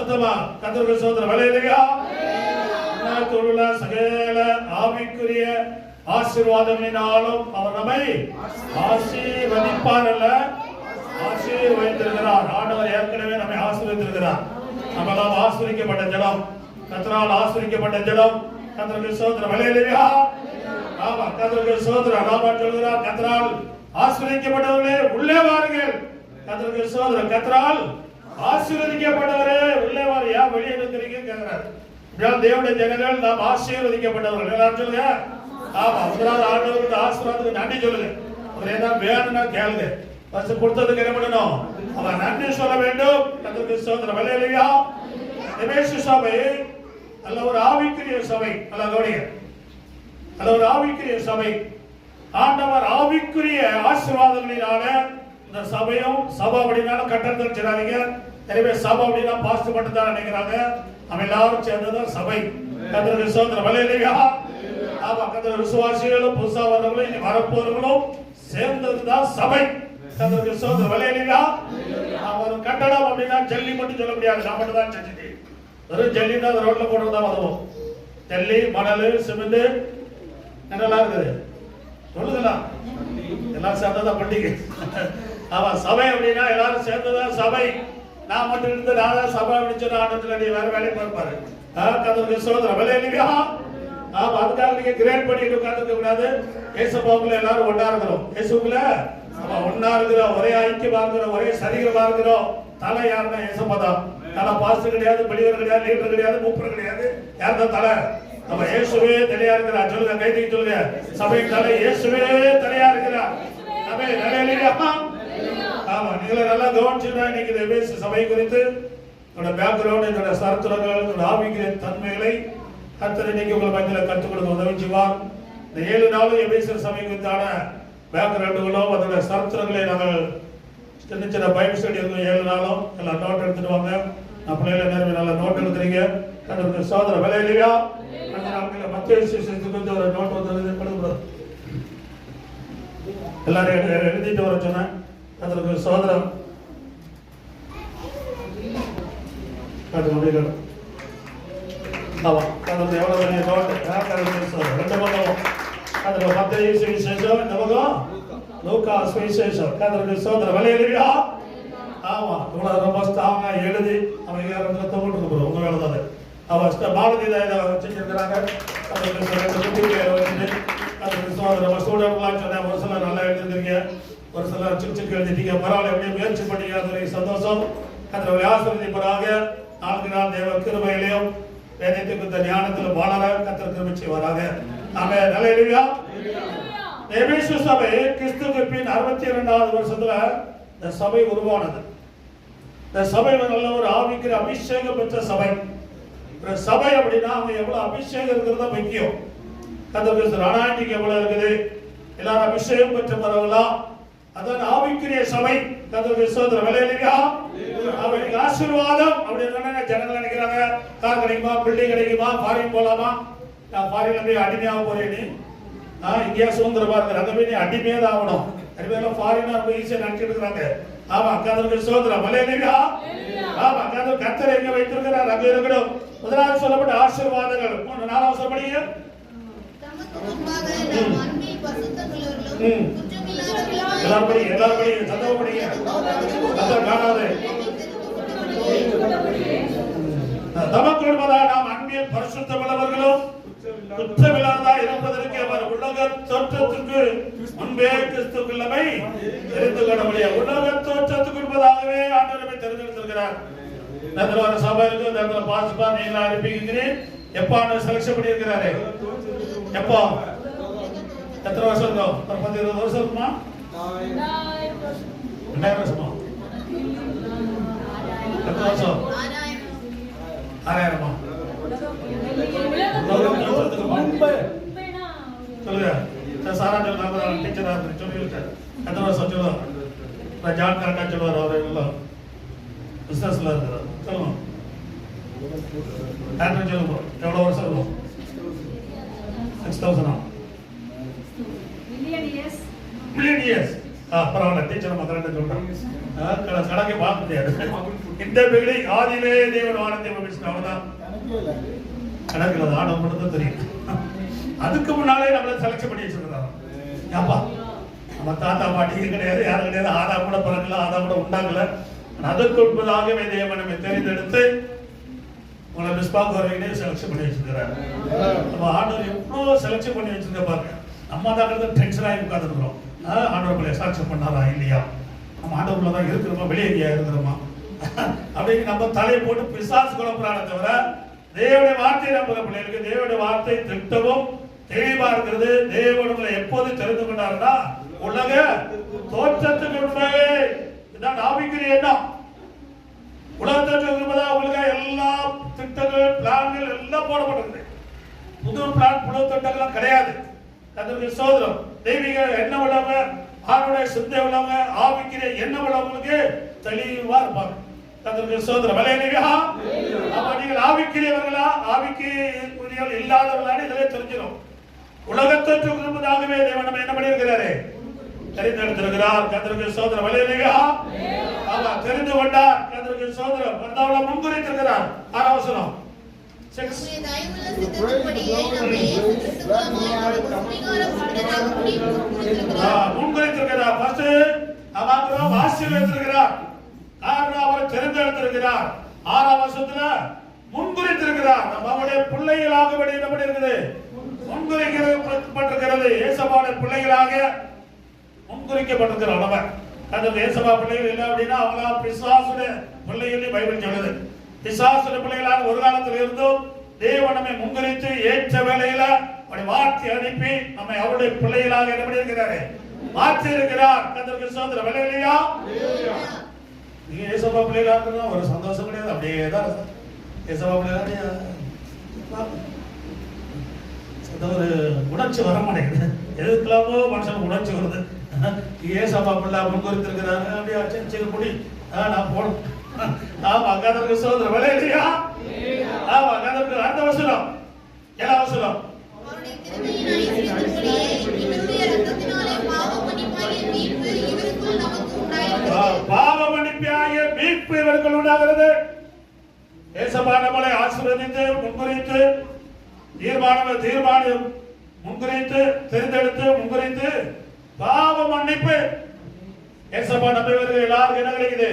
சத்தமா கர்த்தருக்கு ஸ்தோத்திரம். ஹல்லேலூயா. உள்ள சகல ஆவிக்குரிய ஆசீர்வாதங்களினாலும் அவர் நம்மை ஆசீர்வதிப்பார் அல்ல, ஆசீர்வதித்திருக்கிறார். ஆண்டவர் ஏற்கனவே நம்மை ஆசீர்வதித்திருக்கிறார். நம்மளால் ஆசீர்வதிக்கப்பட்ட ஜனம், கர்த்தரால் ஆசீர்வதிக்கப்பட்ட ஜனம். கர்த்தருக்கு ஸ்தோத்திரம். ஹல்லேலூயா. ஆமா, கர்த்தருக்கு ஸ்தோத்திரம். நாம சொல்கிறார், கர்த்தரால் ஆசீர்வதிக்கப்பட்டவர்களே உள்ளே வாருங்கள். கர்த்தருக்கு ஸ்தோத்திரம். கர்த்தரால் ஆசீர்வதிக்கப்பட்டவரே உள்ளே வாரு. ஏன் வெளியே இருக்கிறீங்க கேட்கிறார். தேவனுடைய ஜனங்கள் நாம் ஆசீர்வதிக்கப்பட்டவர்கள். எல்லாரும் சொல்லுங்க. ஆமா, முதலாவது ஆண்டவருக்கு ஆசீர்வாதத்துக்கு நன்றி சொல்லுங்க. அவர் ஏதாவது வேணும்னா கேளுங்க. ஃபர்ஸ்ட் கொடுத்ததுக்கு என்ன பண்ணணும்? அவர் நன்றி சொல்ல வேண்டும். கர்த்தருக்கு ஸ்தோத்திரம். ஹல்லேலூயா. எபேசு சபை அல்ல ஒரு ஆவிக்குரிய சபை. அல்ல கவனிங்க, அல்ல ஒரு ஆவிக்குரிய சபை. ஆண்டவர் ஆவிக்குரிய ஆசீர்வாதங்களினால இந்த சபையும் சபாபடினால கட்டணத்தில் செய்றாங்க. எனவே சபை அப்படின்னா பாஸ்ட் மட்டும் தான் நினைக்கிறாங்க. நம்ம எல்லாரும் சேர்ந்ததான் சபை. கர்த்தருக்கு ஸ்தோத்திரம். ஹல்லேலூயா. ஆமா, கர்த்தர் விசுவாசிகளும் புதுசா வர்றவங்களும் இனி வரப்போறவங்களும் சேர்ந்ததுதான் சபை. கர்த்தருக்கு ஸ்தோத்திரம். ஹல்லேலூயா. ஒரு கட்டடம் அப்படின்னா ஜல்லி மட்டும் சொல்ல முடியாது. நான் மட்டும் தான் செஞ்சுட்டு வெறும் ஜல்லினா ரோட்ல போடுறதா வருவோம். ஜல்லி, மணல், சிமெண்ட் என்னெல்லாம் இருக்குது சொல்லுங்களா? எல்லாம் சேர்ந்ததான் பண்டிகை. ஆமா, சபை அப்படின்னா எல்லாரும் சேர்ந்ததான் சபை. நான் மட்டும் இருந்து நான் தான் சபை அப்படின்னு ஆண்டத்துல நீ வேற வேலையை பார்ப்பாரு. கர்த்தருக்கு ஸ்தோத்திரம். ஹல்லேலூயா. ஆமா, அதுக்காக நீங்க கிரேட் பண்ணிட்டு உட்கார்ந்துக்க கூடாது. இயேசுவுக்குள்ள எல்லாரும் ஒண்ணா இருக்கிறோம். இயேசுவுக்குள்ள நம்ம ஒண்ணா இருக்கிறோம், ஒரே ஐக்கியமா இருக்கிறோம், ஒரே சரீரமா இருக்கிறோம். தலை யாருன்னா இயேசுப்பா தான். தலை பாஸ்டர் கிடையாது, பெரியவர் கிடையாது, லீடர் கிடையாது, மூப்பர் கிடையாது. யார் தான் தலை? நம்ம இயேசுவே தலையா இருக்கிறார். சொல்லுங்க, கைதிக்கு சொல்லுங்க. சபை தலை இயேசுவே தலையா இருக்கிறார். சபை ஹல்லேலூயா. ஆமா, நீங்க நல்லா கவனிச்சுனா இன்னைக்கு எபேசு சபை குறித்து என்னோட பேக்ரவுண்ட், என்னோட சரித்திரங்கள், என்னோட ஆவிக்குரிய தன்மைகளை கர்த்தர் இன்னைக்கு உங்களை மத்தியில் கற்றுக் கொடுக்க உதவி செய்வார். இந்த 7 நாளும் எபேசு சபை குறித்தான பேக்ரவுண்டுகளும் அதோட சரித்திரங்களை நாங்கள் சின்ன சின்ன பைபிள் ஸ்டடி இருக்கும். 7 நாளும் எல்லாம் நோட் எடுத்துட்டு வாங்க. நான் பிள்ளைகளை நேரம் நல்லா நோட் எடுத்துறீங்க. கர்த்தருக்கு ஸ்தோத்திரம். ஹல்லேலூயா. அந்த நாட்களில் மத்தேயு சுவிசேஷத்துக்கு ஒரு நோட் வந்து கொடுங்க. எல்லாரும் எழுதிட்டு வர சொன்னேன். கர்த்தருக்கு ஸ்தோத்திரம். அது முடியல. ஆமா, கர்த்தருக்கு எவ்வளவு பெரிய நோட். கர்த்தருக்கு ஸ்தோத்திரம். ரெண்டு பக்கம். அதுல மத்தேயு சுவிசேஷம், இந்த பக்கம் லூக்கா சுவிசேஷம். கர்த்தருக்கு ஸ்தோத்திரம். ஹல்லேலூயா. ஆமா, இவ்வளவு ரொம்ப ஸ்ட்ராங்கா எழுதி அவங்க யாரும் தொங்கிட்டு இருக்கிறோம். உங்க வேலை தான். அவ பாரதி தான் செஞ்சிருக்கிறாங்க. நம்ம ஸ்டூடெண்ட்லாம் சொன்னேன், ஒரு சிலர் நல்லா எழுதிருக்கீங்க, ஒரு சிலர் சிக்கு எழுதிட்டீங்க. பரவாயில்ல, எப்படியும் முயற்சி பண்ணிக்கிறது சந்தோஷம். கர்த்தரை ஆசீர்வதிப்பாராக. நாளுக்கு நாள் தேவ கிருபையிலையும் வேதத்தை குறித்த ஞானத்திலும் வளர கர்த்தர் கிருபை செய்வாராக. ஆமென். ஹல்லேலூயா. எபேசு சபை கிறிஸ்துவுக்கு பின் 62வது வருஷத்துல இந்த சபை உருவானது. இந்த சபை நல்ல ஒரு ஆவிக்குரிய அபிஷேகம் பெற்ற சபை. சபை அப்படின்னா அவங்க எவ்வளவு அபிஷேகம் இருக்கிறது தான் முக்கியம். கர்த்தருக்கு அனாயிண்டிங் எவ்வளவு இருக்குது, எல்லாரும் அபிஷேகம் பெற்றவர்களா, அதான் ஆவிக்குரிய சபை. கர்த்தருக்கு ஸ்தோத்திரம். ஹல்லேலூயா. அவங்களுக்கு ஆசீர்வாதம் அப்படின்னு ஜனங்கள் நினைக்கிறாங்க. கார் கிடைக்குமா, பில்டிங் கிடைக்குமா, ஃபாரின் போலாமா? நான் ஃபாரின்ல போய் அடிமையாக போறேன். நீ இந்தியா சுதந்திரமா இருக்கிற அங்க போய் நீ அடிமையா தான் ஆகணும். அடிமையெல்லாம் ஃபாரினா போய் ஈஸியா நினைச்சிட்டு இருக்கிறாங்க. ஆமா, கர்த்தருக்கு ஸ்தோத்திரம். ஹல்லேலூயா. ஆமா, கர்த்தர் எங்க வைத்திருக்கிறார் அங்க இருக்கணும். முதலாவது சொல்லப்பட்ட ஆசீர்வாதங்கள். 4வது சொல்லப்படுங்க. எல்லாரும் படிங்க, சத்தமா படிங்க. சத்தம் காணாது. நமக்கு நாம் அன்பில் பரிசுத்தமுள்ளவர்களும் குற்றமில்லாதா இருப்பதற்கு அவர் உலக தோற்றத்துக்கு முன்பே கிறிஸ்துவுக்குள்ளமை தெரிந்து கொள்ள முடியாது. உலக தோற்றத்துக்கு முன்பதாகவே ஆண்டவரை தெரிந்தெடுத்திருக்கிறார். நேரத்தில் சபைக்கு நேரத்தில் பாஸ்பா நீங்க அனுப்பிக்கிறேன். எப்போ செலக்ஷன் பண்ணியிருக்கிறாரு? எப்போ? எத்தனை வருஷம் இருக்கும்? ஒரு 10-20 வருஷம் இருக்குமா? 2000 வருஷமா? எத்தனை வருஷம்? 6000மா? சொல்லுங்க. சாரா சொல்லுங்க. டீச்சரா சொல்லியிருக்காரு. எத்தனை வருஷம் சொல்லுவார்? ஜான் கரெக்டா சொல்லுவார். அவர் எல்லாம் பிசினஸ்ல இருக்கிறார். சொல்லுங்க. சொல்லுங்க, எவ்வளவு வருஷம் இருக்கும்? 6000 மில்லியன் இயர்ஸ். பரவாயில்ல, டீச்சர் மக்கள்கிட்ட சொல்றேன், கணக்கை பார்க்க முடியாது. இந்த பிகினிங் ஆதியிலே தேவன் வானத்தை அவ்வளவுதான் கணக்கில் ஆடம் மட்டும் தெரியும். அதுக்கு முன்னாலே நம்மளை செலக்ட் பண்ணி வச்சிருக்கிறாங்க. ஏப்பா நம்ம தாத்தா பாட்டிக்கு கிடையாது, யாரும் கிடையாது, ஆதா கூட பிறக்கல, ஆதா கூட உண்டாங்கல. அதற்கு உட்பதாகவே தேவன் நம்மை தெரிந்தெடுத்து உங்களை மிஸ்பாக் வரவையிலே செலக்ஷன் பண்ணி வச்சிருக்கிறாரு. நம்ம ஆண்டவர் எவ்வளோ செலக்ஷன் பண்ணி வச்சிருக்க பாருங்க. நம்ம தான் டென்ஷன் ஆகி உட்காந்துருக்கிறோம். ஆண்டவர்களை செலக்ஷன் பண்ணாரா இல்லையா, நம்ம ஆண்டவர்ல தான் இருக்கிறோமா வெளியே எங்கேயா இருக்கிறோமா அப்படின்னு நம்ம தலையை போட்டு பிசாசு குழப்பறானே தவிர தேவனுடைய வார்த்தை நம்புகிற பிள்ளைகளுக்கு தேவனுடைய வார்த்தை திட்டமும் தெளிவா இருக்கிறது. தேவன் உங்களை எப்போது தெரிந்து கொண்டாருன்னா உலக தோற்றத்துக்கு முன்பே. இதான் ஆவிக்குரிய எண்ணம். உலகத்திற்கு உங்களுக்கு எல்லா திட்டங்கள் பிளான்கள் எல்லாம் போடப்பட்டிருக்கு. புது பிளான் புது திட்டங்கள் கிடையாது. கர்த்தருக்கு ஸ்தோத்திரம். தெய்வீக எண்ணம் உள்ளவங்க, ஆளுடைய சிந்தை உள்ளவங்க, ஆவிக்குரிய எண்ணம் உள்ளவங்களுக்கு தெளிவா இருப்பாங்க. கர்த்தருக்கு ஸ்தோத்திரம். ஹல்லேலூயா. அப்ப நீங்கள் ஆவிக்குரியவர்களா ஆவிக்குரியவர்கள் இல்லாதவர்களா இதிலே தெரிஞ்சிடும். உலகத்திற்கு முன்பதாகவே தேவன் நம்ம என்ன பண்ணியிருக்கிறாரு, தெரிந்தெடுத்திருக்கிறார். கர்த்தருக்கு ஸ்தோத்திரம். ஹல்லேலூயா. ஆமா, தெரிந்து கொண்டார். கர்த்தருக்கு ஸ்தோத்திரம். கர்த்தாவை முன்குறித்திருக்கிறார். 6ஆம் வசனம். முன்குறித்திருக்கிறார். ஃபர்ஸ்ட் அவன் ஆசீர்வதித்திருக்கிறார். காரணம் அவரை தெரிந்தெடுத்திருக்கிறார். 6ஆம் வசனத்துல முன்குறித்திருக்கிறார். நம்ம அவருடைய பிள்ளைகளாக என்ன பண்ணிருக்குது, முன்குறிக்கப்பட்டிருக்கிறது. ஏசபாவுடைய பிள்ளைகளாக முன்குறிக்கப்பட்டிருக்கிறார். நம்ம அந்த ஏசபா பிள்ளைகள் இல்லை அப்படின்னா அவங்க பிசாசுடைய பிள்ளைகள் பைபிள் சொல்லுது. பிசாசுடைய பிள்ளைகளாக ஒரு காலத்தில் இருந்தும் தேவன் நம்மை முன்குறித்து ஏற்ற வேளையில வார்த்தை அனுப்பி நம்மை அவருடைய பிள்ளைகளாக என்ன பண்ணியிருக்கிறாரு, மாற்றி இருக்கிறார். கர்த்தருக்கு ஸ்தோத்திரம். ஹல்லேலூயா. நீங்க ஏசபா பிள்ளைகளா இருக்கிறது ஒரு சந்தோஷம் கிடையாது, அப்படியே தான் ஏசபா பிள்ளைகளா ஒரு உணர்ச்சி வர மாட்டேங்குது. எதுக்கெல்லாமோ மனுஷனுக்கு உணர்ச்சி வருது. ஏசபா பிள்ளை முன்குறித்திருக்கிறாங்க அப்படியே அச்சரிச்சு முடி நான் போடும். ஆமா, கர்த்தருக்கு ஸ்தோத்திரம். ஹல்லேலூயா. ஆமா, கர்த்தருக்கு. அடுத்த வசனம் 7ஆம் வசனம். பாவ மன்னிப்பாகிய மீட்பு இவருக்குள் உண்டாகிறது. ஏசப்பா நம்மளை ஆசீர்வதித்து முன்குறித்து தீர்மானம் முன்குறித்து தெரிந்தெடுத்து முன்குறித்து பாவ மன்னிப்பு. ஏசப்பா நம்பியவர்கள் எல்லாருக்கும் என்ன கிடைக்குது,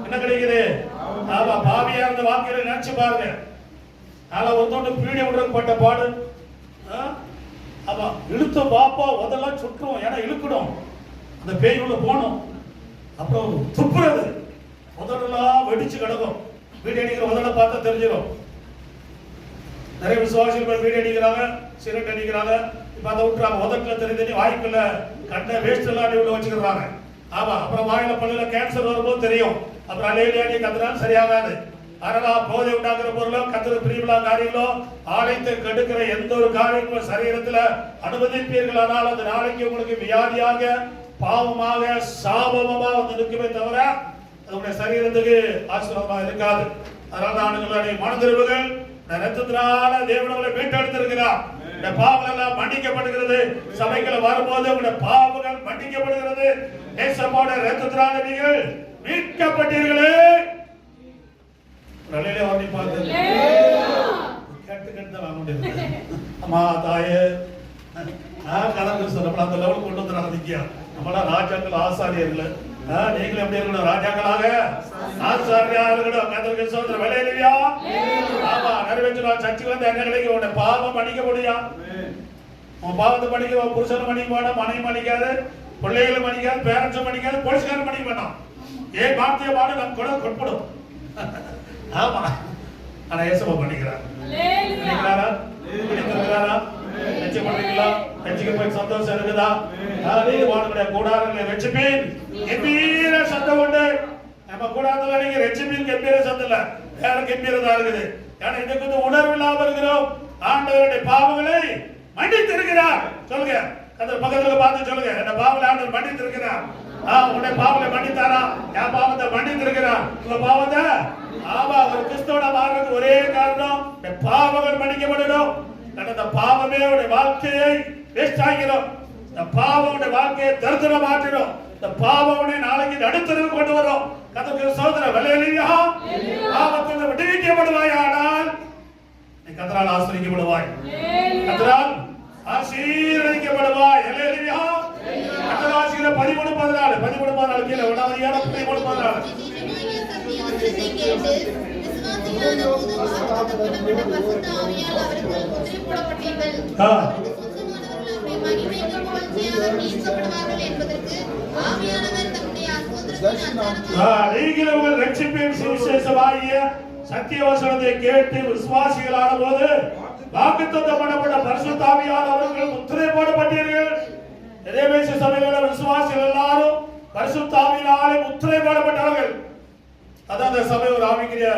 என்ன கிடைக்குது? ஆமா, பாவியா இருந்த வாக்கியத்தை நினைச்சு பாருங்க. நாளை ஒருத்தோண்டு பீடி விடுறப்பட்ட பாடு. ஆமா, இழுத்து பாப்பா உதெல்லாம் சுற்றும். ஏன்னா இழுக்கணும், அந்த பேய் உள்ள போகணும். அப்புறம் துப்புறது, உதடெல்லாம் வெடிச்சு கிடக்கும். வீடு அடிக்கிற உதட பார்த்தா தெரிஞ்சிடும். நிறைய விசுவாசிகள் வீடு அடிக்கிறாங்க, சிகரெட் அடிக்கிறாங்க. இப்ப அதை விட்டுறாங்க. உதட்டுல தெரிஞ்சு வாய்க்குள்ள கண்ட வேஸ்ட் எல்லாம் உள்ள வச்சுக்கிறாங்க. ஆமா, அப்புறம் வாயில பல்லுல கேன்சர் வரும்போது தெரியும். அப்புறம் அலேலியாடி கத்துறாங்க, சரியாகாது. அதனால போதை உண்டாக்குற பொருளோ கத்திர பிரிவிழா காரியங்களோ ஆலயத்தை கெடுக்கிற எந்த ஒரு காரியங்களும் சரீரத்துல அனுமதிப்பீர்களானால் அந்த நாளைக்கு உங்களுக்கு வியாதியாக பாவமாக சாபமா வந்து நிற்குமே தவிர உங்களுடைய சரீரத்துக்கு ஆசீர்வாதமா இருக்காது. அதனால ஆண்டுகளுடைய மனதிருவுகள் ரத்தத்தினால தேவனங்களை மீட்டெடுத்திருக்கிறார். இந்த பாவங்கள் எல்லாம் மன்னிக்கப்படுகிறது. சபைகளை வரும்போது உங்களுடைய பாவங்கள் மன்னிக்கப்படுகிறது. ஏசப்பாவுடைய ரத்தத்தினால நீங்கள் மீட்கப்பட்டீர்களே. அம்மா தாயே கணக்கு சொல்ல அந்த லெவலுக்கு கொண்டு வந்து நடந்திக்கியா. நம்மளாம் ராஜாக்கள் ஆசாரியர்கள். நீங்களும் எப்படி இருக்கணும், ராஜாக்களாக ஆசாரியார்களோ. கர்த்தருக்கு ஸ்தோத்திரம். ஹல்லேலூயா. ஆமா, நிறைவேற்றலாம். சர்ச்சுக்கு வந்து என்ன கிடைக்கும், உன்னை பாவம் மன்னிக்க முடியும். உன் பாவத்தை மன்னிக்க புருஷனை மன்னிக்க மாட்டோம், மனைவி மன்னிக்காது, பிள்ளைகளை மன்னிக்காது, பேரண்ட்ஸை மன்னிக்காது, போலீஸ்காரன் மன்னிக்க மாட்டோம். ஏன் வார்த்தையை பாடு நம்ம கூட கொட்படும். ஆமா, ஆனா ஏசப்பா பண்ணிக்கிறார். பண்ணிக்கிறாரா? பண்ணிக்கிறாரா? வெச்சப்படுறீங்களா? வெச்சுக்கு போய் சந்தோஷம் இருக்குதா? நீங்க வாழக்கூடிய கூடாரங்களை வெச்சுப்பீன் கம்பீர சத்தம் உண்டு. நம்ம கூடாரத்துல நீங்க வெச்சுப்பீன் கம்பீர சத்தம் இல்ல, வேற கம்பீரதா இருக்குது. ஏன்னா இதுக்கு வந்து உணர்வு இல்லாம இருக்கிறோம். ஆண்டவருடைய பாவங்களை மன்னித்து இருக்கிறார். சொல்லுங்க, அந்த பக்கத்துல பார்த்து சொல்லுங்க, என்ன பாவங்களை ஆண்டவர் மன்னித்து இருக்கிறார். உன்னுடைய பாவங்களை மன்னித்தாரா? என் பாவத்தை மன்னித்து இருக்கிறார். உங்க பாவத்தை ஆமா, ஒரு கிறிஸ்தவனா மாறுறது ஒரே காரணம், பாவங்கள் மன்னிக்கப்படணும். அந்த பாவமே உடைய வாழ்க்கையை வேஸ்ட் ஆகிடும். இந்த பாவம் வாழ்க்கையை தரித்திரம் மாற்றிடும். இந்த பாவனை நாளைக்கு நடுத்தருக்கு கொண்டு வரும். கர்த்தருக்கு ஸ்தோத்திரம். ஹல்லேலூயா. பாவத்திலிருந்து விடுவிக்கப்படுவாயானால் நீ கர்த்தரால் ஆசீர்வதிக்கப்படுவாய். கர்த்தரால் ஆசீர்வதிக்கப்படுவாய். ஹல்லேலூயா. கர்த்தரால் 13:14 கீழே 1 அதிகாரம் 13:14. நீங்களும் ரட்சிப்பின் சுவிசேஷமாகிய சத்திய வசனத்தை கேட்டு விசுவாசிகளான போது வாக்குத்தத்தம் பண்ணப்பட்ட பரிசுத்த ஆவியானவர்கள் முத்திரை போடப்பட்டீர்கள். எபேசு சபையிலுள்ள விசுவாசிகள் எல்லாரும் பரிசுத்த ஆவியினாலே முத்திரை போடப்பட்டவர்கள். அதான் அந்த சபை ஒரு ஆவிக்குரிய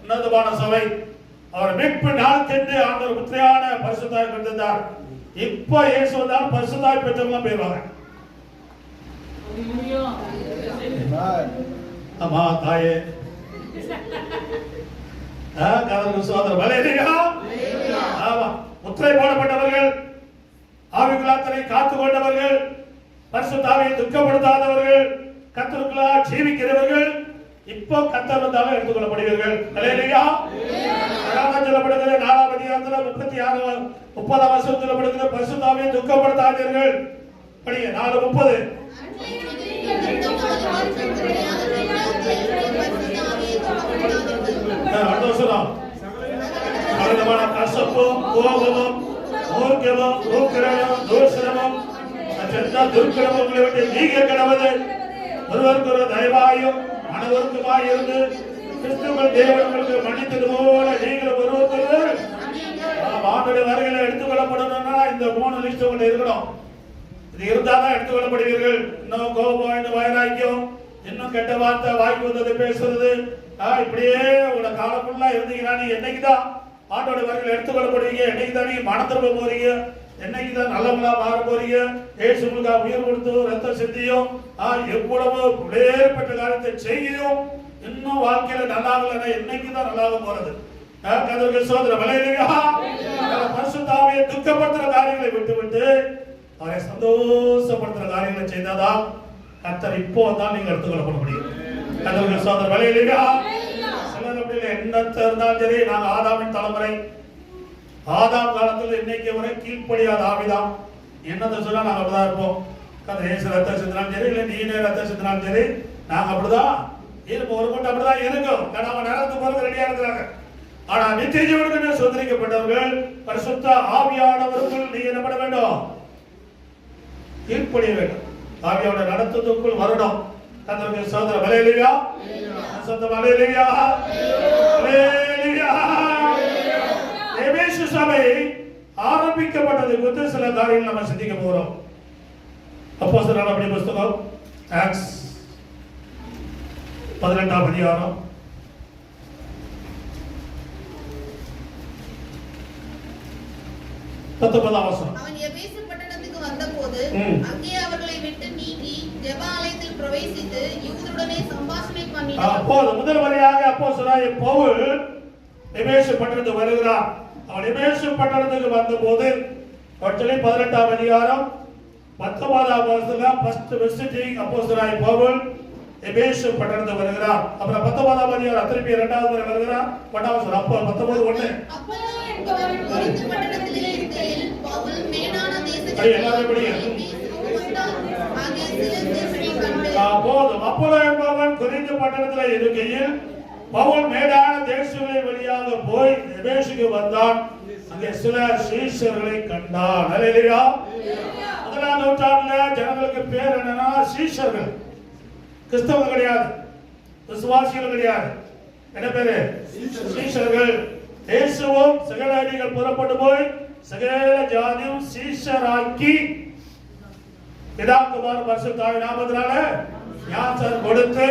உன்னதமான சபை. அவர் மீட்பு நாளுக்கென்று ஆண்டவர் முத்திரையான பரிசுத்தாய் கொடுத்தார். இப்ப இயேசு வந்தால் பரிசுத்தாய் பெற்றவங்க போயிருவாங்க. ஆமா தாயே முத்திரை போடப்பட்டவர்கள், ஆவிக்குள்ளாத்தனை காத்து கொண்டவர்கள், பரிசுத்த ஆவியை துக்கப்படுத்தாதவர்கள், கர்த்தருக்குள்ளா ஜீவிக்கிறவர்கள் இப்போ கர்த்தர் வந்தாலும் எடுத்துக்கொள்ளப்படுவீர்கள். அல்லேலூயா. சொல்லப்படுகிற 4ஆம் அதிகாரத்துல 30ஆம் வசனம் சொல்லப்படுகிற பரிசுத்த ஆவியை துக்கப்படுத்தாதீர்கள். படிங்க 4:30. அடுத்த வசனம். கசப்பும் கோபமும் மூர்க்கமும் மூக்கிரமும் தூஷணமும் துர்க்கிரமங்களை விட்டு நீங்க கிடவது ஒருவருக்கு ஒரு தயவாயும் மனவருக்குமாய் இருந்து கிறிஸ்துவ தேவர்களுக்கு மன்னித்தது போல நீங்கள் ஒருவருக்கு ஆண்டுடைய வருகையில எடுத்துக்கொள்ளப்படணும்னா இந்த 3 லிஸ்ட் உங்களை இருக்கணும். இது இருந்தாதான் எடுத்துக்கொள்ளப்படுவீர்கள். இன்னும் கோபம், இன்னும் வைராக்கியம், இன்னும் கெட்ட வார்த்தை, வாய்க்கு வந்தது பேசுறது, இப்படியே உங்களோட காலம் ஃபுல்லா இருந்தீங்கன்னா நீங்க என்னைக்குதான் ஆண்டோட வருகையில எடுத்துக்கொள்ளப்படுவீங்க? என்னைக்குதான் நீங்க மனம் திரும்ப போறீங்க? என்னைக்குதான் நல்லவங்களா மாற போறீங்க? ஏசு உங்களுக்கு உயிர் கொடுத்து ரத்தம் சிந்தியும் எவ்வளவு விளையாடப்பட்ட காரியத்தை செய்யும் இன்னும் வாழ்க்கையில நல்லாகலன்னா என்னைக்குதான் நல்லாக போறது? கர்த்தருக்கு ஸ்தோத்திரம். ஹல்லேலூயா. பரிசுத்த ஆவியை துக்கப்படுத்துற காரியங்களை விட்டு அவரை சந்தோஷப்படுத்துற காரியங்களை செய்தாதான் கர்த்தர் இப்போ தான் நீங்க எடுத்துக்கொள்ளப்பட முடியும். கர்த்தருக்கு ஸ்தோத்திரம். ஹல்லேலூயா. சிலர் அப்படி என்னத்த இருந்தாலும் சரி, நாங்க ஆதாமின் தலைமுறை, ஆதாம் காலத்துல இன்னைக்கு வரை கீழ்ப்படியாத ஆவிதான் என்னத்தை சொன்னா நாங்க அப்படிதான் இருப்போம். கர்த்தர் இயேசு ரத்தம் சிந்தினாலும் சரி, இல்ல நீனே ரத்தம் சிந்தினாலும் சரி, நாங்க அப்படிதான் இருப்போம். ஒரு கூட்டம் அப்படிதான் இருக்கும். அவங்க நேரத்துக்கு போறது ரெடியா இருக்கிறாங்க. ஆனா நித்திய ஜீவனுக்கு சுதந்திரிக்கப்பட்டவர்கள் பரிசுத்த ஆவியானவர்கள் நீங்க என்ன பண்ண வேண்டும்? கீழ்ப்படிய வேண்டும். ஆவியோட நடத்துவதற்குள் வரணும். கர்த்தருக்கு ஸ்தோத்திரம். ஹல்லேலூயா. சொந்தம் ஹல்லேலூயா. ஹல்லேலூயா. எபேசு சபை ஆரம்பிக்கப்பட்டது குறித்து சில காரியங்கள் நம்ம சிந்திக்க போறோம். அப்போஸ்தலர் நடவடிக்கைகள் புத்தகம் ஆக்ட்ஸ் 18ஆம் அதிகாரம் 19ஆம் வசனம். அவன் எபேசு பட்டணத்துக்கு வந்தபோது அங்கே அவர்களை விட்டு நீங்கி ஜெப ஆலயத்தில் பிரவேசித்து யூதருடனே சம்பாஷணை பண்ணினான். அப்போது முதல் முறையாக அப்போஸ்தலனாகிய பவுல் எபேசு பட்டணத்துக்கு வருகிறார். அவன் எபேசு பட்டணத்துக்கு வந்தபோது 18ஆம் அதிகாரம் 19ஆம் வசனம் ஃபர்ஸ்ட் விசிட்டிங் அப்போஸ்தலனாகிய பவுல் எபேசு பட்டணத்துக்கு வருகிறார். அப்புறம் 19ஆம் அதிகாரம் திருப்பி இரண்டாவது முறை வருகிறார். 1ஆம் வசனம். அப்போ 19:1 கொரிந்து பட்டணத்திலே இருக்கையில் பவுல் மேடான தேசத்தில் எல்லாரும் படிங்க. அங்கே சிலர் தேசத்தை கண்டு போதும். அப்போலோ என்பவன் கொரிந்து பட்டணத்திலே இருக்கையில் பவுல் மேடான தேசங்களை வழியாக போய் எபேசுக்கு வந்தான். அங்கே சில சீஷர்களை கண்டான். ஹல்லேலூயா. முதலாம் நூற்றாண்டுல ஜனங்களுக்கு பேர் என்னன்னா சீஷர்கள். கிறிஸ்தவர்கள் கிடையாது, விசுவாசிகள் கிடையாது. என்ன பேரு? சீஷர்கள். இயேசுவும் சகல அடிகள் புறப்பட்டு போய் சகல ஜாதியும் சீஷராக்கி பிதா குமாரன் பரிசுத்த ஆவியின் நாமத்தினால ஞானஸ்நானம் கொடுத்து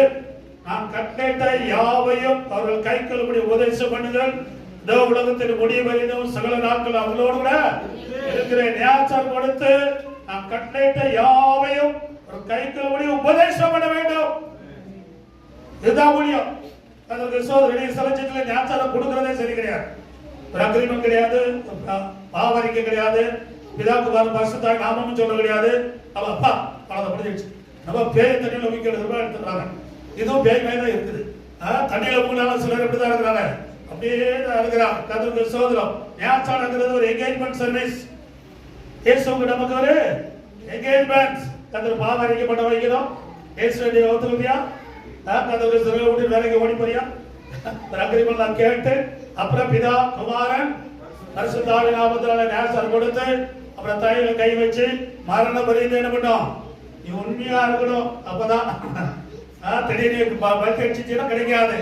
நான் கட்டளையிட்ட யாவையும் அவர்கள் கைக்கொள்ளும்படி உபதேசம் பண்ணுங்கள். இந்த உலகத்தின் முடிவு வரையிலும் சகல நாட்கள் அவர்களோடு கூட இருக்கிறேன். ஞானஸ்நானம் கொடுத்து நான் கட்டளையிட்ட யாவையும் கைக்கொள்ளும்படி உபதேசம் பண்ண வேண்டும். இதுதான் ஊழியம். அதற்கு சோதனை சலச்சத்துல ஞானஸ்நானம் கொடுக்கிறதே சரி கிடையாது. ஒரு அக்ரிமெண்ட் கிடையாது, பாவரிக்கை கிடையாது, பிதா குமாரன் பரிசுத்த ஆவியின் நாமமும் சொல்ல கிடையாது. அப்பா பணத்தை முடிஞ்சிடுச்சு. நம்ம பேய் தண்ணியில முக்கி எடுத்துறாங்க. இதுவும் பேய் மாதிரி தான் இருக்குது. தண்ணியில முக்கினாலும் சிலர் இப்படிதான் இருக்கிறாங்க, அப்படியே தான் இருக்கிறாங்க. கர்த்தருக்கு ஸ்தோத்திரம். ஞானஸ்நானங்கிறது ஒரு என்கேஜ்மெண்ட் சர்வீஸ். இயேசுவுக்கு நமக்கு ஒரு என்கேஜ்மெண்ட். கர்த்தர் பாவம் அறிக்கப்பட்ட வைக்கிறோம். இயேசுடைய ஒத்துழைப்பியா கர்த்தருக்கு சிறுவை விட்டு வேலைக்கு ஓடி போறியா? அக்ரிமெண்ட் கேட்டு அப்புறம் பிதா குமாரன் பரிசுத்த ஆவியின் நாமத்தினால ஞானஸ்நானம் கொடுத்து அப்புறம் தலையில கை வச்சு மரண பரியந்தம் என்ன பண்ணோம்? நீ உண்மையா இருக்கணும். அப்பதான் திடீர்னு பல்க் அடிச்சுன்னா கிடைக்காது.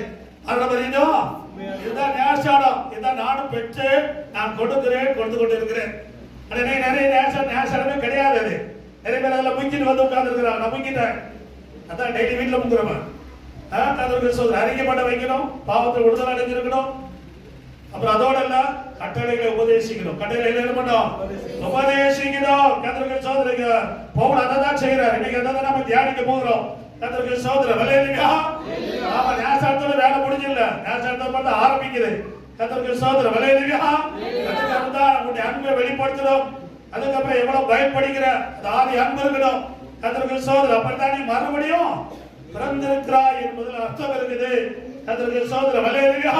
மரண பரியந்தம் இதுதான் ஞானஸ்நானம். இதுதான் நானும் பெற்று நான் கொடுக்கிறேன், கொடுத்து கொண்டு இருக்கிறேன். நிறைய ஞானஸ்நானமே கிடையாது. அது நிறைய பேர் அதில் முங்கிட்டு வந்து உட்கார்ந்து இருக்கிறாங்க. நான் முங்கிட்டேன். அதான் டெய்லி வீட்டில் முங்குறவன். அறிக்கப்பட்ட வைக்கணும், பாவத்தை விடுதலை அடைஞ்சிருக்கணும். அப்புறம் அதோட இல்ல கட்டளைகளை உபதேசிக்கணும். கட்டளைகளை என்ன பண்ணோம்? உபதேசிக்கணும். கர்த்தருக்கு ஸ்தோத்திரம். பவுல் அதான் செய்யறாரு. இன்னைக்கு அதான் நம்ம தியானிக்க போகிறோம். கர்த்தருக்கு ஸ்தோத்திரம். ஹல்லேலூயா. ஆமா, ஞானஸ்நானத்தோட வேலை முடிஞ்சில்ல, ஞானஸ்நானத்தை மட்டும் ஆரம்பிக்குது. கர்த்தருக்கு ஸ்தோத்திரம். ஹல்லேலூயா. கர்த்தர் தான் நம்முடைய அன்பை வெளிப்படுத்தணும். அதுக்கப்புறம் எவ்வளவு பயப்படுகிற ஆதி அன்பு இருக்கணும். கர்த்தருக்கு ஸ்தோத்திரம். அப்பதான் நீ மறுபடியும் பிறந்திருக்கிறாய் என்பதில் அர்த்தம் இருக்குது. கர்த்தருக்கு ஸ்தோத்திரம். ஹல்லேலூயா.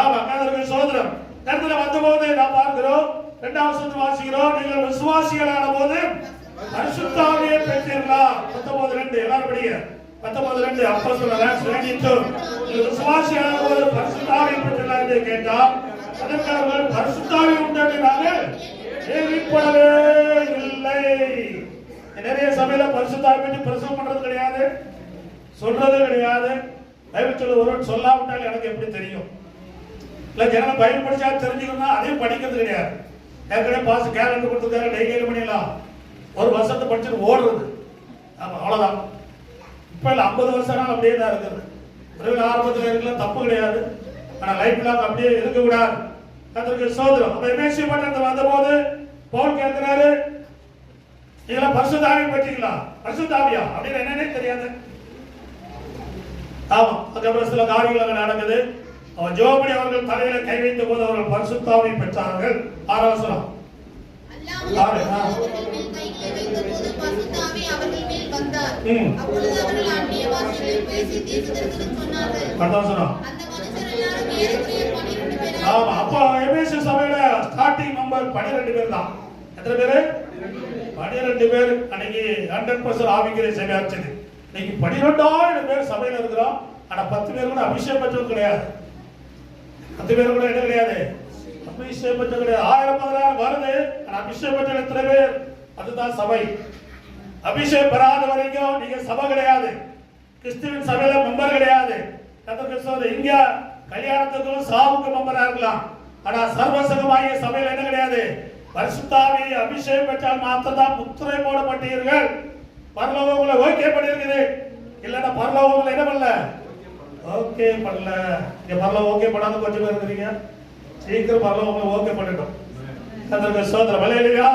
ஆமா, கர்த்தருக்கு ஸ்தோத்திரம். கர்த்தர் வந்தபோது நாம் பார்க்கிறோம், 2ஆம் வசனத்தை வாசிக்கிறோம், நீங்கள் விசுவாசிகளான போது பரிசுத்த ஆவியை பெற்றீர்களா? 19:2 எல்லாரும் படிங்க. 19:2 அப்போஸ்தலர் நீங்கள் விசுவாசிகளான போது பரிசுத்த ஆவியை பெற்றீர்களா என்று கேட்டால் அதற்கு அவர்கள் பரிசுத்த ஆவி உண்டானார்கள் கேள்விப்படவே இல்லை. நிறைய சபையில பரிசுத்த ஆவி பற்றி பிரசங்கம் பண்றது கிடையாது, சொல்றது கிடையாது. பைபிள் சொல்ல ஒருவன் சொல்லாவிட்டால் எனக்கு எப்படி தெரியும்? இல்ல ஜனம் பைபிள் படிச்சா தெரிஞ்சுக்கணும்னா அதையும் படிக்கிறது கிடையாது. ஏற்கனவே பாஸ் கேலண்டர் கொடுத்துருக்காரு, டெய்லி 7 மணிலாம் ஒரு வருஷத்தை படிச்சுட்டு ஓடுறது. ஆமா, அவ்வளவுதான். இப்ப இல்ல 50 வருஷம் அப்படியே தான் இருக்குது. ஆரம்பத்தில் இருக்கலாம், தப்பு கிடையாது. ஆனா லைஃப் லாங் அப்படியே இருக்க கூடாது. கர்த்தருக்கு ஸ்தோத்திரம். அப்ப எபேசிய பட்டணத்துல வந்தபோது பவுல் கேட்கிறாரு, இதெல்லாம் பரிசுத்த ஆவியை பெற்றீங்களா? பரிசுத்த ஆவியா அப்படின்னு என்னன்னே தெரியாது. ஆமா, அதுக்கப்புறம் சில காரியங்கள் நடக்குது. அவன் ஜோபடி அவர்கள் தலையில கை வைத்த போது அவர்கள் பரிசுத்த ஆவியை பெற்றார்கள். 6ஆம் வசனம். ஆமா, அப்ப எபேசு சபையில ஸ்டார்டிங் நம்பர் 12 பேர் தான். எத்தனை பேரு? 12 பேர். அன்னைக்கு 100% ஆவிக்கிற சபை ஆச்சுது. இன்னைக்கு 12,000 பேர் சபையில இருக்கிறோம். ஆனா 10 பேர் கூட அபிஷேகம் பெற்றவங்க கிடையாது. 10 பேர் கூட என்ன கிடையாது? அபிஷேகம் பெற்ற கிடையாது. 1000-10,000 வருது, ஆனா அபிஷேகம் பெற்ற எத்தனை பேர்? அதுதான் சபை. அபிஷேகம் பெறாத வரைக்கும் நீங்க சபை கிடையாது. கிறிஸ்துவின் சபையில மெம்பர் கிடையாது. கர்த்தருக்கு ஸ்தோத்திரம். இங்க கல்யாணத்துக்கும் சாவுக்கும் மெம்பரா இருக்கலாம், ஆனா சர்வசங்கமாகிய சபையில என்ன கிடையாது? பரிசுத்த ஆவி அபிஷேகம் பெற்றால் மாத்திரம் முத்திரை போடப்பட்டீர்கள். பரலோகத்துல ஓகே பண்ணிருக்குது, இல்லன்னா பரலோகத்துல என்ன பண்ணல? ஓகே பண்ணல. இங்க பரலோகம் ஓகே பண்ணாத கொஞ்சம் பேர் இருக்கிறீங்க. சீக்கிரம் பரலோகத்துல ஓகே பண்ணிட்டோம். கர்த்தருக்கு ஸ்தோத்திரம். ஹல்லேலூயா.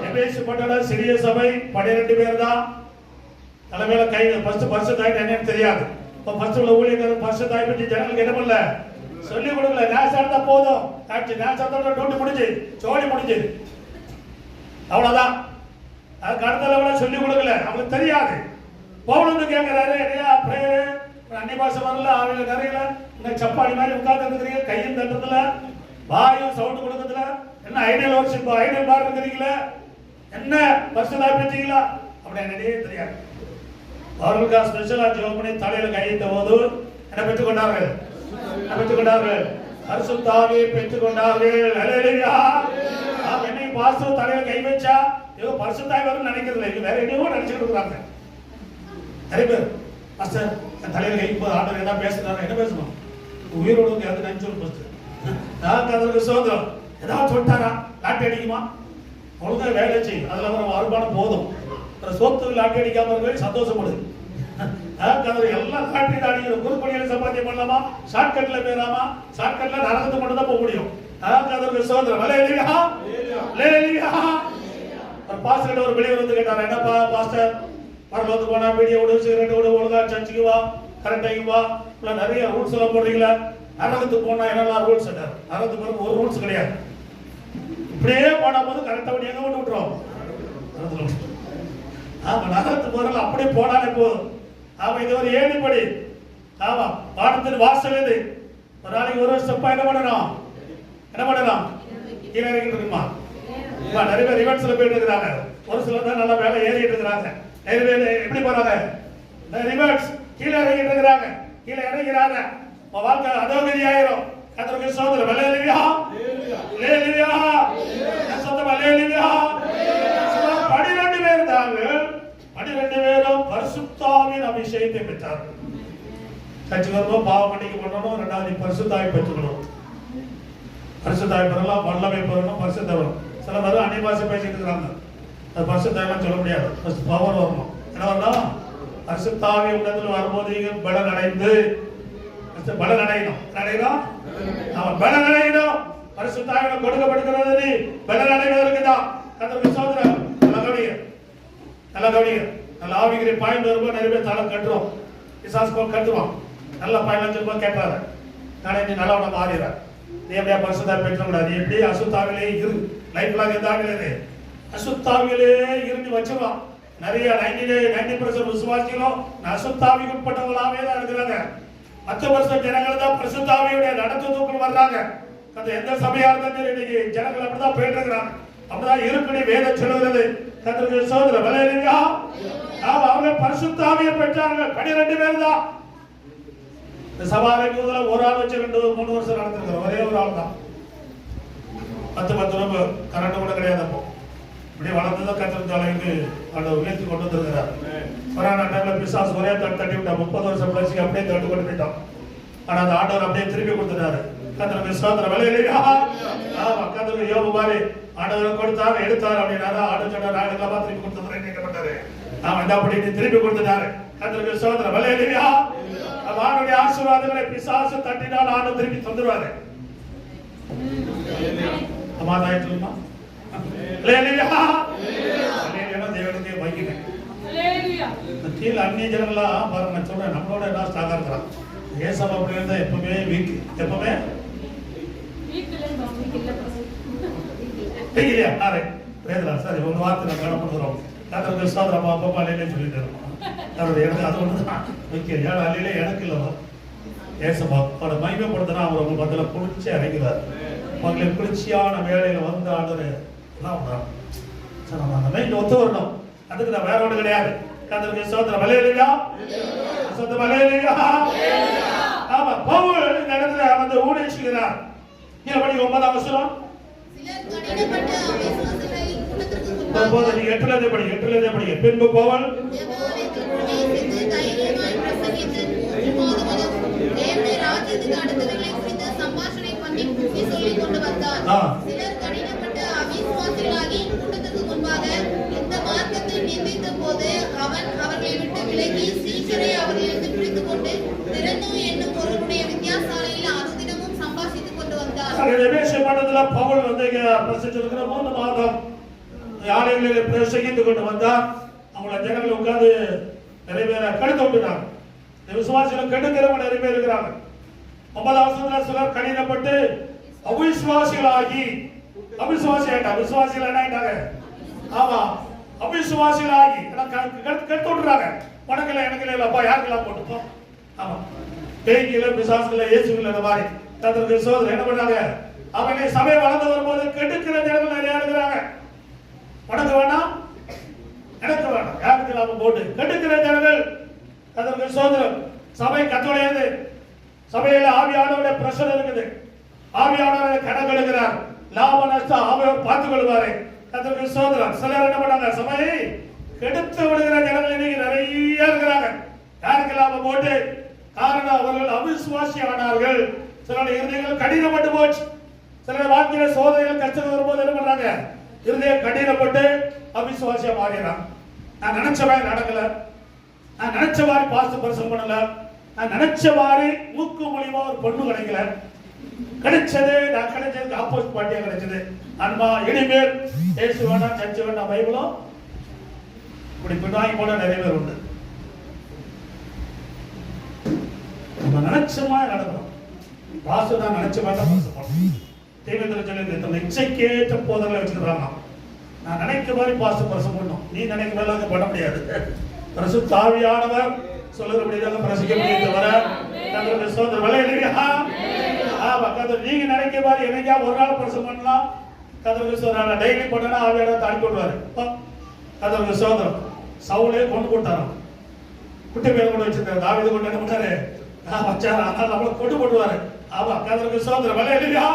எபேசு பட்டணம் சிறிய சபை, 12 பேர் தான். தலைமையில கை ஃபர்ஸ்ட் பரிசுத்த ஆவி என்னன்னு தெரியாது. இப்ப ஃபர்ஸ்ட் உள்ள ஊழியர்கள் பரிசுத்த ஆவி பற்றி ஜனங்களுக்கு என்ன பண்ணல? சொல்லி கொடுக்கல. நேசா போதும், நேசத்தோட டூட்டி முடிஞ்சு, சோழி முடிஞ்சு, அவ்வளவுதான். அதுக்கு அடுத்த லெவலில் சொல்லி கொடுக்கல, அவங்களுக்கு தெரியாது. பவுல் வந்து கேட்கிறாரு, என்னையா பிரேயர் அந்நிய பாஷை வரல, ஆவில நிறையல, இந்த சப்பாடி மாதிரி உட்கார்ந்து இருக்கிறீங்க, கையும் தட்டுறதுல, வாயும் சவுண்ட் கொடுக்கறதுல, என்ன ஐடியல் வர்ஷிப், ஐடியல் பார் இருக்கிறீங்களா, என்ன பரிசுத்தா பெற்றீங்களா அப்படி என்னன்னே தெரியாது. அவர்களுக்கு ஸ்பெஷலா ஜெபம் பண்ணி தலையில கையிட்ட போது என்ன பெற்றுக் கொண்டார்கள்? பெற்றுக்கொண்டார்கள். பரிசுத்த ஆவியை பெற்றுக் கொண்டார்கள். ஹல்லேலூயா. என்னை பாஸ்டர் தலையில கை வச்சா ஏதோ பரிசுத்த ஆவி வரும்னு நினைக்கிறது இல்லை, வேற என்னவோ நினைச்சிட்டு இருக்கிறாங்க நிறைய பேர். பாஸ்டர் தலையில கை போது ஆண்டவர் என்ன பேசுறாரு? என்ன பேசணும்? உயிரோடு யாரு நினைச்சு ஃபர்ஸ்ட் அதற்கு சோதரம் ஏதாவது சொல்லிட்டாரா? லாட்டி அடிக்குமா? ஒழுங்கா வேலை செய்யும், அதுல வர வருமானம் போதும். சோத்து லாட்டி அடிக்காம இருக்க சந்தோஷப்படு. எல்லாம் லாட்டி அடிக்கிற குறுப்படியில சம்பாத்தியம் பண்ணலாமா? ஷார்ட்கட்ல போயிடாமா? ஷார்ட்கட்ல நரகத்துக்கு மட்டும் தான் போக முடியும். அதற்கு சோதரம். ஹல்லேலூயா. ஹல்லேலூயா. ஒரு பாஸ்டர் ஒரு வெளியூர் வந்து கேட்டாரு, என்னப்பா பாஸ்டர் பரலோகத்துக்கு போனா வீடியோ விடு, சிகரெட் விடு, ஒழுங்கா சர்ச்சுக்கு வா, கரெக்டாகி வா, இல்லை நிறைய ரூல்ஸ் எல்லாம் போடுறீங்களா? நரகத்துக்கு போனா என்னெல்லாம் ரூல்ஸ்? நரகத்துக்கு ஒரு ரூல்ஸ் கிடையாது. இப்படியே போனா போது கரெக்டாக எங்க விட்டு விட்டுரும். ஆமா, நகரத்து போறல அப்படியே போனாலே போதும். ஆமா, இது ஒரு ஏணிப்படி. ஆமா, வானத்தின் வாசல் இது. ஒரு நாளைக்கு ஒரு ஸ்டெப்பா என்ன பண்ணணும்? கீழே இறங்கிட்டு இருக்குமா? நிறைய பேர் ரிவர்ஸ்ல போயிட்டு இருக்கிறாங்க. ஒரு சிலர் தான் நல்லா வேலை ஏறிட்டு இருக்கிறாங்க. நிறைய பேர் எப்படி போறாங்க? ரிவர்ஸ், கீழே இறங்கிட்டு இருக்கிறாங்க. கீழே இறங்கிறாங்க, வாழ்க்கை அதோகதி ஆயிரும். கர்த்தருக்கு ஸ்தோத்திரம். அல்லேலூயா, அல்லேலூயா, ஸ்தோத்திரம், அல்லேலூயா. 12 பேர் தாங்க, 12 பேரும் பரிசுத்தாவின் அபிஷேகத்தை பெற்றார்கள். சர்ச்சை வரும்போது பாவ மன்னிப்பு பண்ணணும், ரெண்டாவது பரிசுத்தாவி பெற்றுக்கணும். பரிசுத்தாவி பெறலாம், வல்லமை பெறணும், பரிசுத்த வரும். சில பேர் அந்நிய பாஷை பேசிட்டு இருக்கிறாங்க, அது பரிசுத்தாவிலாம் சொல்ல முடியாது. பவர் வரணும். என்ன வரணும்? பரிசுத்தாவி உள்ளத்தில் வரும்போது பலன் அடைந்து பலன் அடையணும். அவன் பலன் அடையணும். பரிசுத்தாவிடம் கொடுக்கப்படுகிறது பலன் அடைவதற்கு தான். கர்த்தருக்கு ஸ்தோத்திரம். நல்ல கவனிங்க. நல்ல ஆவிகிரி பாயிண்ட் வரும்போது நிறைய பேர் தலை கட்டுறோம். பிசாசு போல் கட்டுவான். நல்ல பாயிண்ட் சொல்லும்போது கேட்பாரு, நானே நீ நல்லவனை மாறிடுற, நீ எப்படியா பரிசுத்தாவி பெற்றக்கூடாது, நீ எப்படி அசுத்தாவிலே இரு, லைஃப் லாங் இருந்தாங்களே அசுத்தாவிலே இருந்து வச்சிருவான். நிறைய 90% விசுவாசிகளும் அசுத்தாவிக்கு உட்பட்டவங்களாவே தான் இருக்கிறாங்க. 10% ஜனங்கள் தான் பரிசுத்தாவியுடைய நடத்துக்குள் வர்றாங்க. எந்த சபையா இருந்தாலும் இன்னைக்கு ஜனங்கள் அப்படிதான் போயிட்டு இருக்கிறாங்க. அப்படிதான் இருக்குன்னு வேதம் சொல்லுகிறது. கர்த்தருக்கு ஸ்தோத்திரம். அல்லேலூயா. அவங்க பரிசுத்தாவியை பெற்றார்கள். 12 பேர் தான். இந்த சபாரைக்கு ஒரு ஆள் வச்சு 2-3 வருஷம் நடந்திருக்கிறோம். ஒரே ஒரு ஆள் தான். 10 ரூபா கரண்ட் கூட கிடையாது. அப்போ இப்படி வளர்ந்ததும் கர்த்தர் தலைக்கு அந்த உயர்த்தி கொண்டு வந்திருக்கிறார். கொரோனா டைம்ல பிசாசு ஒரே தட்டி விட்டான். 30 வருஷம் பிள்ளைக்கு அப்படியே தட்டு கொண்டு போயிட்டான். ஆனா அந்த ஆண்டவர் அப்படியே திருப்பி கொடுத்துட்டாரு. கர்த்தருக்கு ஸ்தோத்திரம். அல்லேலூயா. கர்த்தருக்கு யோபு மாதிரி ஆண்டவர் கொடுத்தாரு, எடுத்தாரு அப்படின்னா ஆண்டு சொன்ன நாடுகளா திருப்பி கொடுத்துறேன் கேட்கப்பட்டாரு. அவன் அப்படி திருப்பி கொடுத்துட்டாரு. கர்த்தருக்கு ஸ்தோத்திரம். அல்லேலூயா. அவனுடைய ஆசீர்வாதங்களை பிசாசு தட்டினால் ஆண்டு திருப்பி தந்துருவாரு. சமாதானம் சொல்லுமா? அல்லேலூயா. அல்லேலூயா. தேவனுக்கே மகிமை. அல்லேலூயா. கீழ அந்நிய ஜனங்களாம் பாருங்க, சொல்றேன் நம்மளோட என்ன ஸ்ட்ராங்கா இருக்கிறான். ஏசப்பா அப்படி இருந்தா எப்பவுமே வீக், எப்பவுமே இல்லையா? சரி, உங்க வார்த்தை நான் கவனப்படுத்துறோம். கர்த்தருக்கு ஸ்தோத்திரம். அப்பா அல்லேலூயா சொல்லிட்டு இருக்கோம். எனக்கு அது ஒண்ணுதான் முக்கியம். ஏன்னா அல்லேலூயா எனக்கு இல்லவா ஏசப்பா அவரை மகிமைப்படுத்தினா அவர் உங்க மத்தியில குளிர்ச்சி அடைக்கிறார். உங்களை குளிர்ச்சியான வேலையில வந்து ஆண்டவர் அந்த மைண்ட் ஒத்து வரணும். அதுக்கு நான் வேற ஒண்ணு கிடையாது. கர்த்தருக்கு ஸ்தோத்திரம். அல்லேலூயா. ஸ்தோத்திரம். அல்லேலூயா. ஆமா, பவுல் இந்த இடத்துல வந்து ஊழியர் கீழே படி 9ஆம் வசனம். பின்பு பவுல் சம்பாஷணை பண்ணி சொல்லிக் கொண்டு வந்தார். சிலர் கடினப்பட்டு அவிசுவாசிகளாகி கூட்டத்திற்கு முன்பாக இந்த மார்க்கத்தை நிந்தித்த போது அவன் அவர்களை விட்டு விலகி சீக்கிரை அவர்களிருந்து பிடித்துக் கொண்டு திறனு என்னும் ஒருவருடைய வித்தியாசாலையில் அனுதினமும் சம்பாஷித்துக் கொண்டு வந்தார். பவுல் வந்து பிரசங்கிச்சிருக்கிற 3 மாதம் ஆலயங்களில் பிரசங்கித்துக் கொண்டு வந்தார். அவங்கள ஜனங்கள் உட்கார்ந்து நிறைய பேரை கெடுத்து விட்டுட்டாங்க. விசுவாசிகள் கெடுக்கிறவங்க நிறைய பேர் இருக்கிறாங்க. 9ஆம் வசனத்துல சிலர் கடினப்பட்டு அவிசுவாசிகளாகி விசுவாசிகள் என்ன ஆயிட்டாங்க? ஆமா, அவிசுவாசிகளாகி கெடுத்து விட்டுறாங்க. உனக்குல எனக்கு இல்லப்பா, யாருக்கெல்லாம் போட்டுப்போம். ஆமா, பேய்கள பிசாசுகள இயேசுவில் இந்த மாதிரி கர்த்தருக்கு ஸ்தோத்திரம். என்ன பண்ணாங்க? அவனை சபை வளர்ந்து வரும்போது கெடுக்கிற ஜனங்கள் நிறைய இருக்கிறாங்க. உனக்கு வேணாம், எனக்கு வேணாம், யாருக்கு இல்லாம போட்டு கெடுக்கிற ஜனங்கள். கர்த்தருக்கு ஸ்தோத்திரம். சபை கத்தோடையது. சபையில ஆவியானவருடைய பிரஷர் இருக்குது. ஆவியானவரை கணக்கெடுக்கிறார். லாப நஷ்டம் ஆவியார் பார்த்துக் கொள்வாரு. கர்த்தருக்கு ஸ்தோத்திரம். சிலர் என்ன பண்ணாங்க? சபையை கெடுத்து விடுகிற ஜனங்கள் இன்னைக்கு நிறைய இருக்கிறாங்க. யாருக்கு இல்லாம போட்டு. காரணம், அவர்கள் அவிசுவாசி ஆனார்கள். சிலருடைய இருதயங்கள் கடினப்பட்டு போச்சு. சிலருடைய வாழ்க்கையில சோதனைகள் கஷ்டம் வரும்போது என்ன பண்றாங்க? இருதயம் கடினப்பட்டு அவிசுவாசியா மாறிடுறாங்க. நான் நினைச்ச மாதிரி நடக்கல, நான் நினைச்ச மாதிரி பாஸ்ட் பரிசம் பண்ணல, நான் நினைச்ச மாதிரி மூக்கு மூலியமா ஒரு பொண்ணு கிடைக்கல, கிடைச்சது நான் கிடைச்சதுக்கு ஆப்போசிட் பார்ட்டியா கிடைச்சது. அன்பா இனிமேல் ஏசு வேண்டாம், சர்ச்சை வேண்டாம், பைபிளும் இப்படி பின்னாங்கி போல நிறைய பேர் உண்டு. நம்ம நினைச்ச மாதிரி நடக்கணும். பாஸ்ட் தான் நினைச்ச மாதிரி தான் பரிசம் பண்ணணும். தெய்வத்தில் சொல்லி இச்சைக்கேற்ற போதங்களை வச்சுக்கிறாங்க. நான் நினைக்கிற மாதிரி பாஸ்டர் பிரசங்கம் பண்ணணும். நீ நினைக்கிற மாதிரி அங்க பண்ண முடியாது. பரிசுத்த ஆவியானவர் சொல்லுகிறபடியாக பிரசங்க முடியாது வர கர்த்தருக்கு ஸ்தோத்திரம். ஹல்லேலூயா. ஆமா கர்த்தர் நீங்க நினைக்கிற மாதிரி என்னைக்கா ஒரு நாள் பிரசங்கம் பண்ணலாம். கர்த்தருக்கு ஸ்தோத்திரம். டெய்லி பண்ணனா ஆவியானவர் தாண்டி போடுவாரு. கர்த்தருக்கு ஸ்தோத்திரம். சவுலே கொண்டு போட்டாராம். குட்டி பேர் கூட வச்சிருந்தாரு. தாவீது கொண்டு என்ன பண்ணாரு? வச்சாரு. ஆனால் நம்மளை கொண்டு போட்டுவாரு. ஆமா கர்த்தருக்கு ஸ்தோத்திரம். ஹல்லேலூயா.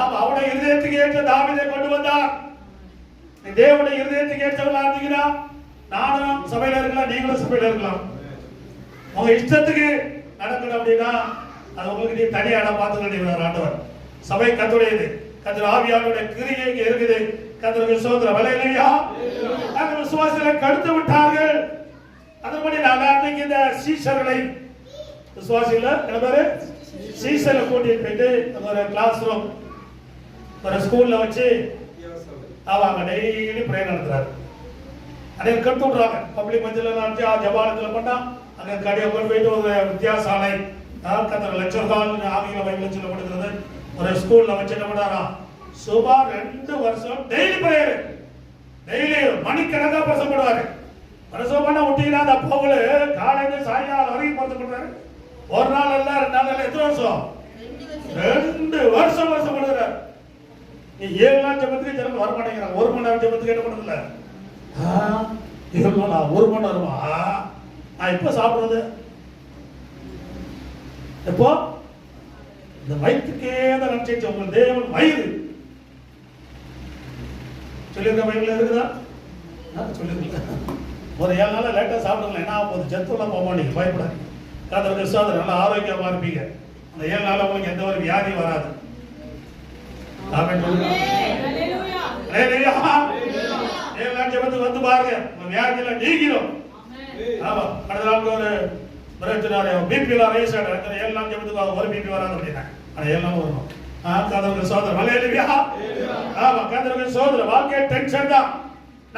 ஆமா அவருடைய இருதயத்துக்கு ஏற்ற தாவீதை கொண்டு வந்தார். தேவனுடைய இருதயத்துக்கு ஏற்றவங்களா இருந்தீங்கன்னா நானும் சபையில இருக்கலாம், நீங்களும் சபையில இருக்கலாம். உங்க இஷ்டத்துக்கு நடக்கணும் அப்படின்னா அது உங்களுக்கு நீ தனியா இடம் பார்த்து வேண்டியவர் ஆண்டவர். சபை கர்த்தருடையது. கர்த்தர் ஆவியானவருடைய கிரியை இங்க இருக்குது. கர்த்தருக்கு ஸ்தோத்திரம். ஹல்லேலூயா. அந்த விசுவாசிகளை கடுத்து விட்டார்கள். அதன்படி நான் அன்னைக்கு இந்த சீஷர்களை விசுவாசிகளை என்ன பேரு சீஷர்களை கூட்டிட்டு போயிட்டு ஒரு கிளாஸ் ரூம் ஒரு ஸ்கூல்ல வச்சு அவங்க டெய்லி பிரேயர் நடத்துறாரு. அதை கட்டு விட்றாங்க. பப்ளிக் மத்தியில் நடத்தி ஜபாலத்தில் பண்ணா அங்கே கடையை கொண்டு போயிட்டு ஒரு வித்தியாசாலை கத்திர லெக்சர் ஹால் ஆங்கில பைபிள் சொல்லப்படுகிறது ஒரு ஸ்கூல்ல வச்சு என்ன பண்ணாரா சுமார் 2 வருஷம் டெய்லி பிரேயர். டெய்லி மணிக்கணக்கா பிரசங்கம் பண்ணுவாரு. பிரசங்கம் பண்ண விட்டீங்கன்னா அந்த பவுல் காலையில சாயங்காலம் வரைக்கும் பிரசங்கம் பண்றாரு. ஒரு நாள் இல்ல 2 நாள் இல்ல எத்தனை வருஷம்? 2 வருஷம் பிரசங்கம் பண்ணுறாரு. நீ 7 நாள் ஜெபத்துக்கு ஜனங்க வர மாட்டேங்கிறாங்க. 1 மணி நேரம் ஜெபத்துக்கு என்ன பண்ணுதில்ல? நான் 1 மணி நேரமா நான் எப்ப சாப்பிடுறது? எப்போ இந்த வயிற்றுக்கே தான் நினைச்சு உங்க தேவன் வயிறு சொல்லியிருக்க பைபிள்ல இருக்குதா? சொல்லியிருக்கேன். ஒரு 7 நாள் லேட்டா சாப்பிடுங்களேன். என்ன ஆகும்? ஜெத்துலாம் போக மாட்டீங்க. பயப்படாது. கர்த்தருக்கு ஸ்தோத்திரம். நல்லா ஆரோக்கியமா இருப்பீங்க. அந்த 7 நாள் உங்களுக்கு எந்த ஒரு வியாதியும் வராது. ஆமென் சொல்லுங்க. ஹல்லேலூயா. ஹல்லேலூயா. 7 நாள் ஜெபத்துக்கு வந்து பாருங்க. உங்க வியாதியில நீங்கிடும். ஆமா. அடுத்த நாள் ஒரு பிரச்சனை பிபில ரைஸ் ஆயிடும். 7 நாள் ஜெபத்துக்கு ஒரு பிபி வராது அப்படின்னா. ஆனா 7 நாள் வரணும். கர்த்தருக்கு ஸ்தோத்திரம். ஹல்லேலூயா. ஆமா கர்த்தருக்கு ஸ்தோத்திரம். வாழ்க்கை டென்ஷன் தான்.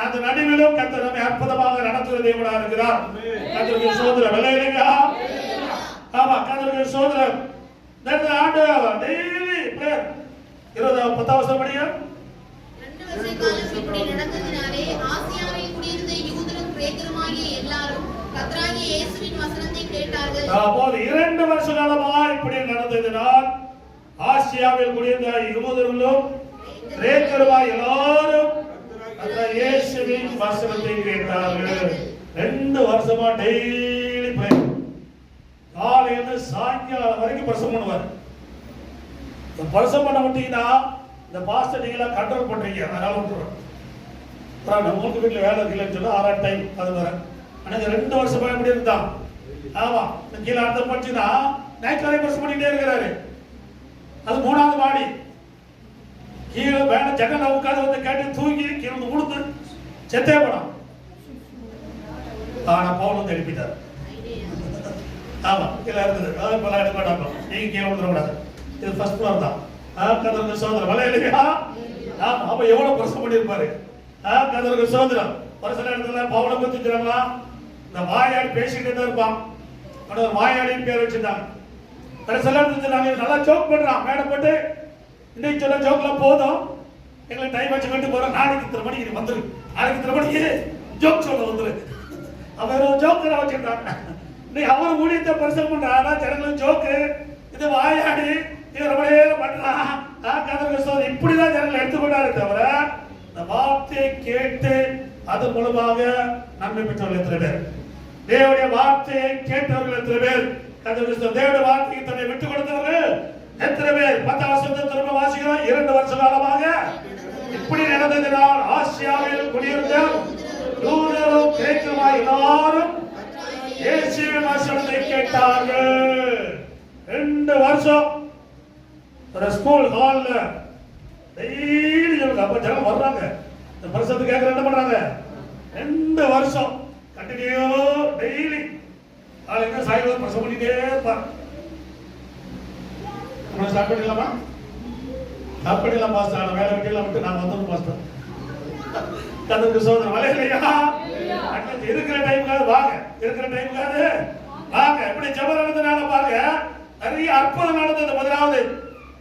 அந்த நடுவிலும் கர்த்தர் நம்மை அற்புதமாக நடத்துகிற தேவனா இருக்கிறார். கர்த்தருக்கு ஸ்தோத்திரம். ஹல்லேலூயா. ஆமா கர்த்தருக்கு ஸ்தோத்திரம். இந்த ஆண்டு டெய்லி பிரேயர் 10 வருஷம் படிங்க. 2 வருஷ காலம் இப்படி நடந்ததினாலே ஆசியாவில் குடியிருந்த யூதரும் கிரேக்கருமாகிய எல்லாரும் கர்த்தராகிய இயேசுவின் வசனத்தை கேட்டார்கள். அப்போது 2 வருஷ காலமா இப்படி நடந்ததினால் ஆசியாவில் குடியிருந்த யூதர்களும் கிரேக்கருமாகிய எல்லாரும் கர்த்தராகிய இயேசுவின் வசனத்தை கேட்டார்கள். 2 வருஷமா டெய்லி பிரேயர். காலையில சாயங்காலம் வரைக்கும் பிரசங்கம் பண்ணுவார். பிரசங்கம் பண்ண விட்டீங்கன்னா இந்த பாஸ்டர் நீங்களா கண்ட்ரோல் பண்றீங்க. அதனால விட்டுறோம். உங்களுக்கு வீட்டுல வேலை இல்லைன்னு சொல்ல 6 டைம் அது வர. ஆனா 2 வருஷமா எப்படி இருந்தான்? ஆமா கீழே அர்த்தம் பண்ணிச்சுன்னா நைட் வரைக்கும் பிரசங்கம் பண்ணிட்டே இருக்கிறாரு. அது 3வது மாடி. கீழே வேலை ஜன்னல உட்காந்து வந்து கேட்டு தூங்கி கீழே உடுத்து செத்தே படம். ஆனா பவுலும் எழுப்பிட்டார். ஆமா கீழே இருக்குது. இப்பெல்லாம் எடுக்க மாட்டாங்க. நீங்க கீழே விழுந்துடக்கூடாது. இது ஃபர்ஸ்ட் ஃப்ளோர் தான். கர்த்தருக்கு ஸ்தோத்திரம். ஹல்லேலூயா. ஆமா அப்ப எவ்வளவு பிரசங்கம் பண்ணிருப்பாரு. கர்த்தருக்கு ஸ்தோத்திரம். ஒரு சில இடத்துல பவுலை பத்தி சொல்றாங்களா இந்த வாயாடி பேசிக்கிட்டே தான் இருப்பான். ஒரு வாயாடின்னு பேர் வச்சிருந்தாங்க. ஒரு சில இடத்துல நாங்க நல்லா ஜோக் பண்றான். மேடம் போட்டு இன்னைக்கு சொல்ல ஜோக்லாம் போதும். எங்களுக்கு டைம் வச்சு கொண்டு போறோம். நாளைக்கு இத்தனை மணிக்கு நீ வந்துரு. நாளைக்கு இத்தனை மணிக்கு ஜோக் சொல்ல வந்துரு. அவர் ஜோக்கரை வச்சிருந்தாங்க. நீ அவர் ஊழியத்தை பிரசங்கம் பண்றானா ஜனங்களுக்கு ஜோக்கு இது வாயாடி இது ரொம்ப நேரம் பண்றான். கர்த்தருக்கு ஸ்தோத்திரம். இப்படிதான் ஜனங்கள் எடுத்துக்கொண்டாரே தவிர இந்த வார்த்தையை கேட்டு அது மூலமாக நன்மை பெற்றவர்கள் எத்தனை பேர்? தேவனுடைய வார்த்தையை கேட்டவர்கள் எத்தனை பேர்? கர்த்தருக்கு ஸ்தோத்திரம். தேவனுடைய வார்த்தைக்கு தன்னை விட்டுக் கொடுத்தவர்கள் எத்தனை பேர்? 10 வருஷத்தை திரும்ப வாசிக்கிறோம். 2 வருஷ காலமாக இப்படி நடந்ததினால் ஆசியாவில் குடியிருந்த யூதரும் கிரேக்கருமாய் எல்லாரும் இயேசுவின் வசனத்தை கேட்டார்கள். 2 வருஷம் ஒரு ஸ்கூல் ஹால்ல டெய்லி அப்ப ஜனம் வர்றாங்க. இந்த பிரசங்கத்தை கேட்கற என்ன பண்றாங்க? 2 வருஷம் கண்டினியூ டெய்லி காலையில சாயங்காலம் பிரசங்கம் பண்ணிட்டே இருப்பாங்க. நம்ம ஸ்டார்ட் பண்ணிடலாமா? ஸ்டார்ட் பண்ணிடலாம் பாஸ்டர். வேலை வெட்டியெல்லாம் விட்டு நான் வந்துடும் பாஸ்டர். கர்த்தருக்கு ஸ்தோத்திரம். ஹல்லேலூயா. இருக்கிற டைமுக்காவது வாங்க. இருக்கிற டைமுக்காவது வாங்க. எப்படி ஜெபம் நடந்ததுனால பாருங்க நிறைய அற்புதம் நடந்தது. முதலாவது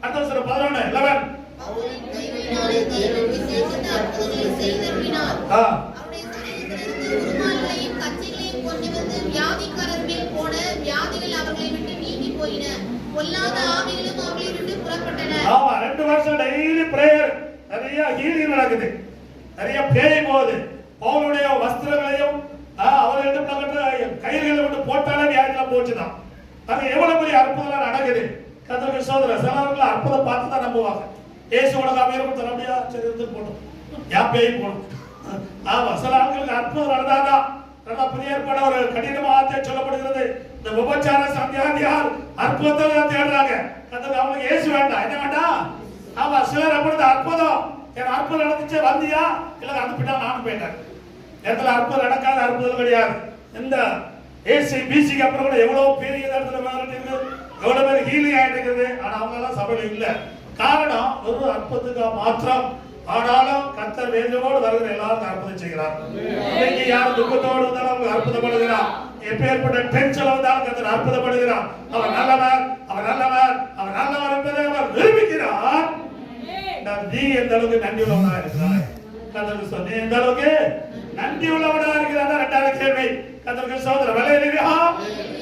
அடுத்த வருஷம் 11 11 பவுலின் கைகளினாலே தேவன் விசேஷித்த அற்புதங்களை செய்தருளினார். அவருடைய சரீரத்திலிருந்து உருமால்களையும் கச்சைகளையும் கொண்டு வந்து வியாதிக்காரர் மேல் போட வியாதிகள் அவர்களை விட்டு நீங்கி போயின. பொல்லாத ஆவிகளும் அவர்களை விட்டு புறப்பட்டன. 2 வருஷம் டெய்லி பிரேயர், நிறைய ஹீலிங் நடக்குது, நிறைய பேய் போகுது. பவுலுடைய வஸ்திரங்களையும் அவர்கிட்ட கைகளை விட்டு போட்டாலே வியாதிலாம் போச்சுதான். அது எவ்வளவு பெரிய அற்புதம் நடக்குது. கர்த்தருக்கு ஸ்தோத்திரம். சிலர்கள் அற்புதம் பார்த்து தான் நம்புவாங்க. இயேசுவோட அமீரம் தர முடியாது, சரி இருந்து போட்டோம், ஏன் பேய் போகணும். ஆமா, சில ஆட்களுக்கு அற்புதம் நடந்தாதான். புதிய ஏற்பாடு ஒரு கடினமாக சொல்லப்படுகிறது. இந்த உபச்சார சந்தியாதியார் அற்புதத்தை தேடுறாங்க. அவங்களுக்கு இயேசு வேண்டாம், என்ன வேண்டாம். ஆமா, சிலர் அப்படி அற்புதம், என் அற்புதம் நடந்துச்சு வந்தியா இல்ல அது பின்னா நானும் போயிட்டேன். இடத்துல அற்புதம் நடக்காத அற்புதம் கிடையாது. இந்த ஏசி பிசிக்கு அப்புறம் கூட எவ்வளவு பெரிய இடத்துல இருக்கு, எவ்வளவு பேர் ஹீலிங் ஆயிட்டு இருக்குது. ஆனா அவங்க எல்லாம் சபையில இல்ல. காரணம் ஒரு அற்புதத்துக்கு மாத்திரம். ஆனாலும் கர்த்தர் வேதனோடு வருகிற எல்லாரும் அற்புதம் செய்கிறார். இன்னைக்கு யார் துக்கத்தோடு வந்தாலும் அவங்க அற்புதப்படுகிறார். எப்பேற்பட்ட டென்ஷன் வந்தாலும் கர்த்தர் அற்புதப்படுகிறார். அவர் நல்லவர், அவர் நல்லவர், அவர் நல்லவர் என்பதை அவர் நிரூபிக்கிறார். நீ எந்த அளவுக்கு நன்றி உள்ளவனா இருக்கிறாய்? கர்த்தருக்கு சொன்ன எந்த அளவுக்கு நன்றி உள்ளவனா இருக்கிறார். 2வது கேள்வி. கர்த்தருக்கு சோதர வலையிலேயா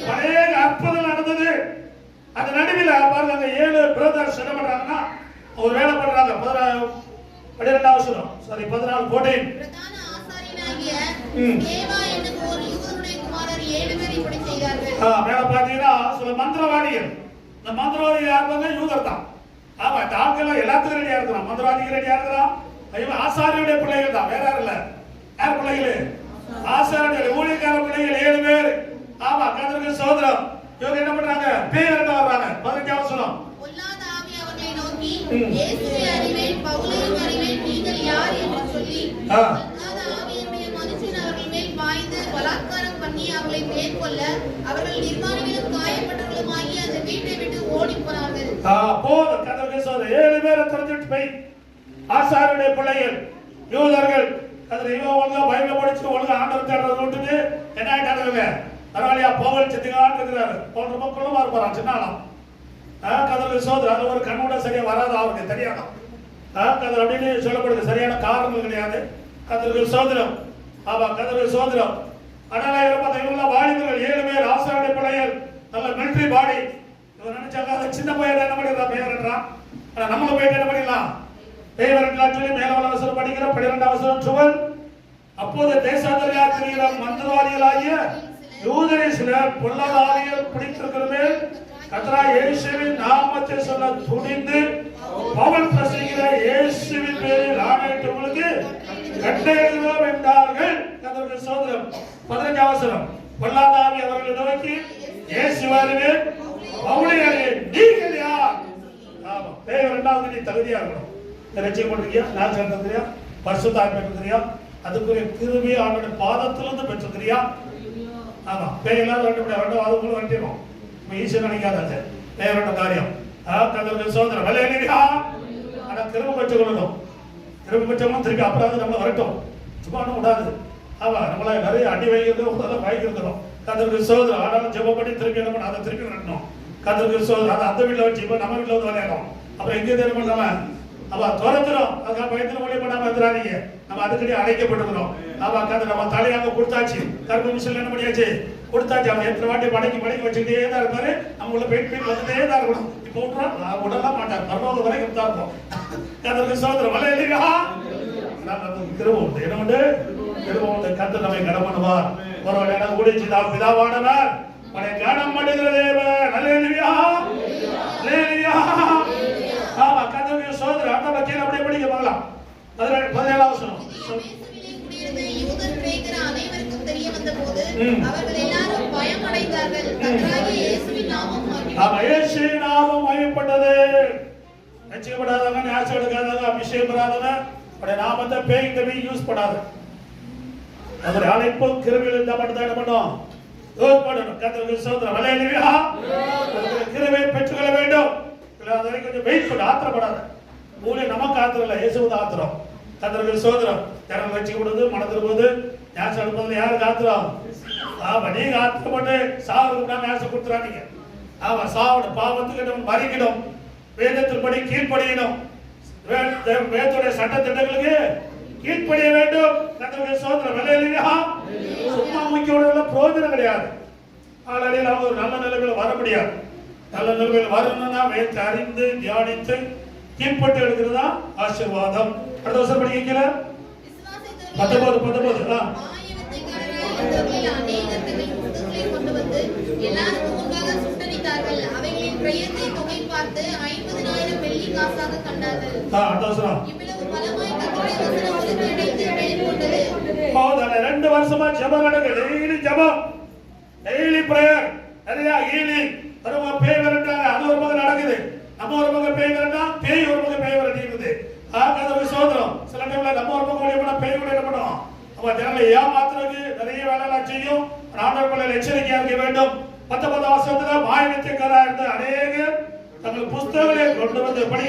பழைய அற்புதம் நடந்தது. அந்த நடுவில் பாருங்க 7 பிரதர்ஸ் என்ன பண்றாங்கன்னா ஒரு வேலை பண்றாங்க. 14 14 பிரதான ஆசாரியனாகிய தேவா என்னும் ஒரு யூதனுடைய குமாரர் 7 பேர் இப்படி செய்தார்கள். மேல பாத்தீங்கன்னா சில மந்திரவாதிகள். இந்த மந்திரவாதிகள் யாருங்க? யூதர் தான். ஆமா, தாங்கள் எல்லாத்துக்கும் ரெடியா இருக்கிறான். மந்திரவாதிகள் ரெடியா இருக்கிறான். ஆசாரியுடைய பிள்ளைகள் தான், வேற யாரும் இல்ல. யார் பிள்ளைகள்? ஆசாரியுடைய ஊழியக்கார பிள்ளைகள் 7 பேர். ஆமா, கர்த்தருக்கு ஸ்தோத்திரம். இவங்க என்ன பண்றாங்க? பேய் விரட்ட வர்றாங்க. 15வது வசனம். பொல்லாத ஆவி அவர்களை நோக்கி, இயேசுவை அறிவேன், பவுலையும் அறிவேன், நீங்கள் யார் என்று சொல்லி பொல்லாத ஆவியுடைய மனுஷன் அவர்கள் மேல் பாய்ந்து பலாத்காரம் பண்ணி அவர்களை மேற்கொள்ள அவர்கள் நிர்வாணிகளும் காயப்பட்டவர்களுமாகி அந்த வீட்டை விட்டு ஓடி போனார்கள். போதும், கர்த்தருக்கு ஸ்தோத்திரம். 7 பேரை தெரிஞ்சுட்டு போய் ஆசாரியுடைய பிள்ளைகள் யூதர்கள். அதுல இவன் ஒழுங்கா பைபிள் படிச்சு ஒழுங்கா ஆண்டவர் தேடுறதை விட்டுட்டு என்ன ஆயிட்டாங்க? பரவாயில்லையா, பவுல் செத்துக்காட்டு இருக்கிறாரு. பவுல் ரொம்ப குள்ளமா இருப்பாராம், சின்னாலாம். கர்த்தருக்கு ஸ்தோத்திரம். அது ஒரு கண்ணோட சரியா வராது, அவருக்கு தெரியாது. கர்த்தர் அப்படின்னு சொல்லப்படுது. சரியான காரணங்கள் கிடையாது. கர்த்தருக்கு ஸ்தோத்திரம். ஆமா, கர்த்தருக்கு ஸ்தோத்திரம். அதனால இவங்க வாலிபர்கள் 7 பேர் ஆசாரியுடைய பிள்ளைகள், நல்ல மிலிட்டரி பாடி. இவன் நினைச்சாங்க சின்ன பையன் என்ன பண்ணிடுறான், பெயர்றான். ஆனா நம்மளும் போயிட்டு என்ன பண்ணிடலாம், பெயர்லாம் சொல்லி மேலவள அவசரம் படிக்கிற 12வது வசனம் 12. அப்போது தேசாந்தரியாக தெரிகிற மந்திரவாதிகளாகிய யூதரை சிலர் பொல்லாத ஆவிகள் பிடித்திருக்கிறது கர்த்தராகிய இயேசுவின் நாமத்தை சொல்ல துணிந்து பவுல் பிரசங்கிக்கிற இயேசுவின் பேரில் ஆணையிட்டு உங்களுக்கு கட்டளையிடுவோம் என்றார்கள். கர்த்தருக்கு ஸ்தோத்திரம். 15வது வசனம். பொல்லாத ஆவி அவர்களை நோக்கி, இயேசுவை அறிவேன், பவுலை அறிவேன், நீங்கள் யார்? ஆமா, பேய் 2வது நீ தகுதியா இருக்கணும். ரட்சிக்கப்பட்டிருக்கியா, நான் சேர்ந்திருக்கிறியா, பரிசுத்த ஆவி பெற்றிருக்கிறியா, அதுக்குரிய கிருபையை அவனுடைய பாதத்திலிருந்து பெற்றிருக்கிறியா? ஆமா, பேய் எல்லாரும் ரெண்டு அதுக்குள்ள வண்டிடும். ஈஸியா நினைக்காதாச்சு பேய் 2 காரியம். கர்த்தருக்கு ஸ்தோத்திரம். ஹல்லேலூயா. ஆனா கிருபை பெற்றுக் கொள்ளணும். கிருபை பெற்றவங்க திருப்பி அப்புறம் நம்மள வரட்டும், சும்மா ஒன்றும் விடாது. ஆமா, நம்மள நிறைய அடி வைக்கிறது அதெல்லாம் வாய்க்கிறோம். கர்த்தருக்கு ஸ்தோத்திரம். ஆனாலும் ஜெபம் பண்ணி திருப்பி என்ன பண்ண, அதை திருப்பி நடணும். கர்த்தருக்கு ஸ்தோத்திரம். அதை அந்த வீட்டில் வச்சு இப்போ நம்ம வீட்டில் வந்து விளையாடும். அப்புறம் எங்கே தேர்வு பண்ணாம அப்ப துரத்துறோம். அதுக்காக பயத்துல மொழி பண்ணாம இருக்கிறாங்க. நம்ம அதுக்கடி அடைக்கப்பட்டிருக்கிறோம். ஆமா, கர்த்தர் நம்ம தலையாக கொடுத்தாச்சு. கர்ப்ப மிஷில் என்ன பண்ணியாச்சு, கொடுத்தாச்சு. அவன் எத்தனை வாட்டி படைக்கு வச்சுக்கிட்டே தான் இருப்பாரு. நம்ம உள்ள போயிட்டு வந்துட்டே தான் இருக்கணும். இப்போ விட்டுறோம், விடலாம் மாட்டார். பரவாயில்ல வரைக்கும் தான் இருப்போம். கர்த்தருக்கு ஸ்தோத்திரம். ஹல்லேலூயா. கிருபை உண்டு, என்ன உண்டு? கிருபை உண்டு. கர்த்தர் நம்மை கனம் பண்ணுவார். ஒருவன் என ஊழியர் பிதாவானவர் உன்னை கனம் பண்ணுகிற தேவன். ஹல்லேலூயா. ஹல்லேலூயா. ஆமா, கர்த்தருக்கு ஸ்தோத்திரம். அந்த பத்தியில அப்படியே படிக்க பார்க்கலாம். 17வது வசனம். யூதர் கிரேக்கர் அனைவருக்கும் தெரிய வந்தபோது அவர்கள் எல்லாரும் பயம் அடைந்தார்கள். கர்த்தராகிய இயேசுவின் நாமம் இயேசுவின் நாமம் மகிமைப்பட்டது. ரட்சிக்கப்படாதவங்க, ஞானம் எடுக்காதவங்க, அபிஷேகம் பெறாதவங்க அவருடைய நாமத்தை பேய் தவி யூஸ் பண்ணாது. அவருடைய அழைப்பு கிருபையில் இருந்தா மட்டும் தான் என்ன பண்ணும், யூஸ் பண்ணணும். கர்த்தருக்கு ஸ்தோத்திரம். ஹல்லேலூயா. கிருபையை பெற்றுக்கொள்ள வேண்டும். அது வரைக்கும் கொஞ்சம் வெயிட் பண்ண, ஆத்திரப்படாத. ஊழியம் நமக்கு ஆத்திரம் இல்லை, இயேசுவுக்கு ஆத்திரம். கர்த்தருக்கு ஸ்தோத்திரம். ஜனங்கள் ரட்சிக்கப்படுவது, மனதில் போது ஞானம் எடுப்பது யாருக்கு ஆத்திரம்? ஆமா, நீங்க ஆத்திரப்பட்டு சாவுக்கு ஞானம் கொடுத்துறாதீங்க. ஆமா, சாவணும், பாவத்துக்கு மறிக்கணும், வேதத்தின்படி கீழ்ப்படியணும். வேதத்துடைய சட்ட திட்டங்களுக்கு கீழ்ப்படிய வேண்டும். கர்த்தருக்கு ஸ்தோத்திரம். அல்லேலூயா. சும்மா முக்கியோட பிரயோஜனம் கிடையாது. ஆளாடியில் அவங்க ஒரு நல்ல நிலைமையில் வர முடியாது. நல்ல நிலைமையில் வரணும்னா வேதத்தை அறிந்து தியானித்து கீழ்பட்டு எடுக்கிறதா ஆசீர்வாதம். அடுத்த வருஷம் படிக்கல 19 கொண்டு வந்து எல்லாருக்கும் முன்பாக சுட்டரித்தார்கள். அவைகளின் பிரயத்தை தொகை பார்த்து 50,000 வெள்ளி காசாக கண்டார்கள். இவ்வளவு பலமாய் கர்த்தருடைய வசனம் அவர்களுக்கு இடைத்து மேற்கொண்டது. 2 வருஷமா ஜெபம் நடக்குது. டெய்லி ஜெபம், டெய்லி பிரேயர், நிறைய ஹீலிங். ஒரு பேய் விரட்டாங்க, அது ஒரு பக்கம் நடக்குது. நம்ம ஒரு பக்கம் பேய் விரட்டா, பேய் ஒரு பக்கம் பேய் விரட்டி இருக்குது. கர்த்தருக்கு ஸ்தோத்திரம். சில டைம்ல நம்ம ஒரு பக்கம் ஓடி போனா பேய் கூட என்ன பண்ணுவோம்? அப்ப ஜனங்களை ஏமாத்துறதுக்கு நிறைய வேலைலாம் செய்யும். ஆண்டவர்கள் எச்சரிக்கையா இருக்க வேண்டும். 19 வருஷத்துல மாயவித்தைக்காரா இருந்த அநேகர் தங்கள் புஸ்தகங்களை கொண்டு வந்து படிக்க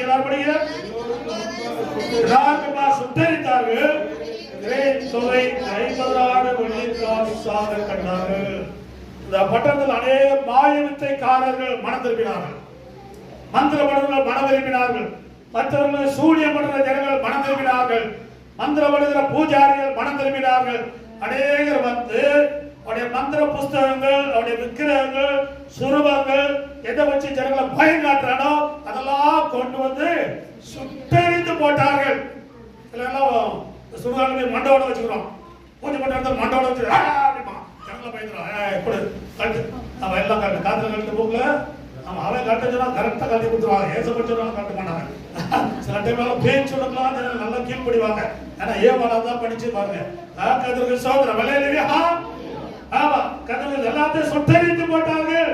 சுட்டரித்தார்கள். தொகை 50,000 வெள்ளி காசாக கண்டார்கள். இந்த பட்டணத்தில் அநேக மாயவித்தைக்காரர்கள் மனம் திரும்பினார்கள். மந்திரப்படுகிற மனம் திரும்பினார்கள். மற்றவர்கள் சூழியம் பண்ணுகிற ஜனங்கள் மனம் திரும்பினார்கள். மந்திரப்படுகிற பூஜாரிகள் மனம் திரும்பினார்கள். அநேகர் வந்து அவருடைய மந்திர புஸ்தகங்கள், அவருடைய விக்கிரகங்கள், சுரூபங்கள் எதை வச்சு ஜனங்களை பயம் காட்டுறானோ அதெல்லாம் கொண்டு வந்து சுட்டரித்து போட்டார்கள். இதெல்லாம் சுடுகாடு மண்டோட வச்சுக்கிறோம். பூஜை பண்ற மண்டோட வச்சு அப்படிமா ஜனங்களை பயந்துடும். எப்படி கட்டு அவன் எல்லாம் கட்டு காத்துல கட்டு போகல. அவன் கட்டுச்சுன்னா கரெக்டா கட்டி கொடுத்துருவாங்க. ஏசப்பட்டவங்க கட்ட மாட்டாங்க. சில டைம்ல பேச்சு சொல்லலாம், நல்லா கீழ்படிவாங்க. ஆனா ஏமாதான் படிச்சு பாருங்க. கர்த்தருக்கு ஸ்தோத்திரம். அல்லேலூயா. ஆமா, கர்த்தர் எல்லாத்தையும் சுட்டரித்து போட்டார்கள்.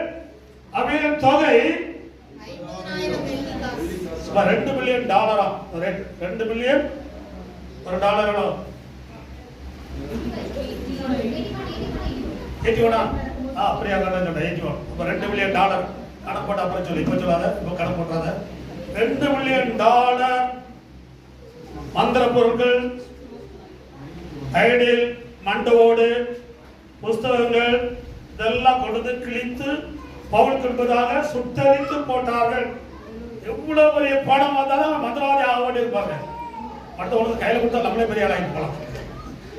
அவைகளின் தொகை 50,000 வெள்ளி காசு. $2 மில்லியன். 2 மில்லியன் ஒரு டாலர் எவ்வளோ? 81. அப்படியா கடன் சொன்ன 81. அப்ப $2 மில்லியன் கணக்கு போட்டு அப்புறம் சொல்லி இப்ப சொல்லாத, இப்ப கணக்கு போட்டாத. $2 மில்லியன் மந்திர பொருட்கள், ஐடில், மண்டவோடு, புஸ்தகங்கள் இதெல்லாம் கொண்டு கிழித்து பவுலுக்கு என்பதாக சுட்டரித்து போட்டார்கள். எவ்வளவு பெரிய பணம் வந்தாலும் மந்திரவாதி ஆக வேண்டியிருப்பாங்க. அடுத்தவங்களுக்கு கையில கொடுத்தா நம்மளே பெரிய ஆளாகி போகலாம்.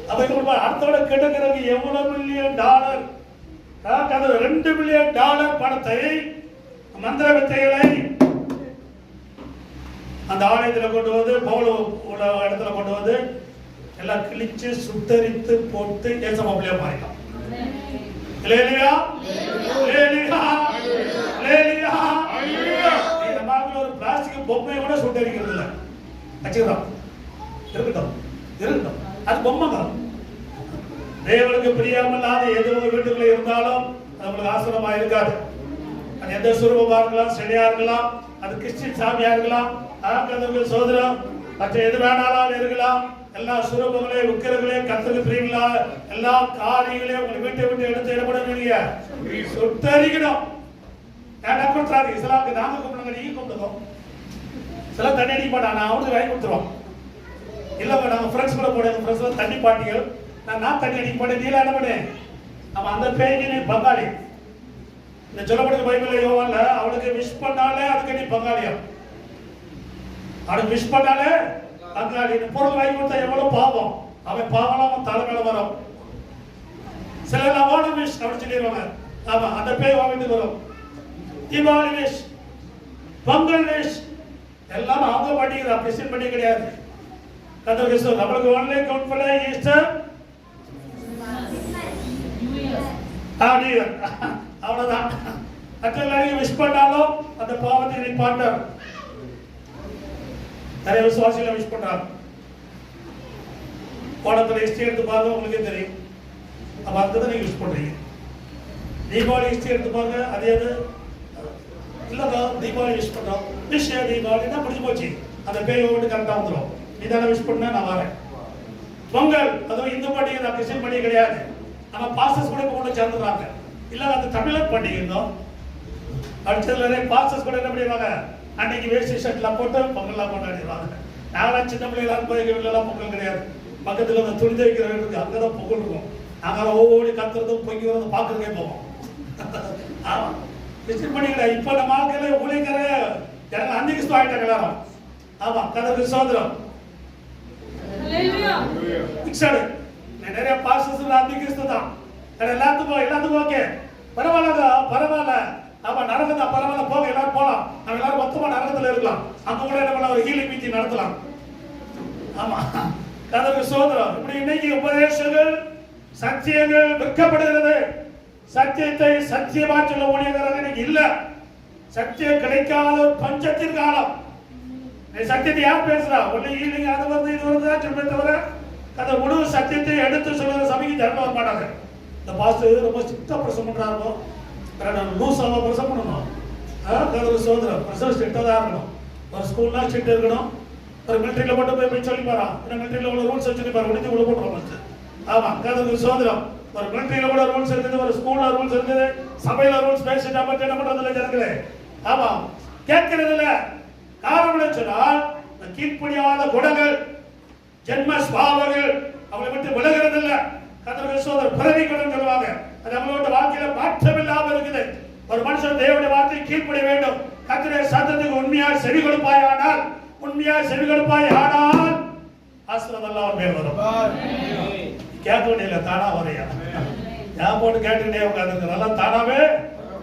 அப்ப அடுத்தவட கெடுக்கிறதுக்கு எவ்வளவு $1 மில்லியன். $2 மில்லியன் பணத்தை, மந்திர வித்தைகளை அந்த ஆலயத்தில் கொண்டு வந்து பவுல் இடத்துல கொண்டு வந்து எல்லாம் கிழிச்சு சுட்டரித்து போட்டு ஏசமாப்பிள்ளையா மாறிட்டான். அல்லேலூயா. அல்லேலூயா. அல்லேலூயா. இந்த மாதிரி ஒரு பிளாஸ்டிக் பொம்மையை கூட சுட்டரிக்கிறது இல்லை. வச்சுக்கிறோம். இருக்கட்டும், இருக்கட்டும். அது பொம்மைங்க. தேவனுக்கு பிரியாமல்லாத எது உங்க வீட்டுக்குள்ள இருந்தாலும் அது உங்களுக்கு ஆசிரமா இருக்காது. அது எந்த சுரூபமா இருக்கலாம், செடியா இருக்கலாம், அது கிறிஸ்டின் சாமியா இருக்கலாம், சோதரம் மற்ற எது வேணாலும் இருக்கலாம். எல்லா சுரூபங்களையும் விக்கிரங்களையும் கர்த்தருக்கு பிரியங்களா எல்லா காரியங்களையும் உங்களை வீட்டை விட்டு எடுத்து இடப்பட சுட்டரிக்கணும். ஏன்னா கொடுத்துறாங்க. சில நாங்க கூப்பிடுங்க, நீங்க கூப்பிடுவோம். சில தண்ணி அடிக்க மாட்டாங்க, நான் அவனுக்கு வாங்கி கொடுத்துருவோம். இல்லைங்க நாங்கள் ஃப்ரெண்ட்ஸ் கூட போனேன். ஃப்ரெண்ட்ஸ் தண்ணி பாட்டிகள் நான் தண்ணி அடிக்க மாட்டேன். நீல என்ன பண்ணேன்? நம்ம அந்த பேய்க்கு பங்காளி. இந்த சொல்லப்படுற பைபிள் யோவான்ல அவளுக்கு விஷ் பண்ணாலே அதுக்கு நீ பங்காளியா. அவனுக்கு விஷ் பண்ணாலே பங்காளி. பொருள் வாங்கி கொடுத்தா எவ்வளவு பாவம். அவன் பாவம் அவன் தலைமையில வரும். சில ஓண விஷ் அப்படின்னு சொல்லிடுவாங்க. ஆமா, அந்த பேய் வாங்கிட்டு வரும். தீபாவளி விஷ், பொங்கல் விஷ் எல்லாம் அவங்க பண்ணிக்கிறா, கிறிஸ்டின் பண்ணி கிடையாது. கர்த்தருக்கு நம்மளுக்கு ஒன்லி கவுண்ட் பண்ண ஈஸ்டர், அவ்வளவுதான். மற்றவங்க விஷ் பண்ணாலும் அந்த பாவத்தை நிப்பாட்டார். நிறைய விசுவாசிகளை விஷ் பண்றாங்க. கோணத்துல ஹிஸ்டரி எடுத்து பாருங்க, உங்களுக்கே தெரியும். அப்ப அதுதான் நீங்க விஷ் பண்றீங்க. தீபாவளி ஹிஸ்டரி எடுத்து பாருங்க, அதே அது இல்லைங்க. தீபாவளி விஷ் பண்றோம், விஷயம் தீபாவளினா முடிஞ்சு போச்சு. அந்த பேய் ஓட்டு கரெக்டா வந்துடும். இதான விஷ் பண்ண நான் வரேன். பொங்கல் அதுவும் இந்து பண்டிகை தான், கிறிஸ்டின் பண்டிகை கிடையாது. நம்ம பாஸ்டர்ஸ் கூட கொண்டு சேர்ந்துடுறாங்க. இல்ல அது தமிழர் பண்டிகை இருந்தோம். அடுத்ததுல நிறைய பாஸ்டர்ஸ் கூட என்ன பண்ணிடுவாங்க, அன்னைக்கு வேஷ்டி ஷர்ட்லாம் போட்டு பொங்கல்லாம் கொண்டாடிடுவாங்க. நாங்களாம் சின்ன பிள்ளைகளாம் போய் வீட்டுலாம் பொங்கல் கிடையாது. பக்கத்துல அந்த துணி துவைக்கிற வீட்டுக்கு அங்கதான் பொங்கல் இருக்கும். நாங்க ஓடி கத்துறதும் பொங்கிறதும் பாக்குறதுக்கே போவோம். ஆமா, கிறிஸ்டின் பண்டிகை. இப்ப நம்ம ஆட்களே ஊழியக்கார ஜனங்கள் அன்னைக்கு ஆயிட்டாங்க எல்லாரும். ஆமா, கர்த்தருக்கு ஸ்தோத்திரம். மிக்சடு நிறைய பாஸ்டர்ஸ் அந்தி கிறிஸ்து தான். எல்லாத்துக்கும் ஓகே, பரவாயில்ல. ஆமா, நரகத்தை பரவாயில்ல, போக எல்லாரும் போலாம். நம்ம எல்லாரும் மொத்தமா நரகத்துல இருக்கலாம். அங்க கூட என்ன பண்ணலாம், ஒரு ஹீலிங் மீட்டிங் நடத்தலாம். ஆமா, கர்த்தருக்கு ஸ்தோத்திரம். இப்படி இன்னைக்கு உபதேசங்கள், சத்தியங்கள் விற்கப்படுகிறது. சத்தியத்தை சத்தியமா சொல்ல ஊழியர்கள் இன்னைக்கு இல்ல. சத்தியம் கிடைக்காத பஞ்சத்தின் காலம். சத்தியத்தை யார் பேசுறா? ஒண்ணு ஹீலிங், அது வந்து இது வந்து சொல்ல தவிர அந்த முழு சத்தியத்தை எடுத்து சொல்லுற சபைக்கு ஜனம் வர மாட்டாங்க. இந்த பாஸ்டர் ரொம்ப ஸ்ட்ரிக்டா பிரசங்கம் பண்றாங்க, லூசாவா பிரசங்கம் பண்ணணும். கர்த்தருக்கு ஸ்தோத்திரம். பிரசங்கம் ஸ்ட்ரிக்டா தான் இருக்கணும். ஒரு ஸ்கூல்னா ஸ்ட்ரிக்ட் இருக்கணும். ஒரு மிலிட்டரியில மட்டும் போய் சொல்லி பாரா, மிலிட்டரியில உள்ள ரூல்ஸ் சொல்லி பாரு, உடனே உள்ள போட்டுருவாங்க. ஆமா, கர்த்தருக்கு ஸ்தோத்திரம். ஒரு மிலிட்டரியில கூட ரூல்ஸ் இருக்குது, ஒரு ஸ்கூல்ல ரூல்ஸ் இருக்குது, சபையில ரூல்ஸ் பேசிட்டா மட்டும் என்ன பண்றது இல்ல ஜனங்களே. ஆமா, கேட்கறது இல்ல. காரணம் சொன்னால் கீழ்ப்படியாத குணங்கள், ஜென்ம ஸ்வபாவங்கள் அவங்களை விட்டு விலகிறது இல்ல. கர்த்தருக்கு ஸ்தோத்திரம். பிறவி குணம் சொல்லுவாங்க. அது நம்மளோட வாழ்க்கையில மாற்றம் இல்லாம இருக்குது. ஒரு மனுஷன் தேவனுடைய வார்த்தை கீழ்ப்படிய வேண்டும். கர்த்தருடைய சத்தத்துக்கு உண்மையாய் செவி கொடுப்பாயானால், ஆசீர்வாதம் எல்லாம் அவன் மேல் வரும். கேட்க வேண்டிய தானா வரையா, ஏன் போட்டு கேட்டுக்கிட்டே உட்கார்ந்து நல்லா தானாவே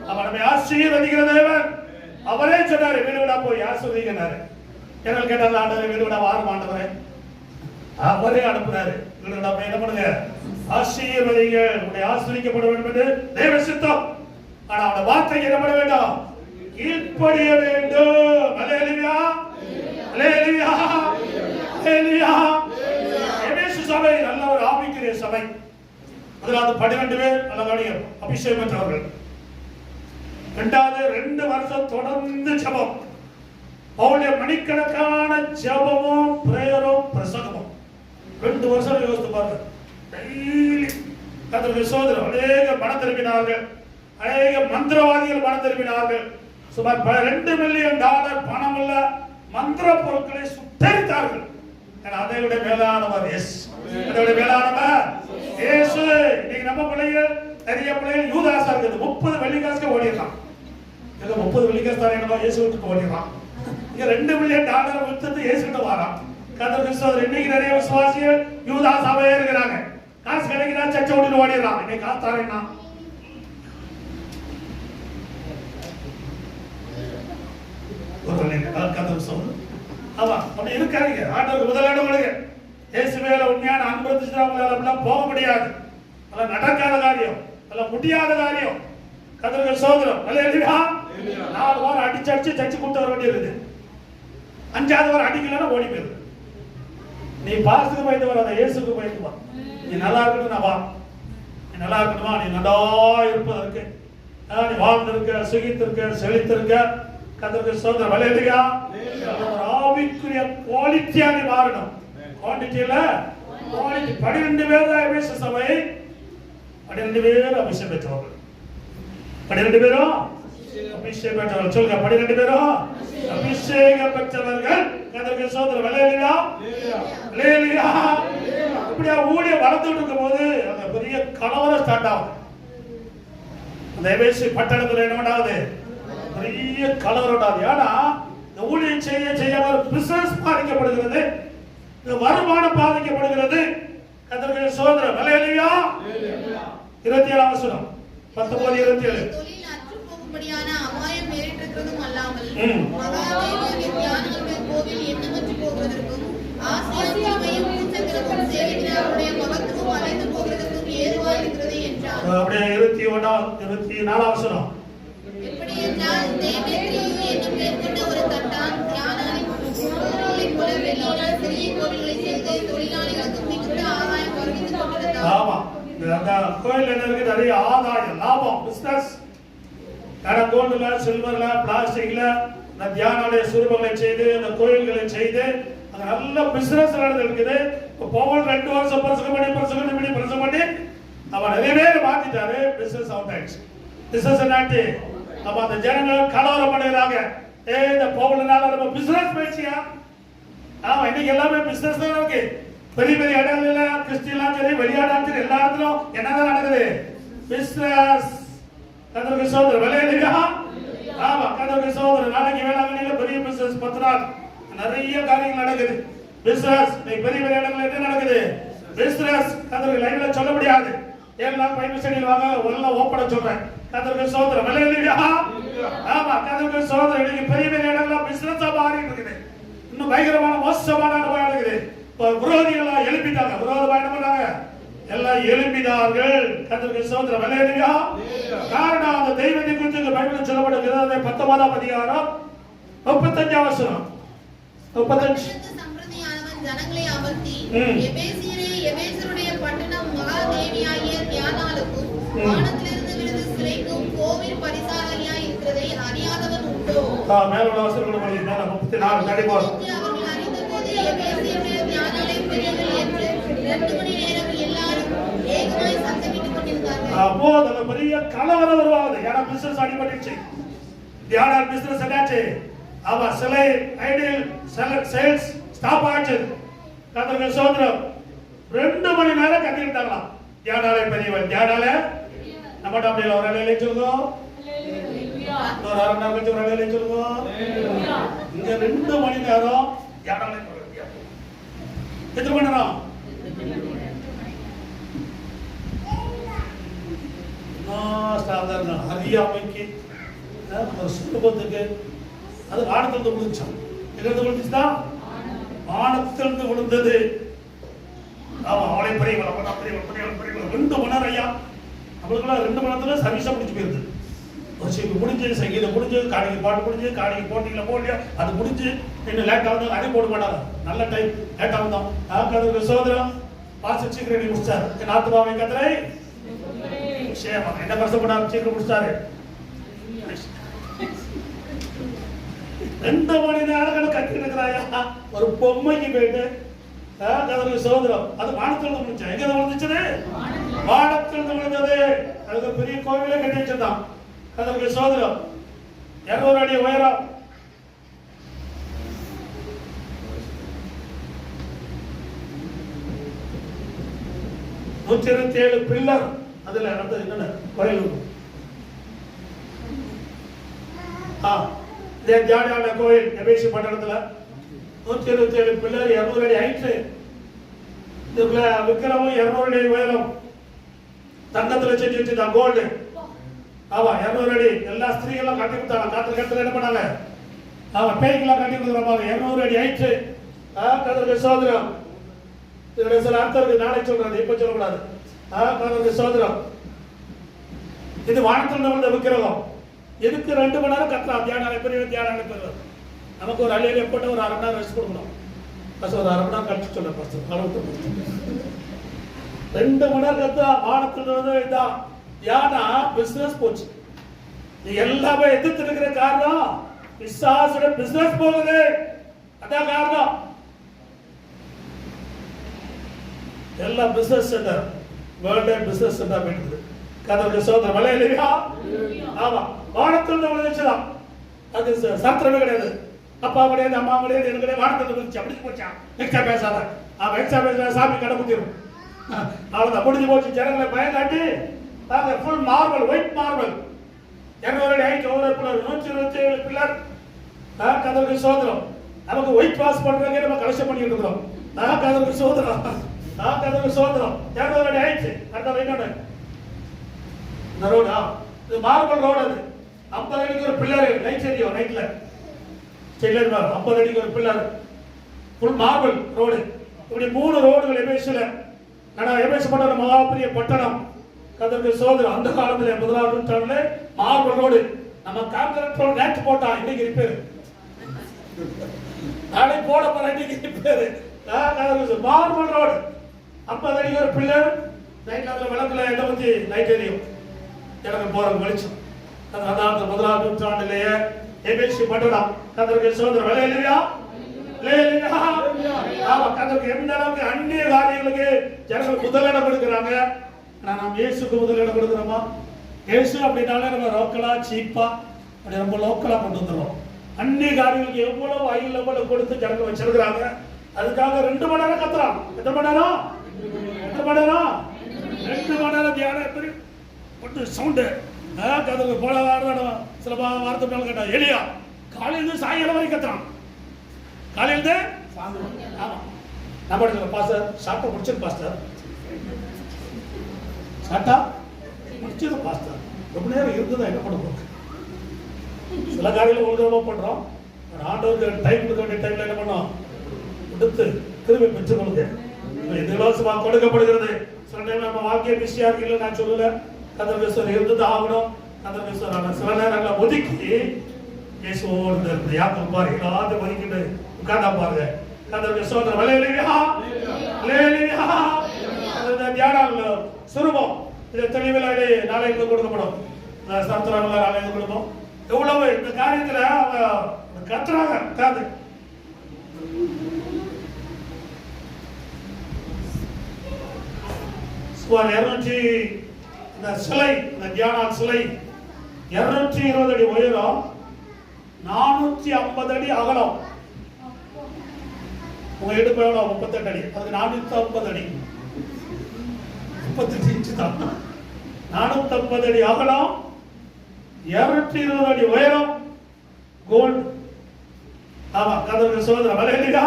அவன் நம்மை ஆசீர்வதிக்கிற தேவன். அவரே சொன்னாரு, வீடு விடா போய் ஆசீர்வதிக்கிறாரு. எங்கள் கேட்டால் ஆண்டவரே வீடு விடா வாரம் ஆண்டவரே, அவரே அனுப்புறாரு. வீடு விடா போய் என்ன பண்ணுங்க, ஆசீர்வதிகள். உன்னை ஆசீர்வதிக்கப்பட வேண்டும் என்று தேவ சித்தம். ஆனா அவன வார்த்தை என்ன பண்ண வேண்டும், கீழ்ப்படிய வேண்டும். அல்லேலூயா, அல்லேலூயா, அல்லேலூயா. எபேசு சபை நல்ல ஒரு ஆவிக்குரிய சபை. முதலாவது 12 பேர் நல்ல அபிஷேகம் பெற்றவர்கள். இரண்டாவது 2 வருஷம் தொடர்ந்து ஜெபம். அவருடைய மணிக்கணக்கான ஜெபமும் பிரேயரும் பிரசங்கமும். 2 வருஷம் யோசித்து பாருங்க. டெய்லி கர்த்தருக்கு ஸ்தோத்திரம். அநேக மனம் திரும்பினார்கள், அநேக மந்திரவாதிகள் மனம் திரும்பினார்கள். சுமார் $2 மில்லியன் பணம் உள்ள மந்திர பொருட்களை சுட்டரித்தார்கள். அதை விட மேலானவர் இயேசு. அதை விட மேலானவர் இயேசு. இன்னைக்கு நம்ம பிள்ளைகள், நிறைய பிள்ளைகள் யூதாசா இருக்குது. 30 வெள்ளிக்காசுக்கு ஓடிடலாம். 30 வெள்ளிக்காசு தான் என்னமோ இயேசு விட்டு ஓடிடலாம். இங்க $2 மில்லியன் வித்து இயேசு கிட்ட வரான். கர்த்தருக்கு ஸ்தோத்திரம். இன்னைக்கு நிறைய விசுவாசிகள் யூதாசாவே இருக்கிறாங்க. காசு கிடைக்கிறா சர்ச்சை விட்டு ஓடிடலாம். இன்னைக்கு காசு தாரேன்னா கர்த்தருக்கு ஸ்தோத்திரம். ஆமா, அப்படி இருக்காங்க. ஆண்டவருக்கு முதலிடம் கொடுங்க. இயேசு மேல உண்மையான அன்பு இருந்துச்சுன்னா அவங்களால போக முடியாது. அதெல்லாம் நடக்காத காரியம், அதெல்லாம் முடியாத காரியம். கர்த்தருக்கு ஸ்தோத்திரம். அல்லேலூயா. 4 வாரம் அடிச்சு சர்ச்சை கூட்டு வர வேண்டியது. 5ஆவது வாரம் அடிக்கலன்னா ஓடி போயிரு. நீ பாஸ்துக்கு போயிட்டு வர, இயேசுக்கு போயிட்டு வா. நீ நல்லா இருக்கணும், நான் வா. நீ நல்லா இருக்கணுமா, நீ நல்லா இருப்பதற்கு, நீ வாழ்ந்திருக்க, சுகித்திருக்க, செழித்திருக்க. கர்த்தருக்கு ஸ்தோத்திரம். அல்லேலூயா. ஒரு ஆவிக்குரிய குவாலிட்டியா நீ மாறணும். குவாண்டிட்டியில குவாலிட்டி. 12 பேர் தான் எபேசு சபை. 12 பேர் அபிஷேகம் பெற்றவர்கள். 12 பேரும் அபிஷேகம் பெற்றவர்கள். சொல்லுங்க, 12 பேரும் அபிஷேகம் பெற்றவர்கள். கர்த்தருக்கு ஸ்தோத்திரம். அல்லேலூயா, அல்லேலூயா. இப்படியா ஊழிய வளர்ந்துட்டு இருக்கும் போது அந்த பெரிய கலவரம் ஸ்டார்ட் ஆகும். அந்த எபேசு பட்டணத்துல என்ன பண்ணாது, பெரிய கலவரம். ஏன்னா இந்த ஊழியம் செய்ய பிசினஸ் பாதிக்கப்படுகிறது, வருமானம் பாதிக்கப்படுகிறது. கர்த்தருக்கு ஸ்தோத்திரம். அல்லேலூயா. 27ஆம் வசனம், 19:27. தொழில் அற்றுப்போகும்படியான அபாயம் நேரிட்டிருக்கிறதும் அல்லாமல் மகாதேவிய ஞானிகளுடைய கோவில் எண்ணமற்று போகிறதற்கும் ஆசிரியமையும் பூச்சத்திற்கும் சேவிக்கிறாருடைய மகத்துவம் அலைந்து போகிறதற்கும் ஏதுவாயிருக்கிறது என்றார். அப்படியே 24ஆம் வசனம். எப்படி என்றால் தேவேந்திரியு என்னும் பேர் கொண்ட ஒரு தட்டான் ஞானிகளைப் போல வெளியினால் சிறிய கோவில்களை செய்து தொழிலாளிகளுக்கு மிகுந்த ஆதாயம் வருவித்துக் கொண்டிருந்தார். ஆமா, அந்த கோயில் என்ன இருக்கு, நிறைய ஆதாயம், லாபம், பிசினஸ். கோல்டுல, சில்வர்ல, பிளாஸ்டிக்ல இந்த தியானாலய சுரூபங்களை செய்து, இந்த கோயில்களை செய்து அங்க நல்ல பிசினஸ் நடந்துருக்குது. பவுல் 2 வருஷம் பிரசங்கம் பண்ணி அவன் நிறைய பேர் மாத்திட்டாரு. பிசினஸ் அவுட் ஆயிடுச்சு. பிசினஸ் என்னாச்சு, அப்ப அந்த ஜனங்கள் கலவரம் பண்ணுறாங்க. இந்த பவுல்னால நம்ம பிசினஸ் போயிடுச்சியா? ஆமா, இன்னைக்கு எல்லாமே பிசினஸ் தான் இருக்கு. பெரிய பெரிய இடங்கள்ல கிறிஸ்டியன்லாம் சரி, வெளியாடாலும் சரி, எல்லா இடத்துலும் என்னதான் நடக்குது, பிசினஸ். கர்த்தருக்கு ஸ்தோத்திரம். அல்லேலூயா. ஆமா, கர்த்தருக்கு ஸ்தோத்திரம். நாளைக்கு வேளாங்கண்ணியில பெரிய பிசினஸ் 10 நாள் நிறைய காரியங்கள் நடக்குது. பிசினஸ் பெரிய பெரிய இடங்கள்ல என்ன நடக்குது? பிசினஸ் கர்த்தருக்கு லைவ்ல சொல்ல முடியாது. எல்லாம் பைபிள் ஸ்டடியில் வாங்க, எல்லாம் ஓப்பனா சொல்றேன். கர்த்தருக்கு ஸ்தோத்திரம். ஹல்லேலூயா. ஆமா, கர்த்தருக்கு ஸ்தோத்திரம். இன்னைக்கு பெரிய பெரிய இடங்கள்ல பிசினஸா மாறி இருக்குது. இன்னும் பயங்கரமான மோசமான அனுபவம் இருக்குது. விரோதிகளா எழுப்பிட்டாங்க. விரோதமா என்ன பண்ணாங்க? எல்லாம் எழுப்பினார்கள். கர்த்தருக்கு ஸ்தோத்திரம். ஹல்லேலூயா. காரணம் அந்த தெய்வத்தை குறித்து பைபிளில் சொல்லப்பட்டிருக்கிறது. 19ஆம் அதிகாரம் 35ஆம் வசனம். 35. ஜனங்களை அமர்த்தி எபேசியரே, எபேசருடைய பட்டணம் மகா தேவியாகிய தியானாளுக்கும் வானத்திலிருந்து விழுந்து சிலைக்கும் கோவில் பரிசாரணியாய் இருக்கிறதை அறியாதவன் உண்டோ? மேல உள்ள வசனங்களை படிங்க. மேல 34 தடி போடு. அவர்கள் அறிந்தபோது எபேசியருடைய தியானாலை பெரியவர்கள் என்று 2 மணி நேரம் எல்லாரும் ஏகமாய் சத்தமிட்டுக் கொண்டிருந்தார்கள். அப்போ அந்த பெரிய கலவரம் வருவாங்க. ஏன்னா பிசினஸ் அடிபட்டுச்சு. தியானா பிசினஸ் என்னாச்சு? அவ சிலை ஐடியல் சேல்ஸ் ஸ்டாப் ஆச்சு. கர்த்தருக்கு ஸ்தோத்திரம். 2 மணி நேரம் கத்திட்டாங்களாம். தியானாலே பெரியவன். தியானாலே நம்ம அப்படியே ஒரு வேலையை சொல்லுவோம். ஒரு அரை மணி நேரம் ஒரு வேலையை சொல்லுவோம். இங்க 2 மணி நேரம் தியானாலே எத்தனை மணி நேரம்? அறியாமைக்கு ஒரு சுலபத்துக்கு அது வானத்திலிருந்து விழுந்துச்சான். எங்கிருந்து விழுந்துச்சுதான்? வானத்திலிருந்து விழுந்தது. ஆமா, அவளை பெரியவள், அவன் பெரியவள். 2 மணி நேரம் ஐயா. நம்மளுக்குலாம் 2 மணி நேரத்துல சர்வீஸா முடிச்சு போயிருது. முடிஞ்சு சங்கீதம் முடிஞ்சு, காணிக்கு பாட்டு முடிஞ்சு, காணிக்கு போட்டியில போட்டியா அது முடிஞ்சு. இன்னும் லேட் ஆகுது, அதே போட மாட்டாங்க. நல்ல டைம் லேட் ஆகுதான். கர்த்தருக்கு ஸ்தோத்திரம். பாஸ்டர் சீக்கிரம் முடிச்சாரு. என் ஆத்துமாவை கர்த்தரை சேமா என்ன கஷ்டப்படாம சீக்கிரம் முடிச்சாரு. 2 மணி நேரம் கட்டி இருக்கிறாயா ஒரு பொம்மைக்கு போயிட்டு. கர்த்தருக்கு ஸ்தோத்திரம். அது வானத்திலிருந்து முடிஞ்சா. எங்க விழுந்துச்சு? வானத்திலிருந்து விழுந்தது. அதுக்கு பெரிய கோவிலே கட்டி வச்சிருந்தான். கர்த்தருக்கு ஸ்தோத்திரம். 200 அடி உயரம். நூற்றி 27 பில்லர். அதுல அடுத்தது என்னென்ன கோயில் இருக்கும்? ஜாடியான கோயில் எபேசி பட்டணத்துல 127 பில்லர், 200 அடி ஹைட். இதுக்குள்ள விக்கிரமும் 200 அடி உயரம். தங்கத்துல செஞ்சு வச்சுதான் கோல்டு. ஆமா, 200 அடி. எல்லா ஸ்திரீகளும் கட்டி கொடுத்தாங்க. காத்துல கட்டத்துல என்ன பண்ணாங்க? ஆமா, பேய்க்கெல்லாம் கட்டி கொடுக்குறாங்க. 200 அடி ஹைட். கர்த்தருக்கு ஸ்தோத்திரம். இதோட சில அர்த்தம் இருக்கு. நாளை சொல்றது, இப்ப சொல்லக்கூடாது. கர்த்தருக்கு ஸ்தோத்திரம். இது வானத்தில் விழுந்த விக்கிரகம். எதுக்கு 2 மணி நேரம் கத்தலாம்? தியானம் பெரியவர். நமக்கு ஒரு அழியலை போட்டு ஒரு அரை மணி நேரம் ரெஸ்ட் கொடுக்கணும். ஒரு அரை மணி நேரம் கழிச்சு சொல்ல பஸ்ட் 2 மணி நேரம் கத்தா. வானத்தில் விழுந்த இதான் தியானா பிசினஸ் போச்சு. நீ எல்லாமே எதிர்த்து இருக்கிற காரணம் பிசாசுட பிசினஸ் போகுது. அதான் காரணம். எல்லா business centre world business centre போயிட்டு கர்த்தருக்கு ஸ்தோத்திரம். ஹல்லேலூயா. ஆமா, வானத்திலிருந்து விழுந்துச்சுதான். அது சாத்திரமே கிடையாது. அப்பா கிடையாது, அம்மா கிடையாது, எனக்கு கிடையாது. வானத்திலிருந்து விழுந்துச்சு. அப்படி போச்சான். எக்ஸ்ட்ரா பேசாத. அவன் எக்ஸ்ட்ரா பேச சாமி கடை குத்திரும். அவ்வளவுதான், முடிஞ்சு போச்சு. ஜனங்களை பயங்காட்டி ஃபுல் மார்பல், ஒயிட் மார்பல். 200 அடி ஹைட், 127 பில்லர். கர்த்தருக்கு ஸ்தோத்திரம். நமக்கு ஒயிட் வாஷ் பண்றதுக்கே நம்ம கலெக்ஷன் பண்ணிட்டு இருக்கிறோம். கர்த்தருக்கு ஸ்தோத்திரம். கர்த்தருக்கு ஸ்தோத்திரம். 200 அடி ஹைட். கர்த்தர் என்னன்னு இந்த ரோடா? இது மார்பல் ரோடு. அது 50 அடிக்கு ஒரு பில்லர். லைட் எரியும் நைட்ல. ஸ்டெயிலர் 50 அடிக்கு ஒரு பில்லர். Full marble road. இப்படி 3 ரோடுகள் எபேசில. ஆனா எபேசி பட்டணம் மகா பெரிய பட்டணம். கர்த்தருக்கு ஸ்தோத்திரம். அந்த காலத்துல 1ஆம் நூற்றாண்டுல மார்பல் ரோடு. நம்ம கான்கிரீட் ரோடு நேற்று போட்டா, இன்னைக்கு ரிப்பேர். நாளை போட போற, இன்னைக்கு ரிப்பேர். மார்பல் ரோடு 50 அடிக்கு ஒரு பில்லர். நைட்ல அதுல விளக்குல எண்ணெய் ஊத்தி லைட் எரியும். எனக்கு போற வெளிச்சம். அதான் 1ஆம் நூற்றாண்டிலேயே எபேசி பட்டணம். கர்த்தருக்கு ஸ்தோத்திரம். ஹல்லேலூயா. ஆமா, கர்த்தருக்கு எந்த அளவுக்கு அந்நிய காரியங்களுக்கு ஜனங்கள் முதலிடம் கொடுக்குறாங்க. நாம் இயேசுக்கு முதலிடம் கொடுக்குறோமா? இயேசு அப்படின்னாலே நம்ம லோக்கலா சீப்பா அப்படி ரொம்ப லோக்கலா கொண்டு வந்துடுறோம். அந்நிய காரியங்களுக்கு எவ்வளவு ஹை லெவல்ல கொடுத்து ஜனங்கள் வச்சிருக்கிறாங்க. அதுக்காக 2 மணி நேரம் கத்துறான். எத்தனை மணி நேரம்? 2 மணி நேரம். 2 மணி நேரம் தியானம். எப்படி போட்டு சவுண்டு. கதவுக்கு போல வாரம் சில வாரத்துக்கு மேல கேட்டா எலியா காலையிலிருந்து சாயங்காலம் வரைக்கும் கத்துறான். காலையில ஆமா நம்ம இடத்துல பாஸ்டர் சாப்பிட்ட முடிச்சது பாஸ்டர் சாப்பிட்டா முடிச்சது பாஸ்டர் ரொம்ப நேரம் இருந்ததா என்ன பண்ண போறோம்? சில காரியங்களை ஒழுங்காக பண்றோம். ஆண்டவருக்கு டைம் கொடுக்க வேண்டிய டைம்ல என்ன பண்ணோம்? கொடுத்து திரும்பி பெற்றுக்கொள்ளுங்க. இது இலவசமாக கொடுக்கப்படுகிறது. சில டைம் நம்ம வாழ்க்கையை பிஸியா இருக்குல்ல, நான் சொல்லல கர்த்தர் பேசுவார் இருந்தது ஆகணும். கர்த்தர் பேசுவார் ஆனால் சில நேரங்களை ஒதுக்கி இயேசுவோடு இந்த யாத்திரை பாரு எல்லாத்தையும் ஒதுக்கிட்டு உட்கார்ந்தா பாருங்க. கர்த்தர் பேசுவார் வலையிலையா லேலியா அந்த தியானம் சுரூபம் இதை தெளிவில் நாளைக்கு கொடுக்கப்படும். சரத்தராக நாளைக்கு கொடுப்போம். எவ்வளவு இந்த காரியத்துல அவங்க கத்துறாங்க காது. சுமார் 200 இந்த சிலை, இந்த தியான சிலை 220 அடி உயரம், 450 அடி அகலம். உங்க இடுப்பு எவ்வளவு? 38 அடி. அதுக்கு 450 அடி, 38 இன்ச்சு தான். 450 அடி அகலம், 220 அடி உயரம், கோல்டு. ஆமா கர்த்தருக்கு சோதனை வலையிலையா.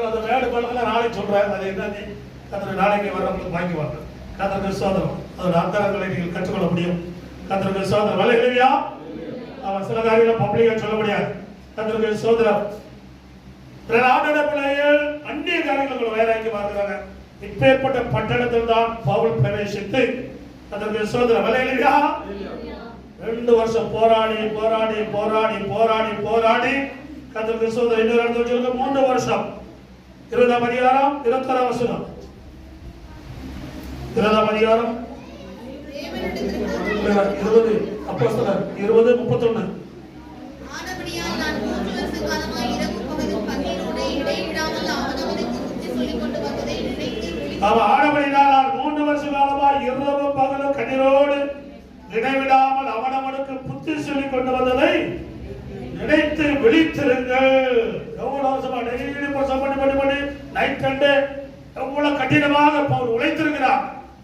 அந்த வேடு பழக்கல நாளைக்கு சொல்றேன். அது என்னன்னு கர்த்தர் நாளைக்கு வர்றவங்களுக்கு வாங்கி வாங்க. கர்த்தருக்கு சோதனை அதோட அந்தரங்களை நீங்கள் கற்றுக்கொள்ள முடியும். கர்த்தருக்கு சோதனை வலையிலையா. அவன் சில காரியங்களை பப்ளிக்கா சொல்ல முடியாது. கர்த்தருக்கு சோதனை ஆண்டோட பிள்ளைகள் அந்நிய காரியங்களை வேறாக்கி பார்க்கிறாங்க. இப்பேற்பட்ட பட்டணத்தில் தான் பவுல் பிரவேசித்து அதற்கு சோதனை வலையிலையா 2 வருஷம் போராடி போராடி போராடி போராடி போராடி கர்த்தருக்கு சோதனை இன்னொரு இடத்துல சொல்லுங்க 3 வருஷம் 20ஆம் அதிகாரம் 21ஆம் வசனம் 20ஆம் அதிகாரம் 20 அப்போஸ்தலர் 20:31 ஆனபடியால் நான் 3 வருஷ காலமாய் இரவு பகலும் கண்ணீரோடு இடைவிடாமல் அவனவனுக்கு புத்தி சொல்லிக் கொண்டு வந்ததை நினைத்து ஆனபடியால் நான் 3 வருஷ காலமாய் இரவு பகலும் கண்ணீரோடு இடைவிடாமல் அவனவனுக்கு புத்தி சொல்லிக் கொண்டு வந்ததை நினைத்து விழித்திருங்கள். எவ்வளவு வருஷமா டெய்லி பிரசங்கம் பண்ணி பண்ணி நைட் கண்டு எவ்வளவு கடினமாக பவுல் உழைத்திருக்கிறார்.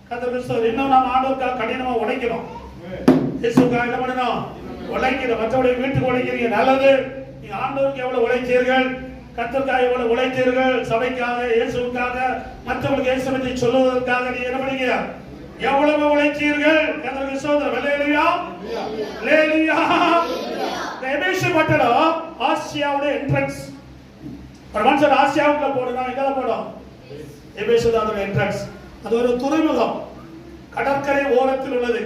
கர்த்தர் இன்னும் நாம் ஆண்டவருக்காக கடினமா உழைக்கணும். இயேசுக்காக என்ன பண்ணணும்? உழைக்கணும். மற்றவருடைய வீட்டுக்கு உழைக்கிறீங்க நல்லது. நீங்க ஆண்டவருக்கு எவ்வளவு உழைத்தீர்கள், கர்த்தருக்காக எவ்வளவு உழைத்தீர்கள், சபைக்காக இயேசுக்காக மற்றவர்களுக்கு இயேசு பற்றி சொல்லுவதற்காக நீங்க என்ன பண்ணீங்க? எவ்வளவு உழைத்தீர்கள்? கர்த்தருக்கு சோதனை வலையிலையா லேலியா. எபேசு பட்டணம் ஆசியாவுடைய என்ட்ரன்ஸ். ஒரு மனுஷன் ஆசியாவுக்குள்ள போறதுனா எங்க போடும்? எபேசு தான் அதோட என்ட்ரன்ஸ். அது ஒரு துறைமுகம், கடற்கரை ஓரத்தில் உள்ளது.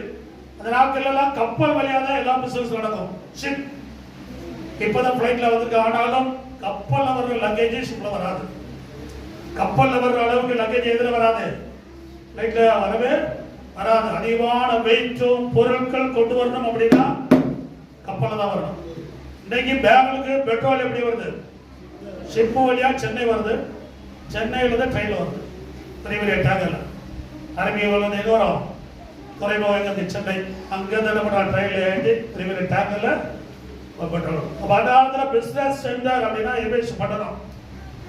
அந்த நாட்கள் எல்லாம் கப்பல் வழியாக தான் எல்லா பிசினஸ் நடக்கும். ஷிப் இப்பதான் பிளைட்ல வந்திருக்கு. ஆனாலும் கப்பல்ல வர்ற லக்கேஜ் ஷிப்ல வராது. கப்பல்ல வர்ற அளவுக்கு லக்கேஜ் எதுல வராது, பிளைட்ல வரவே வராது. அதிகமான வெயிட்டும் பொருட்கள் கொண்டு வரணும் அப்படின்னா கப்பல்ல தான் வரணும். இன்னைக்கு பேங்களுக்கு பெட்ரோல் எப்படி வருது? ஷிப் வழியா சென்னை வருது, சென்னையில தான் ட்ரெயின்ல வருது. பெரிய பெரிய டேங்கர்ல அரபியில் எங்க வரும்? துறைமுகம் சென்னை. அங்க என்ன பண்றாங்க? ட்ரெயின்ல ஏற்றி பெரிய பெரிய டேங்கர்ல பெட்ரோல். அப்ப அந்த காலத்துல பிசினஸ் சென்டர் அப்படின்னா எபேசு பட்டணம்.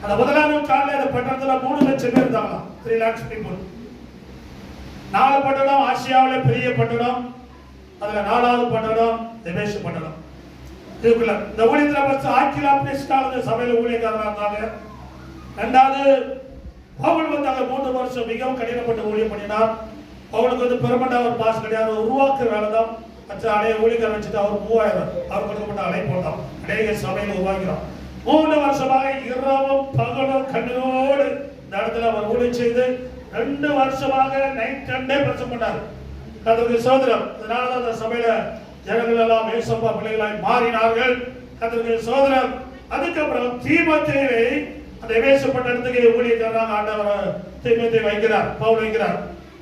அந்த 1ஆம் நூற்றாண்டுல அந்த பட்டணத்துல 3 லட்சம் பேர் இருந்தாங்க. 3 lakhs people. 4 பட்டணம் ஆசியாவில பெரிய பட்டணம். அதுல 4வது பட்டணம் எபேசு பட்டணம். இதுக்குள்ள இந்த ஊழியத்துல பஸ் ஆக்கிலா பிரிஸ்கால சபையில ஊழியக்காரனா இருந்தாங்க. 2வது பவுல் வந்தாங்க. 3 வருஷம் மிகவும் கடினப்பட்டு ஊழியம் பண்ணினார். பவுலுக்கு பெருமண்டா ஒரு பாஸ் கிடையாது, உருவாக்குற வேலை தான். மற்ற அடைய ஊழியக்காரர் வச்சுட்டு அவர் 3000 அவர் கொடுக்கப்பட்ட அழைப்பு தான் அநேக சபையில உருவாக்கிறார். 3 வருஷமாக இரவும் பகலும் கண்ணீரோடு இந்த இடத்துல அவர் ஊழியம் செய்து 2 வருஷமாக நைட் கண்டே பிரசங்கம் பண்ணார். கர்த்தருக்கு சோதரம். அதனாலதான் அந்த சபையில ஜனங்கள் எல்லாம் ஏசப்பா பிள்ளைகளாய் மாறினார்கள். கர்த்தருக்கு சோதரம். அதுக்கப்புறம் தீமோத்தேயுவை அந்த எபேசு பட்டணத்துக்கு ஊழியக்காரராக ஆண்டவர் தீமோத்தேயுவை வைக்கிறார், பவுல் வைக்கிறார்.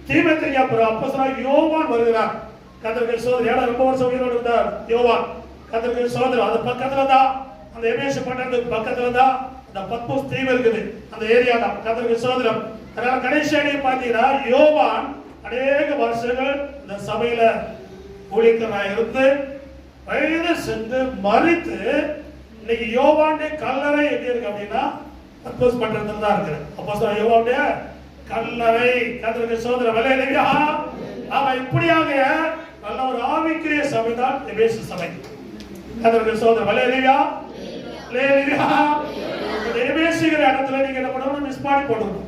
தீமோத்தேயுக்கு அப்புறம் அப்போஸ்தலனாகிய யோவான் வருகிறார். கர்த்தருக்கு சோதரம். ஏன்னா ரொம்ப வருஷம் உயிரோடு இருந்தார் யோவான். கர்த்தருக்கு சோதரம். அது பக்கத்துல தான், அந்த எபேசு பட்டணத்துக்கு பக்கத்துல தான் அந்த பத்மோஸ் தீவு இருக்குது. அந்த ஏரியா தான். கர்த்தருக்கு சோதரம். அதனால கடைசியாக பார்த்தீங்கன்னா யோவான் அநேக வருஷங்கள் இந்த சபையில ஊழியக்காரனாக இருந்து வயது சென்று மரித்து இன்னைக்கு யோவானுடைய கல்லறை எங்க இருக்கு அப்படின்னா பத்மோஸ் பட்டணத்துல தான் இருக்கு. அப்போ யோவானுடைய கல்லறை. கர்த்தருக்கு சோதரம் வலையிலையா. ஆமா, இப்படியாக நல்ல ஒரு ஆவிக்குரிய சபை தான் எபேசு சபை. கர்த்தருக்கு சோதரம் வலையிலையா லேலியா. இடத்துல நீங்க என்ன பண்ணணும்? மிஸ்பாடி போடணும்.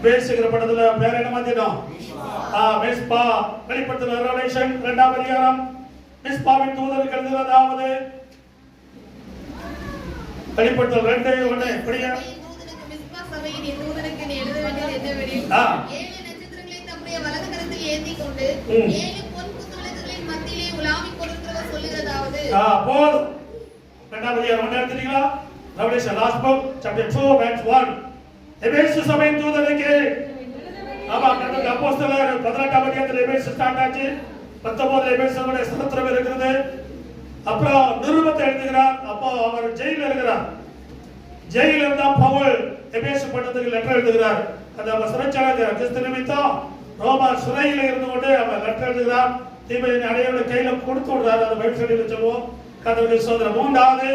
பேசுகிற படத்துல பேர் என்ன மாத்திட்டோம்? மிஸ்பா. வெளிப்படுத்தின ரெவலேஷன் 2ஆம் அதிகாரம் மிஸ்பாவின் தூதருக்கு எழுதுவதாவது வெளிப்படுத்தல் 2:1 படிங்க. தூதனுக்கு மிஸ்பா சபையின் தூதனுக்கு நீ எழுத வேண்டியது என்னவெனில் 7 நட்சத்திரங்களை தம்முடைய வலது கரத்தில் ஏந்திக் கொண்டு 7 பொன் குத்துவிளக்குகளின் மத்தியிலே உலாவிக் கொண்டிருக்கிறவர் சொல்லுகிறதாவது. போதும். 2ஆம் அதிகாரம் 1 எடுத்துட்டீங்களா? Revelation last book chapter 2 verse 1. எபேசு சபையின் தூதனுக்கு கர்த்தருடைய அப்போஸ்தலர் 18ஆம் அதிகாரத்தில் எபேசு ஸ்டார்ட் ஆச்சு. 19 எபேசுவோட சரித்திரம் இருக்குது. அப்புறம் நிருபத்தை எழுதுகிறார். அப்போ அவர் ஜெயில இருக்கிறார். ஜெயில இருந்தா பவுல் எபேசு பட்டணத்துக்கு லெட்டர் எழுதுகிறார். அந்த சிறைச்சாலையில் கிறிஸ்து நிமித்தம் ரோமா சிறையில் இருந்து கொண்டு அவர் லெட்டர் எழுதுகிறார். தீமையின் அடையோட கையில கொடுத்து விடுறாரு. அந்த வெப்சைட்ல சொல்லுவோம். கர்த்தருடைய சோதரம் 3வது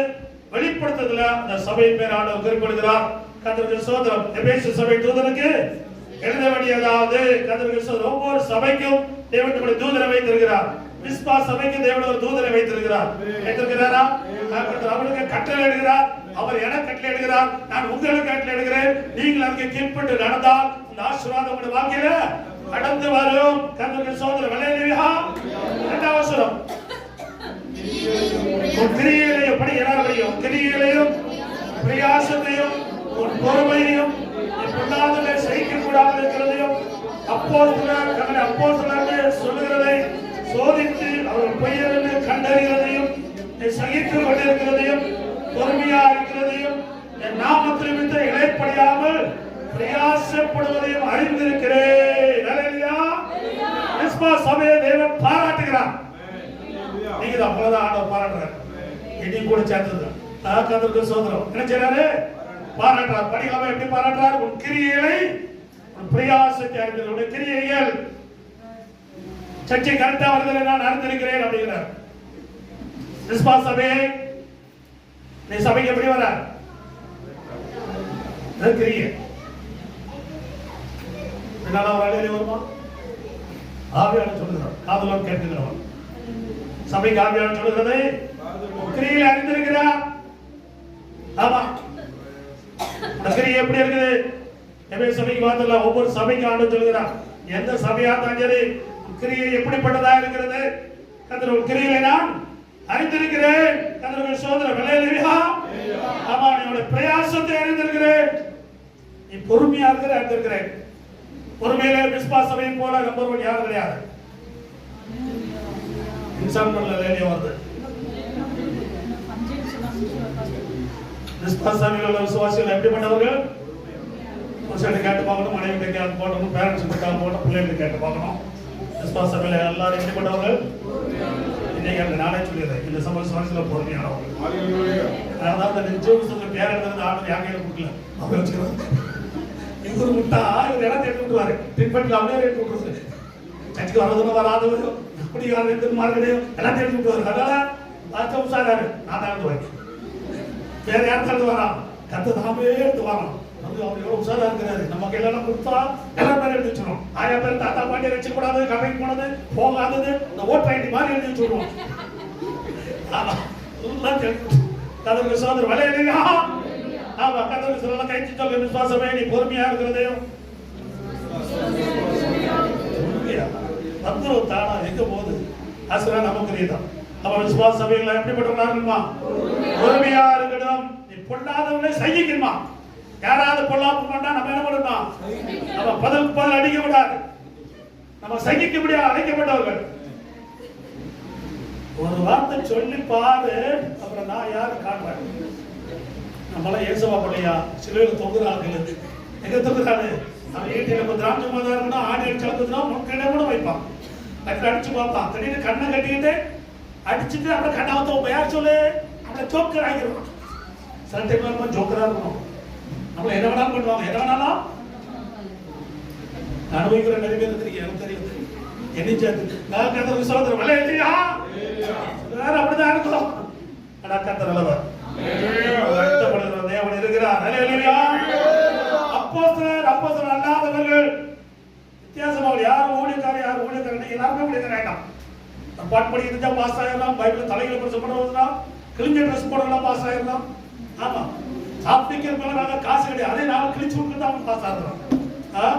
வெளிப்படுத்துதல அந்த சபையின் பேர் ஆண்டவர் குறிப்பிடுகிறார். கர்த்தருடைய சோதரம் எபேசு சபை தூதனுக்கு எழுத வேண்டியதாவது கர்த்தருடைய சோதரம் ஒவ்வொரு சபைக்கும் தேவன் நம்முடைய தூதரை வைத்திருக்கிறார். மிஸ்பா சபைக்கு தேவன் ஒரு தூதரை வைத்திருக்கிறார். வைத்திருக்கிறாரா? அவருக்கு கட்டளை எழுதுகிறார். அவர் எனக்கு கட்டளை எழுதுகிறார். நான் உங்களுக்கு கட்டளை எழுதுகிறேன். நீங்கள் அதுக்கு கீழ்ப்பட்டு நடந்தால் இந்த ஆசீர்வாதம் உங்களுடைய வாழ்க்கையில கடந்து வரும். கர்த்தருடைய சோதரம் ஹல்லேலூயா. 2ஆம் வசனம் உன் கிரியைகளையும் படி எல்லாரையும் கிரியைகளையும் பிரயாசத்தையும் உன் பொறுமையையும் பொல்லாததை சகிக்க கூடாது இருக்கிறதையும் அப்போஸ்தலர் சொல்லுகிறதை சோதித்து அவர் பொய்யரென்று கண்டறிகிறதையும் சகித்துக் கொண்டிருக்கிறதையும் பொறுமையா இருக்கிறதையும் என் நாமத்தில் விட்டு இழைப்படையாமல் பிரயாசப்படுவதையும் அறிந்திருக்கிறேன். ஹல்லேலூயா. மிஸ்பா சபையை தேவன் பாராட்டுகிறார். நீங்க தான் அவ்வளவுதான் ஆண்டவர் பாராட்டுறார். இனி கூட சேர்ந்தது கர்த்தருடைய சோதரம் என்ன செய்றாரு? பாராட்டுறார். படிக்காம எப்படி பாராட்டுறார்? உன் கிரியைகளை உன் பிரயாசத்தை அறிந்து உன் கிரியைகள் சர்ச்சை கரெக்டா வருதலை நான் அறிந்திருக்கிறேன் அப்படிங்கிறார். மிஸ்பா சபையை நீ சபைக்கு எப்படி வர? கிரியை என்னால ஒரு அடையாளம் வருமா? ஆவியான சொல்லுகிறார். காதலோடு கேட்கிறவன் சபைக்கு ஆவியான சொல்லுகிறதை கிரியை அறிந்திருக்கிறார். ஆமா. கிரியை எப்படி இருக்குது? எபேசு சபைக்கு பார்த்தல ஒவ்வொரு சபைக்கு ஆண்டு சொல்லுகிறார். எந்த சபையா இருந்தாலும் சரி கிரியை எப்படிப்பட்டதா இருக்கிறது? கர்த்தருடைய கிரியையை நான் அறிந்திருக்கிறேன். கர்த்தருடைய சோதரம் ஹல்லேலூயா. ஆமா. என்னுடைய பிரயாசத்தை அறிந்திருக்கிறேன். நீ பொறுமையா இருக்கிற அறிந்திருக்கிறேன். பொறுமையிலே மிஸ்பா சபையை போல நம்பர் 1 யாரும் கிடையாது. இன்சான் பண்ணல லேடியா வருது. மிஸ்பா சபையில் உள்ள விசுவாசிகள் எப்படிப்பட்டவர்கள்? புருஷன் கேட்டு பார்க்கணும், மனைவி கேட்டு போகணும், பேரண்ட்ஸ் கேட்டு போகணும், பிள்ளைகளை கேட்டு பார்க்கணும். மிஸ்பா சபையில் எல்லாரும் எப்படிப்பட்டவர்கள்? இன்னைக்கு நானே சொல்லிடுறேன். இந்த சபை விசுவாசிகள் பொறுமையானவர்கள். அதாவது நிச்சயம் பேர் எழுதுறது ஆண்டு யாங்கையில கொடுக்கல. அவங்க வச்சுக்கிறாங்க. இவரு முட்டா இவர் எல்லாம் தேடி விட்டுருவாரு. பின்பற்றில் அவனே ரேட் விட்டுருவாரு. சர்ச்சுக்கு வரதுன்னு வராதவரும் குடிகாரன் மார்க்கெட்டையும் எல்லாம் தேடி விட்டுருவாரு. அதனால பார்த்து உசாராரு. நான் தான் எழுதுவேன். வேற யாரும் எழுது வரான். கத்த தாமே எடுத்து வரான். வந்து அவர் எவ்வளவு உசாரா இருக்கிறாரு. நம்ம கையில கொடுத்தா எல்லா பேரும் எழுதி வச்சிடும். 1000 பேர் தாத்தா பாண்டிய வச்சு கூடாது, கடைக்கு போனது போகாதது இந்த ஓட்டர் ஐடி மாதிரி எழுதி வச்சுடுவோம். ஆமா எல்லாம் தெரிஞ்சு கதவுக்கு சோதர் வலையிலையா. ஆமா கதவுக்கு சொல்ல கைச்சு சொல்ல விசுவாசமே நீ பொறுமையா இருக்கிறதையும் வந்துடும் தானா எங்க போகுது? ஆசிரியர் நமக்கு தெரியுதான். அவன் விசுவாச சபைகளை எப்படிப்பட்டவர்களா? பொறுமையா இருக்கணும். நீ பொல்லாதவனை சகிக்கணுமா? யாராவது பொல்லாப்பு பண்ணா நம்ம என்ன பண்ணணும்? நம்ம பதில் அடிக்க விடாது. நம்ம சகிக்க முடியாது. அழைக்கப்பட்டவர்கள் ஒரு வார்த்தை சொல்லி பாரு. அப்புறம் நான் யாரு காட்டுறேன்? நம்மளாம் ஏசவா பிள்ளையா சிலுவையில் தொங்குறார்கள். எங்க தொங்குறாரு? அவன் வீட்டில் கொஞ்சம் திராட்சை மாதா இருக்கணும், ஆடி அடிச்சு வளர்த்துனா முன்கிட்ட கூட வைப்பான். கட்டி அடிச்சு பார்ப்பான். திடீர்னு கண்ணை கட்டிக்கிட்டு அடிச்சுட்டு அப்புறம் கண்ணாவத்த யார் சொல்லு அவனை ஜோக்கர் ஆகிடுவான். சில டைம் ஜோக்கரா இருக்கணும். நம்மள என்ன வேணாலும் பண்ணுவாங்க. என்ன வேணாலும் அனுபவிக்கிற நிறைய பேர் தெரியும். எனக்கு தெரியும். என்ன சேர்த்து நான் கத்தருக்கு சோதரம் வலையா வேற அப்படிதான் இருக்கும். ஆனா கத்தர் நல்லவர். தேவன் இருக்கிறார். அப்போஸ்தலர் அல்லாதவர்கள் வித்தியாசமாக யாரும் ஊழியக்காரர் யாரும் ஊழியக்காரர் எல்லாருமே ஊழியக்காரன். பாட்டு படிக்க தெரிஞ்சா பாஸ் ஆயிடலாம். பைபிள் தலையில பிரச்சனை பண்ணுறதுனா கிழிஞ்ச ட்ரெஸ் போடலாம் பாஸ் ஆயிடலாம். ஆமா சாப்பிட்டுக்கிறதுக்காக காசு கிடையாது, அதே நாம கிழிச்சு விட்டு அவன் காசு ஆடுறான்.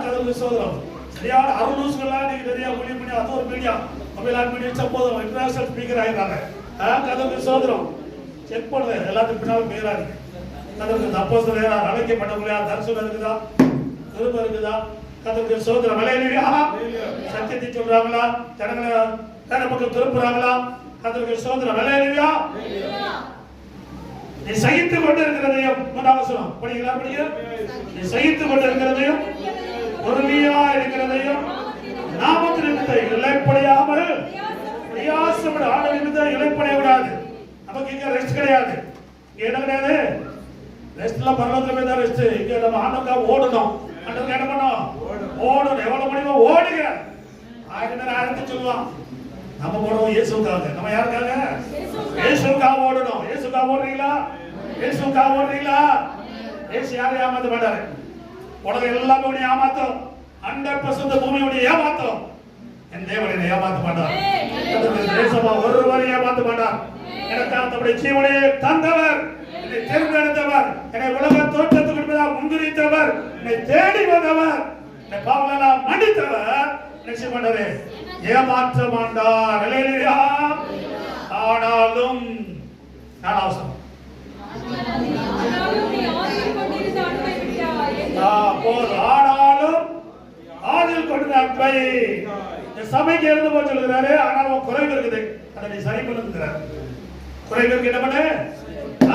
கதவுக்கு சோதரம் சரியான அருளூசுகள்லாம் நீங்க நிறைய மொழி பண்ணி அது ஒரு மீடியா மொபைல் ஆன் பண்ணி வச்சா போதும் இன்டர்நேஷனல் ஸ்பீக்கர் ஆகிடுறாங்க. கதவுக்கு சோதரம் செக் பண்ணுது எல்லாத்துக்கும் பின்னாலும் பேராது. கதவுக்கு அப்போஸ்தலர் யார், அழைக்கப்பட்டவங்க யார், தரிசனம் இருக்குதா, கிருபை இருக்குதா, கதவுக்கு சோதரம் விளையாடுறியா, சத்தியத்தை சொல்றாங்களா, ஜனங்களை வேற பக்கம் திருப்புறாங்களா, கதவுக்கு சோதரம் விளையாடுறியா, நீ சகித்துக் கொண்டு இருக்கிறதையும் அவசரம் படிக்கலாம் படிக்க, நீ சகித்துக் கொண்டு இருக்கிறதையும் பொறுமையா இருக்கிறதையும் நாமத்தில் இருந்த இழைப்படையாமல் பிரயாசப்பட ஆடல் இருந்த இழைப்படைய விடாது. நமக்கு இங்க ரெஸ்ட் கிடையாது, இங்க என்ன கிடையாது, ரெஸ்ட்ல பரலோகத்துல போய் தான் ரெஸ்ட். இங்க நம்ம ஆண்டவருக்காக ஓடணும், ஆண்டவருக்கு என்ன பண்ணணும், ஓடணும். எவ்வளவு முடியுமோ ஓடுங்க. 1000 பேர் 1000 சொல்லுவான். நம்ம ஓடுவோம் இயேசுக்காக. நம்ம யாருக்காக? இயேசுக்காக ஓடணும். இயேசுக்காக ஓடுறீங்களா? இயேசுக்காக ஓடுறீங்களா? இயேசு யாரையும் ஏமாத்த மாட்டாரு. உலகம் எல்லாமே உன்னை ஏமாத்தும், 100% பூமி உன்னை ஏமாத்தும். என் தேவன் என்னை ஏமாத்த மாட்டார். ஒருவரை ஏமாத்த மாட்டார். எனக்காக தம்முடைய ஜீவனை தந்தவர், என்னை தேர்ந்தெடுத்தவர், என்னை உலக தோற்றத்துக்கு முன்குறித்தவர், என்னை தேடி வந்தவர், என்னை பாவங்களெல்லாம் மன்னித்தவர், நிச்சயம் பண்ணாரு, ஏமாற்ற மாட்டார். அல்லேலூயா. ஆனாலும் நான் அவசரம் ஆனாலும் ஆதில் கொண்ட அன்பை சபைக்கு எழுந்து போய் சொல்லுகிறாரு. ஆனால் குறைவு இருக்குது, அதை நீ சரி பண்ணுங்கிறார். குறைவு இருக்கு, என்ன பண்ணு?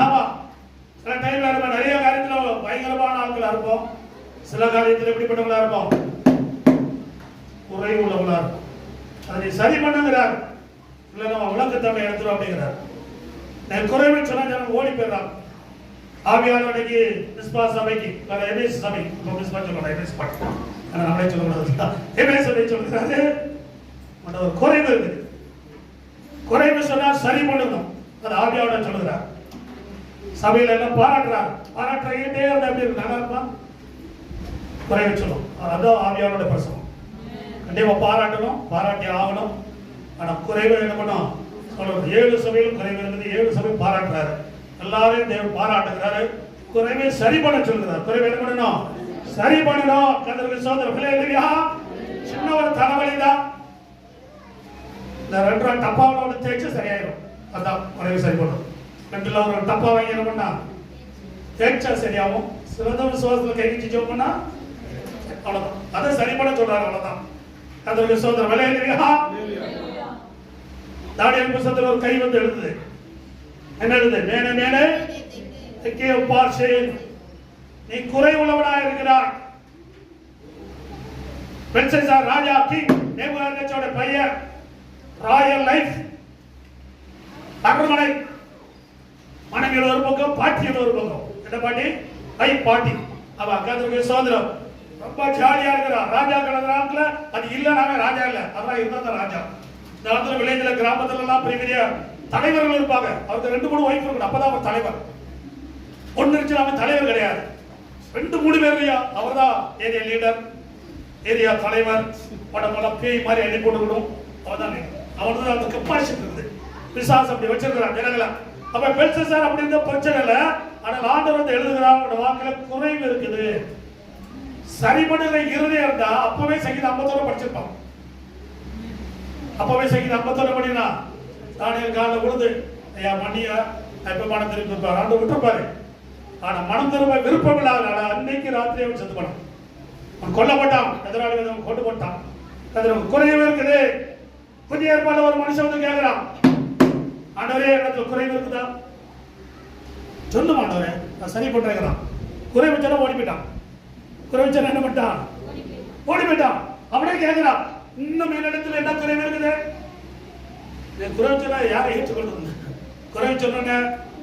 ஆமா, சில டைம்ல நம்ம நிறைய காரியத்துல பயங்கரமான ஆட்களா இருப்போம், சில காரியத்துல எப்படிப்பட்டவங்களா இருப்போம், குறைவு உள்ளவங்களா இருக்கும். அதை நீ சரி பண்ணுங்கிறார். இல்ல நம்ம விளக்கத்தன்மை எடுத்துரும் அப்படிங்கிறார். நான் குறைவு சொன்னா ஜனம் ஓடி போயிடறாங்க. ஆவியானவனுக்கு மிஸ்பா சபைக்கு எபேசு சபை மிஸ்பா சொல்லுவாங்க, எபேசு பாட்டு நம்மளே சொல்லக்கூடாது, எபேசு சபை சொல்லுகிறாரு. ஒரு குறைவு இருக்குது, குறைவு சொன்னா சரி பண்ணணும். அது ஆவியானவன் சொல்லுகிறார். சபையில எல்லாம் பாராட்டுறாங்க, பாராட்டுறே இருந்தா எப்படி இருக்கு, நல்லா இருப்பான். குறைவு சொல்லும், அதான் ஆவியானோட பிரசவம். கண்டிப்பா பாராட்டணும், பாராட்டி ஆகணும். ஆனா குறைவு என்ன பண்ணும் சொல்றது. 7 சபையிலும் குறைவு இருக்குது, 7 சபை பாராட்டுறாரு, எல்லாரையும் தேவன் பாராட்டுகிறாரு. குறைவை சரி பண்ண சொல்கிறார். குறைவை என்ன பண்ணணும், சரி பண்ணணும். கர்த்தருக்கு சோதரர்களே இல்லையா, சின்ன ஒரு தலைவலி தான், இந்த 2 டப்பாவில் ஒன்று தேய்ச்சி சரியாயிடும். அதான் குறைவை சரி பண்ணும். 2ல ஒரு டப்பா வாங்கி என்ன பண்ணா தேய்ச்சா சரியாகும். சிறந்த விசுவாசத்தில் கை வச்சு ஜெபம் பண்ணா அவ்வளவுதான். அதை சரி பண்ண சொல்றாரு, அவ்வளவுதான். கர்த்தருக்கு சோதரம் இல்லையா. தானியேல் புத்தகத்தில் ஒரு கை வந்து எழுதுது, என்ன எழுது, மேலே மேலே நீ குறை உள்ளவனாக இருக்கிறாய். பெல்ஷாத்சார் ராஜா கிங் நேபுகாத்நேச்சாரோட பையன், ராயல் லைஃப் அரண்மனை, மனைவியோட ஒரு பக்கம், பாட்டியோட ஒரு பக்கம். என்ன பாட்டி? ஐ பாட்டி. அவ கர்த்தருக்கு சோதரம் ரொம்ப ஜாலியா இருக்கிறான். ராஜா கிடக்குறாங்கல, அது இல்ல, நாங்க ராஜா இல்ல, அதெல்லாம் இருந்தா ராஜா. இந்த காலத்துல விளையாட்டுல கிராமத்துல எல்லாம் பெரிய பெரிய தலைவர்கள் இருப்பாங்க, அவருக்கு 2-3 ஒய்ஃப் இருக்கணும், அப்பதான் அவர் தலைவர். ஒன்னு இருந்துச்சு அவன் தலைவர் கிடையாது, 2-3 பேர் இல்லையா, அவர் தான் ஏரியா லீடர், ஏரியா தலைவர். படமெல்லாம் பேய் மாதிரி எண்ணி போட்டுக்கணும், அவர் தான் அவனுக்கு அந்த கெப்பாசிட்டி இருக்குது. பிசாசு அப்படி வச்சிருக்கிறான் ஜனங்களை. அப்ப பெல்ஷாத்சார் அப்படி இருந்த பிரச்சனை இல்லை. ஆனால் ஆண்டவர் வந்து எழுதுகிறார், வாக்குல குறைவு இருக்குது. சரி பண்ணுகிற இருதயம் இருந்தா அப்பவே சங்கீதம் 51 படிச்சிருப்பான். அப்பவே சங்கீதம் 51 படினா தானியேல் காலைல விழுது, ஐயா மணியா எப்ப மனம் திருப்பி ஆண்டு விட்டுருப்பாரு. ஆனா மனம் திரும்ப விருப்பம் இல்லாத அன்னைக்கு ராத்திரி அவன் செத்து போனான். அவன் கொல்லப்பட்டான், எதிராளி கொண்டு போட்டான். அது குறைவு இருக்குது. புதிய ஏற்பாடு ஒரு மனுஷன் வந்து கேட்கிறான், ஆண்டவரே எனக்கு குறைவு இருக்குதா சொல்லும் ஆண்டவரே, நான் சரி பண்றேங்கிறான். குறைவு சொன்னா ஓடி போயிட்டான். குறைவு சொன்னா என்ன பண்ணிட்டான்? ஓடி போயிட்டான். அவனே கேட்கிறான், இன்னும் என்னிடத்துல என்ன குறைவு இருக்குது? குறைவு சொன்னா யாரை ஏற்றுக்கொண்டு குறைவு சொன்ன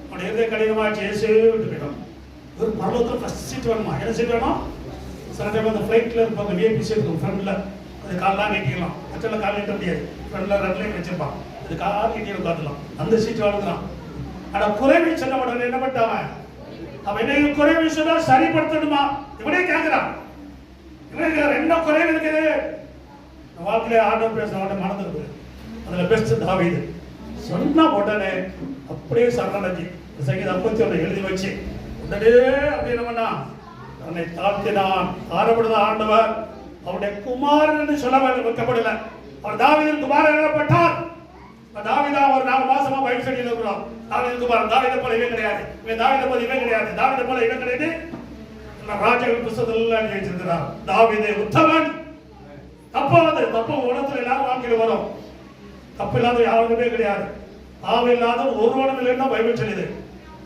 அவனுடைய இருதய கடினமாச்சு, ஏசு விட்டு போயிட்டான். ஒரு பரலோகத்தில் ஃபர்ஸ்ட் சீட் வேணுமா? என்ன சீட் வேணும்? சில டைம் அந்த ஃப்ளைட்ல இருப்பாங்க, விஐபி சீட் இருக்கும் ஃப்ரண்ட்ல, அது கால்லாம் நீட்டிக்கலாம், மற்றெல்லாம் கால் நீட்ட முடியாது, ஃப்ரண்ட்ல 2 லைன் வச்சிருப்பான், அது கால் நீட்டி உட்காந்துலாம், அந்த சீட் வாழ்ந்துலாம். ஆனா குறைவை சொன்ன உடனே என்ன பண்ணிட்டான் அவன்? என்ன குறைவை சொன்னா சரிப்படுத்தணுமா? இவனே கேட்கிறான், என்ன குறைவு இருக்குது வாழ்க்கையில? ஆண்டவர் பேசுறவன் மனது இருக்குது. அதுல பெஸ்ட் தாவீது சொன்ன உடனே அப்படியே சரணடைஞ்சு சங்கீதம் 51 எழுதி வச்சு அப்படின்னு பண்ணா தன்னை தாழ்த்தினான். ஆரம்படுதான் ஆண்டவர் அவருடைய குமாரன் என்று சொல்ல வைக்கப்படல. அவர் தாவீதின் குமாரன் எனப்பட்டார். தாவீதா ஒரு 4 மாசமா பைபிள் ஸ்டடியில இருக்கிறோம். தாவீதின் குமாரன், தாவீதை போல இவன் கிடையாது, இவன் தாவீதை போல இவன் கிடையாது, தாவீதை போல இவன் கிடையாது. ராஜாக்கள் புத்தகத்தில் எல்லாம் எழுதி வச்சிருக்கிறார். தாவீது உத்தமன். தப்பு உலகத்துல எல்லாரும் வாழ்க்கையில வரும். தப்பு இல்லாத யாருமே கிடையாது. பாவம் இல்லாத ஒருவனும் இல்லைன்னா பைபிள் சொல்லுது.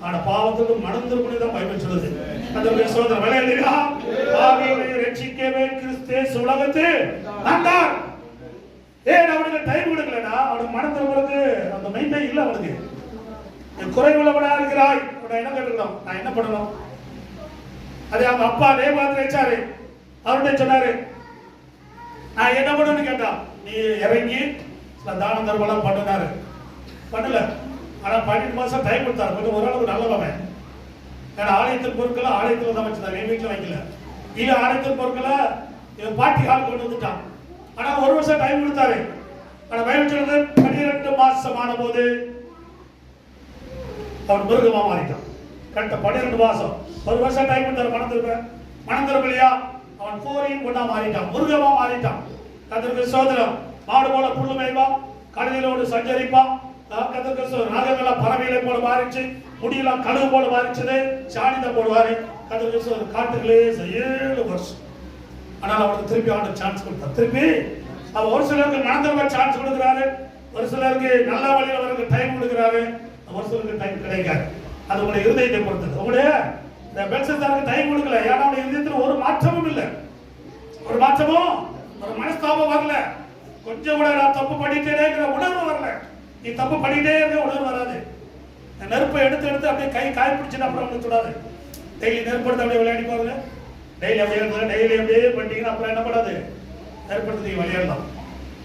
ஆனா பாவத்துக்கு மனம் திரும்பி தான் பைபிள் சொல்லுது. அந்த சோதனை விளையாடுறா பாவியை ரட்சிக்கவே கிறிஸ்து உலகத்தில் வந்தார். ஏன் அவனுக்கு டைம் கொடுக்கலன்னா அவனுக்கு மனம் திரும்புறதுக்கு அந்த மைண்டே இல்லை. அவனுக்கு குறைவுள்ளவனா இருக்கிறாய், என்ன கேட்டுக்கிறோம், நான் என்ன பண்ணணும்? அதே அவங்க அப்பா அதே மாதிரி வச்சாரு. அவர்கிட்ட சொன்னாரு, நான் என்ன பண்ணணும்னு கேட்டான். நீ இறங்கி தான தர்மம் பண்ணினாரு, பண்ணல. ஆனா 12 மாசம் டைம் கொடுத்தாரு. கொஞ்சம் ஓரளவுக்கு நல்லவன். ஏன்னா ஆலயத்தின் பொருட்களை ஆலயத்தில் தான் வச்சிருந்தாரு, வீட்டில் வைக்கல. இது ஆலயத்தின் பொருட்களை பாட்டி கால் கொண்டு வந்துட்டான். ஆனா 1 வருஷம் டைம் கொடுத்தாரு. ஆனா பைபிள் சொல்றது 12 மாசமான போது அவன் மிருகமா மாறிட்டான். கரெக்டா 12 மாசம் 1 வருஷம் டைம் கொடுத்தாரு. மனம் திரும்பலையா அவன் கோரையும் கொண்டா மாறிட்டான், மிருகமா மாறிட்டான். கர்த்தருக்கு ஸ்தோத்திரம். மாடு போல புல்லு மேய்வான், கடலிலோடு சஞ்சரிப்பான். நாகங்களா பறவைகளை போல மாறிச்சு, முடியெல்லாம் கழுகு போல மாறிச்சது, சாணிதான் போடுவாரு. கர்த்தருக்கு காட்டுகளே 7 வருஷம். ஆனால் அவனுக்கு திருப்பி அவனுக்கு சான்ஸ் கொடுத்தார். திருப்பி அவன் ஒரு சிலருக்கு மனதில் சான்ஸ் கொடுக்குறாரு, ஒரு சிலருக்கு நல்ல வழியில் அவருக்கு டைம் கொடுக்குறாரு, ஒரு சிலருக்கு டைம் கிடைக்காது. அது உங்களுடைய இருதயத்தை பொறுத்தது. உங்களுடைய பெல்சத்தாருக்கு டைம் கொடுக்கல. ஏன்னா அவனுடைய இருதயத்தில் ஒரு மாற்றமும் இல்லை, ஒரு மாற்றமும் ஒரு மனஸ்தாபம் வரல. கொஞ்சம் கூட நான் தப்பு பண்ணிட்டேனே உணர்வு வரல. நீ தப்பு பண்ணிட்டே இருக்க உணர்வு வராது. நெருப்பை எடுத்து அப்படியே கை காய் பிடிச்சுன்னு அப்புறம் ஒன்று கூடாது. டெய்லி நெருப்பு எடுத்து அப்படியே விளையாடி பாருங்க. டெய்லி அப்படியே டெய்லி அப்படியே பண்ணிட்டீங்கன்னா அப்புறம் என்ன பண்ணாது, நெருப்படுத்துக்கு விளையாடலாம்.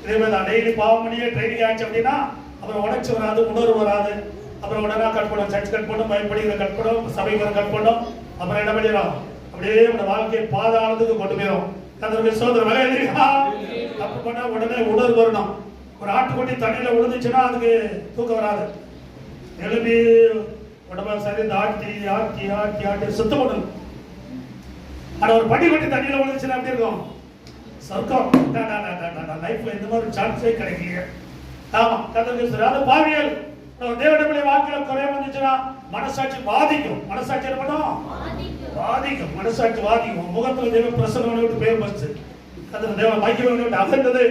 இதே மாதிரி தான் டெய்லி பாவம் பண்ணியே ட்ரைனிங் ஆச்சு அப்படின்னா அப்புறம் உணர்ச்சி வராது, உணர்வு வராது. அப்புறம் உடனே கட் பண்ணும், சர்ச் கட் பண்ணும், பயன்படுகிற கட் பண்ணும், சபை கட் பண்ணும். அப்புறம் என்ன பண்ணிடும், அப்படியே உங்க வாழ்க்கையை பாதாளத்துக்கு கொண்டு போயிடும். கர்த்தருக்கு ஸ்தோத்திரம். விளையாடுறீங்களா? தப்பு பண்ணா உடனே உணர்வு வரணும். ஒரு ஆட்டுக்குட்டி தண்ணியில விழுந்துச்சுன்னா அதுக்கு தூக்கம் வராது. எழுப்பி உடம்பு சரி ஆட்டி ஆட்டி ஆட்டி ஆட்டி சுத்தம் பண்ணணும். ஆனா ஒரு பட்டிக்குட்டி தண்ணியில விழுந்துச்சுன்னா எப்படி இருக்கும்? சொர்க்கம். லைஃப்ல இந்த மாதிரி சான்ஸே கிடைக்கலையே. ஆமா, கர்த்தருக்கு அது பாவியல். தேவனுடைய வாழ்க்கையில குறை வந்துச்சுன்னா மனசாட்சி பாதிக்கும். மனசாட்சி என்ன பண்ணும்? பாதிக்கும். மனசாட்சி பாதிக்கும். முகத்துல தேவ பிரசன்னம் விட்டு பேர் பஸ்ட். கர்த்தர் தேவ மகிமை விட்டு அகன்றது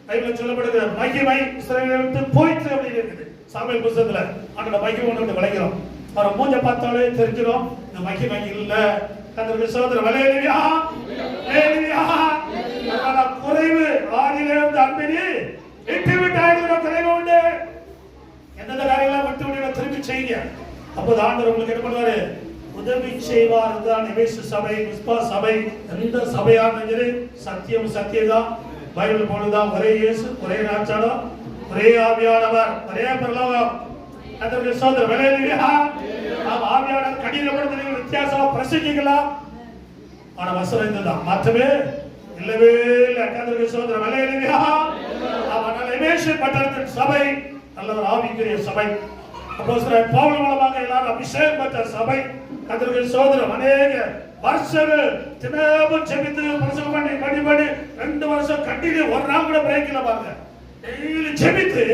பைபிள்ல சொல்லப்படுகிற மகிமை இஸ்ரவேலை விட்டு போயிட்டு அப்படின்னு இருக்குது. சாமுவேல் புத்தகத்துல அந்த மகிமை விட்டு விளைகிறோம். அவர் மூஞ்ச பார்த்தாலே தெரிஞ்சிடும் இந்த மகிமை இல்ல. கர்த்தருக்கு ஸ்தோத்திரம். விளையாடுவியா? விளையாடுவியா? அதனால குறைவு ஆதியிலிருந்து அன்பினி விட்டு விட்டு ஆயிடுகிற குறைவு உண்டு. எந்தெந்த காரியங்களை விட்டு விட்டு திருப்பி செய்யுங்க. அப்போது ஆண்டவர் உங்களுக்கு என்ன பண்ணுவாரு? உதவி செய்வார். தான் எபேசு சபை, மிஸ்பா சபை, எந்த சபையான சத்தியம் சத்தியதான். பைபிள் போலதான் ஒரே இயேசு, ஒரே நாச்சாடம், ஒரே ஆவியானவர், ஒரே பரலோகம். அதற்கு சோதரம் விளையாடுவீங்க. நாம் ஆவியானவர் கடினப்படுத்த நீங்கள் வித்தியாசமா பிரசங்கிக்கலாம். ஆனா வசனம் இதுதான், மாற்றமே இல்லவே இல்லை. அதற்கு சோதரம் விளையாடுவீங்க. ஆனால் எபேசு பட்டணத்தின் சபை நல்ல ஒரு ஆவிக்குரிய சபை. அப்போஸ்தலர் பவுல் மூலமாக எல்லாரும் அபிஷேகம் பெற்ற சபை. கர்த்தருக்கு ஸ்தோத்திரம். அநேக வருஷங்கள் தினமும் ஜெபித்து பிரசங்கம் பண்ணி 2 வருஷம் கண்டினியூ, ஒரு நாள் கூட பிரேக் இல்ல பாருங்க. டெய்லி ஜெபித்து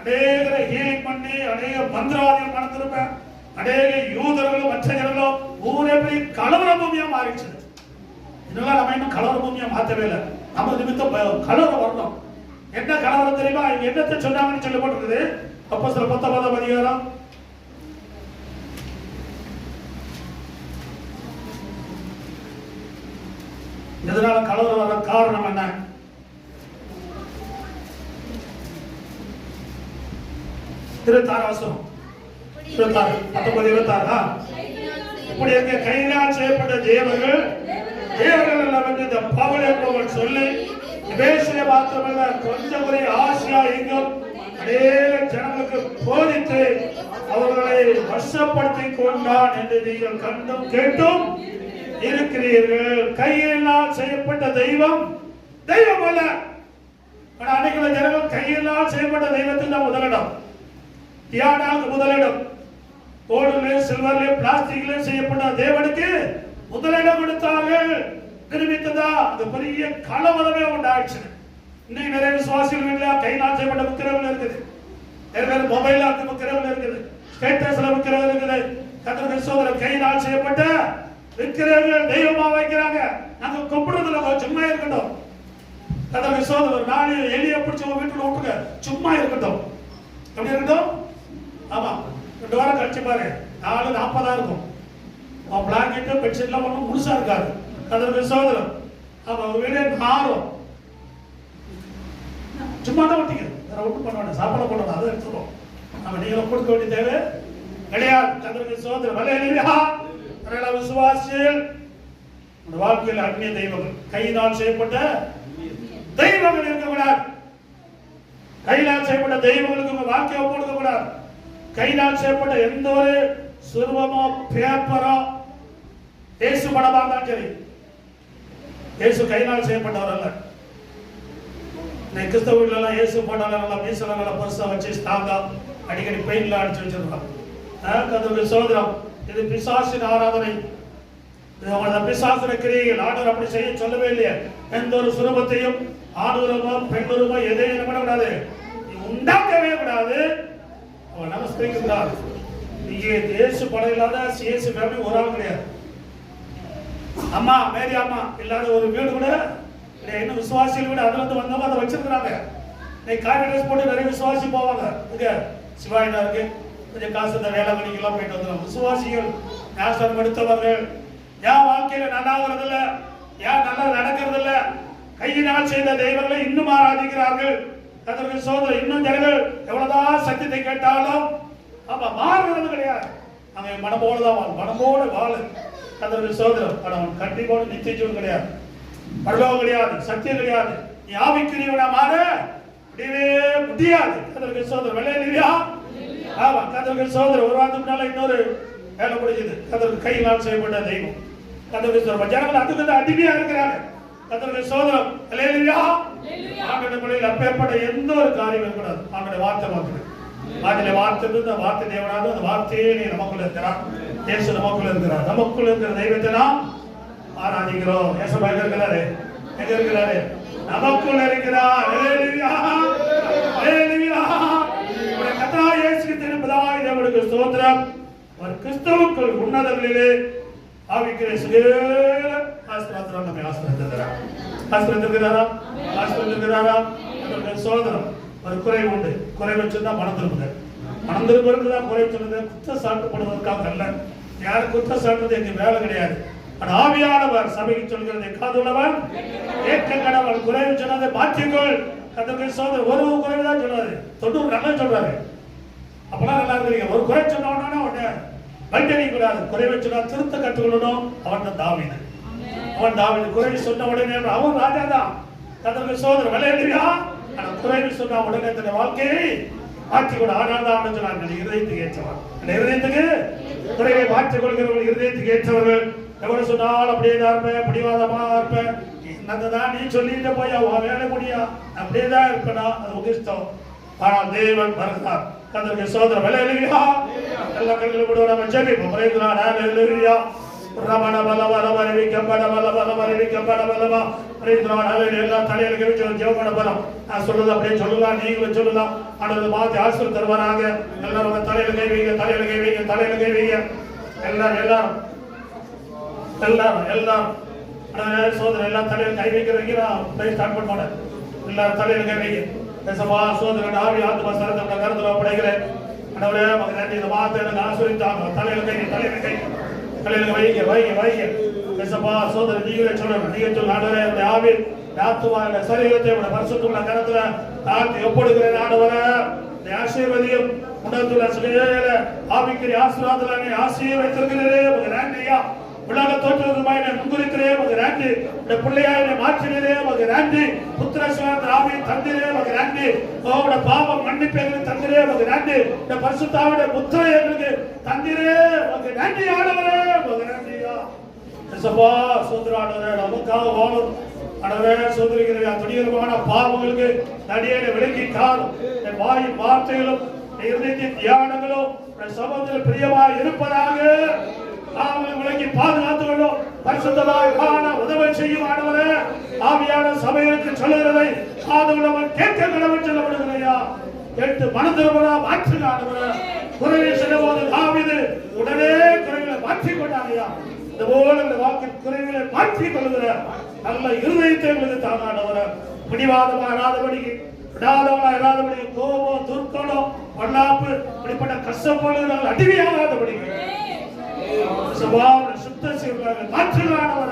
அநேகரை ஹீலிங் பண்ணி அநேக மந்திரவாதிகள் மனத்திருப்பேன், அநேக யூதர்களும் மற்ற ஜனங்களும் ஊரே போய் கலவர பூமியா மாறிச்சு. இதெல்லாம் நம்ம இன்னும் கலவர பூமியா மாற்றவே இல்லை. நம்ம நிமித்தம் கலவரம் வரணும். என்ன கலவரம் தெரியுமா? என்னத்தை சொன்னாங்கன்னு சொல்லப்பட்டிருக்குது. அப்போஸ்தலர் 19ஆம் அதிகாரம் எதனால கலவரம் வர காரணம் என்ன? திருத்தாரவசம் 19:26. இப்படி இருக்க கையினால் செய்யப்பட்ட தேவர்கள் எல்லாம் வந்து இந்த பவுல் என்பவர் சொல்லி பேசிய மாத்திரமல்ல கொஞ்சம் முறை ஆசியா எங்கும் அநேக ஜனங்களுக்கு போதித்து அவர்களை வசப்படுத்திக் கொண்டான் என்று நீங்கள் கண்டும் கேட்டும் இருக்கிறீர்கள். கையினால் செய்யப்பட்ட தெய்வம் தெய்வம் அல்ல. அன்னைக்குள்ள ஜனங்கள் கையினால் செய்யப்பட்ட தெய்வத்தில் தான் முதலிடம், தியானாவுக்கு முதலிடம், கோல்டுல சில்வர்ல பிளாஸ்டிக்ல செய்யப்பட்ட தேவனுக்கு முதலிடம் கொடுத்தார்கள். நிரூபித்ததா அது பெரிய கலவரமே உண்டாயிடுச்சு. இன்னைக்கு நிறைய விசுவாசிகள் வீட்டுல கையினால் செய்யப்பட்ட விக்கிரகங்கள் இருக்குது, நிறைய பேர் மொபைல்ல விக்கிரகங்கள் இருக்குது, ஸ்டேட்டஸ்ல விக்கிரகம் இருக்குது. கர்த்தருடைய சோதரர் கையினால் செய்யப்பட்ட விக்கிரகங்கள் தெய்வமா வைக்கிறாங்க. நாங்க கும்பிடுறதுல சும்மா இருக்கட்டும். கர்த்தருடைய சோதரர் நாளை எலிய பிடிச்ச வீட்டுல விட்டுங்க, சும்மா இருக்கட்டும். எப்படி இருக்கட்டும்? ஆமா, 2 வாரம் கழிச்சு பாரு 4:40 இருக்கும். பிளாங்கெட் பெட்ஷீட்லாம் ஒன்றும் முழுசா இருக்காது. கர்த்தருடைய சோதரர் அப்ப வீடே மாறும். சும்மா தான் ஒட்டிக்க, வேற ஒன்றும் பண்ண வேண்டாம். சாப்பாடு போடணும், அதை எடுத்துக்கணும். நம்ம நீங்க கொடுக்க வேண்டிய தேவை கிடையாது. கர்த்தருடைய சோதரர் ஹல்லேலூயா. விசுவாசிகள் வாழ்க்கையில் அந்நிய தெய்வங்கள், கையினால் செய்யப்பட்ட தெய்வங்கள் இருக்கக்கூடாது. கையினால் செய்யப்பட்ட தெய்வங்களுக்கு உங்க வாழ்க்கையை கொடுக்க கூடாது. கையினால் செய்யப்பட்ட எந்த ஒரு சுருவமோ பேப்பரோ இயேசு படமா தான் சரி, இயேசு கையினால் செய்யப்பட்டவர் அல்ல. கிறிஸ்தவ வீட்டுல எல்லாம் இயேசு போட்டாலும் மீசலாம் பெருசா வச்சு ஸ்டாங்கா அடிக்கடி பெயிண்ட்ல அடிச்சு வச்சிருக்காங்க. கர்த்தருடைய சோதரம் இது பிசாசின் ஆராதனை, பிசாசுர கிரியைகள். ஆண்டவர் அப்படி செய்ய சொல்லவே இல்லையா? எந்த ஒரு சுரூபத்தையும் ஆணுரமோ பெண்ணுரமோ எதையும் பண்ணக்கூடாது, உண்டாக்கவே கூடாது. அவன் நமஸ்கரிக்க கூடாது. நீங்க இயேசு படம் இல்லாத இயேசு ஃபேமிலி ஒரு ஆள் கிடையாது. அம்மா மேரி அம்மா இல்லாத ஒரு வீடு கூட இன்னும் விசுவாசிகள் வீடு அதுல இருந்து வந்தவங்க அதை வச்சிருக்கிறாங்க. இன்னைக்கு காவி ட்ரெஸ் போட்டு நிறைய விசுவாசி போவாங்க. இங்க சிவாயினா இருக்கு, கொஞ்சம் காசு இந்த வேளாங்கண்ணிக்கெல்லாம் போயிட்டு வந்துடும். விசுவாசிகள் ஞானம் எடுத்தவர்கள் ஏன் வாழ்க்கையில நல்லாகிறது இல்ல, ஏன் நல்லா நடக்கிறது இல்ல? கையினால் செய்த தெய்வங்களை இன்னும் ஆராதிக்கிறார்கள். கர்த்தருடைய சோதரர் இன்னும் ஜனங்கள் எவ்வளவுதான் சத்தியத்தை கேட்டாலும் ஆமா மாறுகிறது கிடையாது. அங்க மனமோடுதான் வாழ, மனமோடு வாழ. கர்த்தருடைய சோதரர் அவன் கட்டி போடு நித்திய ஜீவன் கிடையாது, பரலோகம் கிடையாது, சத்தியம் கிடையாது. நீ ஆவிக்குரியவனா மாற முடியவே முடியாது. கர்த்தருடைய சோதரர் ஹல்லேலூயா. ஆமா, கர்த்தருடைய சோதரர் ஒரு வாரத்துக்கு முன்னால இன்னொரு வேலை முடிஞ்சது. கர்த்தருக்கு கையினால் செய்யப்பட்ட தெய்வம். கர்த்தருடைய சோதரர் ஜனங்கள் அதுக்கு தான் அடிமையா இருக்கிறாங்க. கர்த்தருடைய சோதரம் ஹல்லேலூயா. ஆண்டவருடைய பிள்ளைகள் அப்பேற்பட்ட எந்த ஒரு காரியம் இருக்கக்கூடாது. ஆண்டவருடைய வார்த்தை மாத்திரம் வார்த்தையில வார்த்தை இருந்து அந்த வார்த்தை தேவனாக அந்த வார்த்தையே நீ நமக்குள்ள இருக்கிறார். இயேசு நமக்குள்ள இருக்கிறார். நமக்குள்ள இருக்கிற தெய்வத்தை நாம் ஆராதிக்கிறோம். இயேசு இருக்கிறாரு, எங்க இருக்கிறாரு? நமக்குள்ள இருக்கிறார். ஹல்லேலூயா ஹல்லேலூயா. உடைய கர்த்தராகிய இயேசு கிறிஸ்துவின் பிதாவாகிய தேவனுக்கு ஸ்தோத்திரம். அவர் கிறிஸ்துவுக்குள் உன்னதங்களிலே ஆவிக்குரிய சகல ஆசீர்வாதத்தால் நம்மை ஆசீர்வதிக்கிறார். ஆசீர்வதிக்கிறாரா? ஆசீர்வதிக்கிறாரா? அதற்கு சோதரம் ஒரு குறை உண்டு. குறை வச்சிருந்தா மனம் திரும்புங்க. மனம் திரும்புறதுக்கு தான் குறை சொன்னது. குற்றம் சாட்டப்படுவதற்காக அல்ல. யாரும் குற்றம் சாட்டுறது எங்க வேலை கிடையாது. ஆனா ஆவியானவர் சபைக்கு சொல்கிறதை காதுள்ளவன் ஏற்க கடவன். குறை சொன்னதை மாற்றிக்கொள். அதற்கு சோதரம் ஒரு குறைவு தான் சொன்னாரு, 90 நல்லா சொல்றாரு. அப்பெல்லாம் நல்லா இருக்கிறீங்க. ஒரு குறை சொன்ன உடனே வண்டடி கூடாது. குறைவை சொன்னா திருத்த கற்றுக்கொள்ளணும். அவன் தாவீது. அவன் தாவீது குறைவை சொன்ன உடனே அவன் ராஜா தான். கர்த்தருக்கு சோதரர் ஹல்லேலூயா. ஆனா குறைவை சொன்ன உடனே தன் வாழ்க்கையை மாற்றிக்கொள்ள. ஆனால் தான் அவன் சொன்னார், இருதயத்துக்கு ஏற்றவன். இருதயத்துக்கு குறைவை மாற்றிக் கொள்கிறவர்கள் இருதயத்துக்கு ஏற்றவர்கள். எவ்வளவு சொன்னாலும் அப்படியே தான் இருப்பேன், பிடிவாதமா இருப்பேன், என்னதான் நீ சொல்லிட்டு போய் அவன் வேலை முடியா அப்படியேதான் இருப்பேனா, அது உங்க இஷ்டம். ஆனால் தேவன் வருகிறார். கர்த்தருக்கு சோதரம் ஹல்லேலூயா. எல்லா கைகளை விட நம்ம ஜெபிப்போம். ஹல்லேலூயா. ரமண பலவ ரமணி கம்பட பலவ ரமணி கம்பட பலவ ரீத்ரான் ஹல்லேலூயா. எல்லா தலையில கவிச்சு ஜெபம் பண்ணலாம். நான் சொல்றது அப்படியே சொல்லலாம், நீங்களும் சொல்லலாம். ஆண்டவர் மாத்தி ஆசீர்வாதம் தருவாராக. எல்லாரும் தலையில கை வைங்க, தலையில கை வைங்க, தலையில கை வைங்க. எல்லாரும் எல்லாரும் எல்லாரும் எல்லாரும் சோதரர் எல்லா தலையில கை வைக்கிறவங்க நான் ஸ்டார்ட் பண்ண மாட்டேன். எல்லாரும் தலையில கை வைங்க. சோதரன் ஆவி ஆத்மா சரத்தை கருத்துல படைக்கிறேன். ஆண்டவரே மகன் நன்றி. இந்த வார்த்தை எனக்கு ஆசீர்வதித்தாங்க. தலையில கை தலையில கை தலையில வைங்க வைங்க வைங்க. பேசப்பா சோதரன் நீங்களே சொல்லணும். நீங்க சொல்ல ஆண்டவரே என்னுடைய ஆவி ஆத்மா இந்த சரீரத்தை பரிசுத்தமுள்ள கருத்துல தாழ்த்தி ஒப்படுகிறேன். ஆண்டவரே இந்த ஆசீர்வதியும் உணர்ந்துள்ள சிலையில ஆவிக்குரிய ஆசீர்வாதங்களை ஆசீர்வதித்திருக்கிறதே மகன் நன்றியா. உலக தோற்றமாய் முன்குறிக்கிறே மகன் நன்றி. இந்த பிள்ளையாய் மாற்றினரே மகன் நன்றி. புத்திர சுவாந்த ஆவி தந்திரே மகன் நன்றி. உங்களோட பாவம் மன்னிப்பேன் தந்திரே மகன் நன்றி. இந்த பரிசுத்தாவுடைய முத்திரை எங்களுக்கு தந்திரே மகன் நன்றி. ஆண்டவரே மகன் நன்றியா. சபா சோதராடவரே நமக்காக வாழும். ஆண்டவரே சோதரிக்கிற துணிகரமான பாவங்களுக்கு நடிகை விலக்கி காணும். வாயின் வார்த்தைகளும் இருதயத்தின் தியானங்களும் சமூகத்தில் பிரியமாய் இருப்பதாக அவங்களை விலக்கி பாதுகாத்துக் கொள்ளும். பரிசுத்தமாய் காண உதவி செய்யும் ஆண்டவரே. ஆவியான சபைகளுக்கு சொல்லுகிறதை காதுள்ளவன் கேட்க கடவுள் சொல்லப்படுகிறையா. கேட்டு மனதிரும்பா மாற்றுக ஆண்டவரே. குறைவை செல்லும்போது தாவீது உடனே குறைகளை மாற்றிக் கொண்டாரையா. இந்த போல இந்த வாக்கில் குறைகளை மாற்றிக் கொள்ளுகிற நல்ல இருதயத்தை எங்களுக்கு தாங்க ஆண்டவரே. பிடிவாதமாகாதபடி விடாதவனாகாதபடி கோபம் துர்க்கணம் பொல்லாப்பு இப்படிப்பட்ட கஷ்டப்பட்டு அடிமையாகாதபடி சுத்த செய்வார்கள் மாற்றுகிறானவர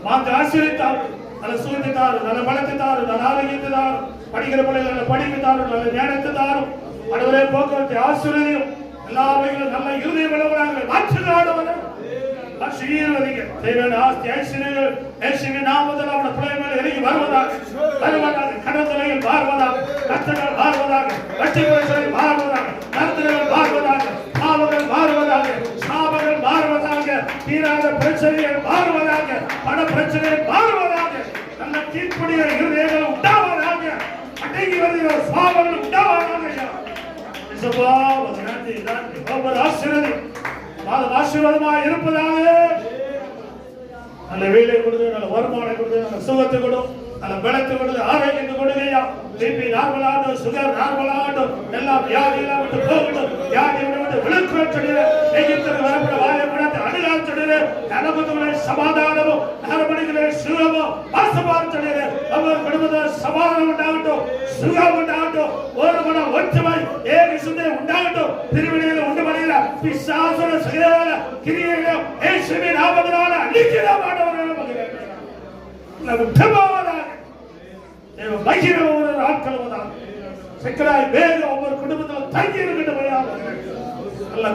மாற்ற ஆசீர்வதித்தார். நல்ல சுகத்தித்தார், நல்ல பலத்தித்தார், நல்ல ஆரோக்கியத்தித்தார், படிக்கிற பிள்ளைகள் நல்ல படிப்புத்தார், நல்ல ஞானத்தித்தாரும் அடுவரே போக்குவரத்தை ஆசீர்வதியும். எல்லா வகையிலும் நல்ல இருதயம் உள்ளவராக மாற்றுகிறானவர ஆசீர்வதிங்க. தேவன் ஆஸ்தி ஐஸ்வர்யங்கள் இயேசுவின் நாமத்தில் அவருடைய பிள்ளை மேல் இறங்கி வருவதாக கடற்கரையில் மாறுவதாக, கஷ்டங்கள் மாறுவதாக, வட்டி குறைச்சல் மாறுவதாக, கருத்துகள் மாறுவதாக, பாவங்கள் மாறுவதாக, சாபங்கள் மாறுவதாக, தீராத பிரச்சனைகள் மாறுவதாக, பண பிரச்சனைகள் மாறுவதாக, நல்ல கீழ்ப்படிய இருதயங்கள் உண்டாவதாக, அடங்கி வருகிற சாபங்கள் உண்டாவதாக. ஆசீர்வாதமாக இருப்பதாக. நல்ல வேலை கொடுத்து, நல்ல வருமானம் கொடுத்து, நல்ல சுகத்தை கொடு, நல்ல பலத்தை கொடுத்து, ஆரோக்கியத்தை கொடுங்கய்யா. பிபி நார்மலாகட்டும், சுகர் நார்மலாகட்டும், எல்லாம் வியாதியெல்லாம் விட்டு போகட்டும். வியாதியை விட்டு விழுக்குறோம் சொல்லுற நெய்யத்திற்கு வரப்பட வாழைப்படத்தை அணுகால் சொல்லுற நலமுதுகளை சமாதானமும் நரமணிகளை சுகமும் வாசமாம் சொல்லுற அவர் குடும்பத்தில் சமாதானம் உண்டாகட்டும், சுகம் உண்டாகட்டும், ஒரு மனம் ஒற்றுமை ஏக சிந்தை உண்டாகட்டும். திருவினைகளை உண்டு பண்ணுகிற பிசாசுர சகல கிரியைகளும் இயேசுவின் நாமத்தினால அழிக்கிறமானவர்கள் ஒவ்வொரு குடும்பத்தில் தங்கி இருக்கின்ற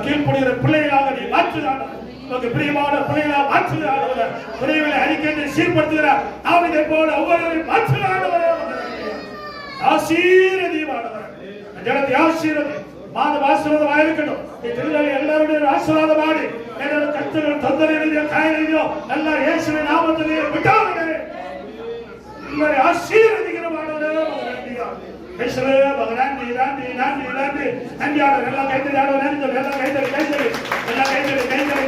கீழ்படுகிற பிள்ளைகளாக நீ மாற்றுகிறார். பிரியமான பிள்ளைகளாக மாற்றுகிறார். பிரிவுகளை அறிக்கை சீர்படுத்துகிற நாவினை போல ஒவ்வொருவரையும் மாற்றுகிறார். ஆசீர்வதியானவர் ஜனத்தை ஆசீர்வதி மாதம் ஆசீர்வாதமாக இருக்கட்டும். எல்லாருடைய ஆசீர்வாதமாடி என்னோட கஷ்டங்கள் தொந்தரவு காயலையோ எல்லாம் இயேசுவின் நாமத்திலே விட்டார்களே உங்களை ஆசீர்வதிக்கிறவானவரே. இயேசுவே பகவான் நன்றி நன்றி நன்றி நன்றி. எல்லாம் கைத்தறி எல்லாம் கைத்தறி கைத்தறி எல்லாம் கைத்தறி கைத்தறி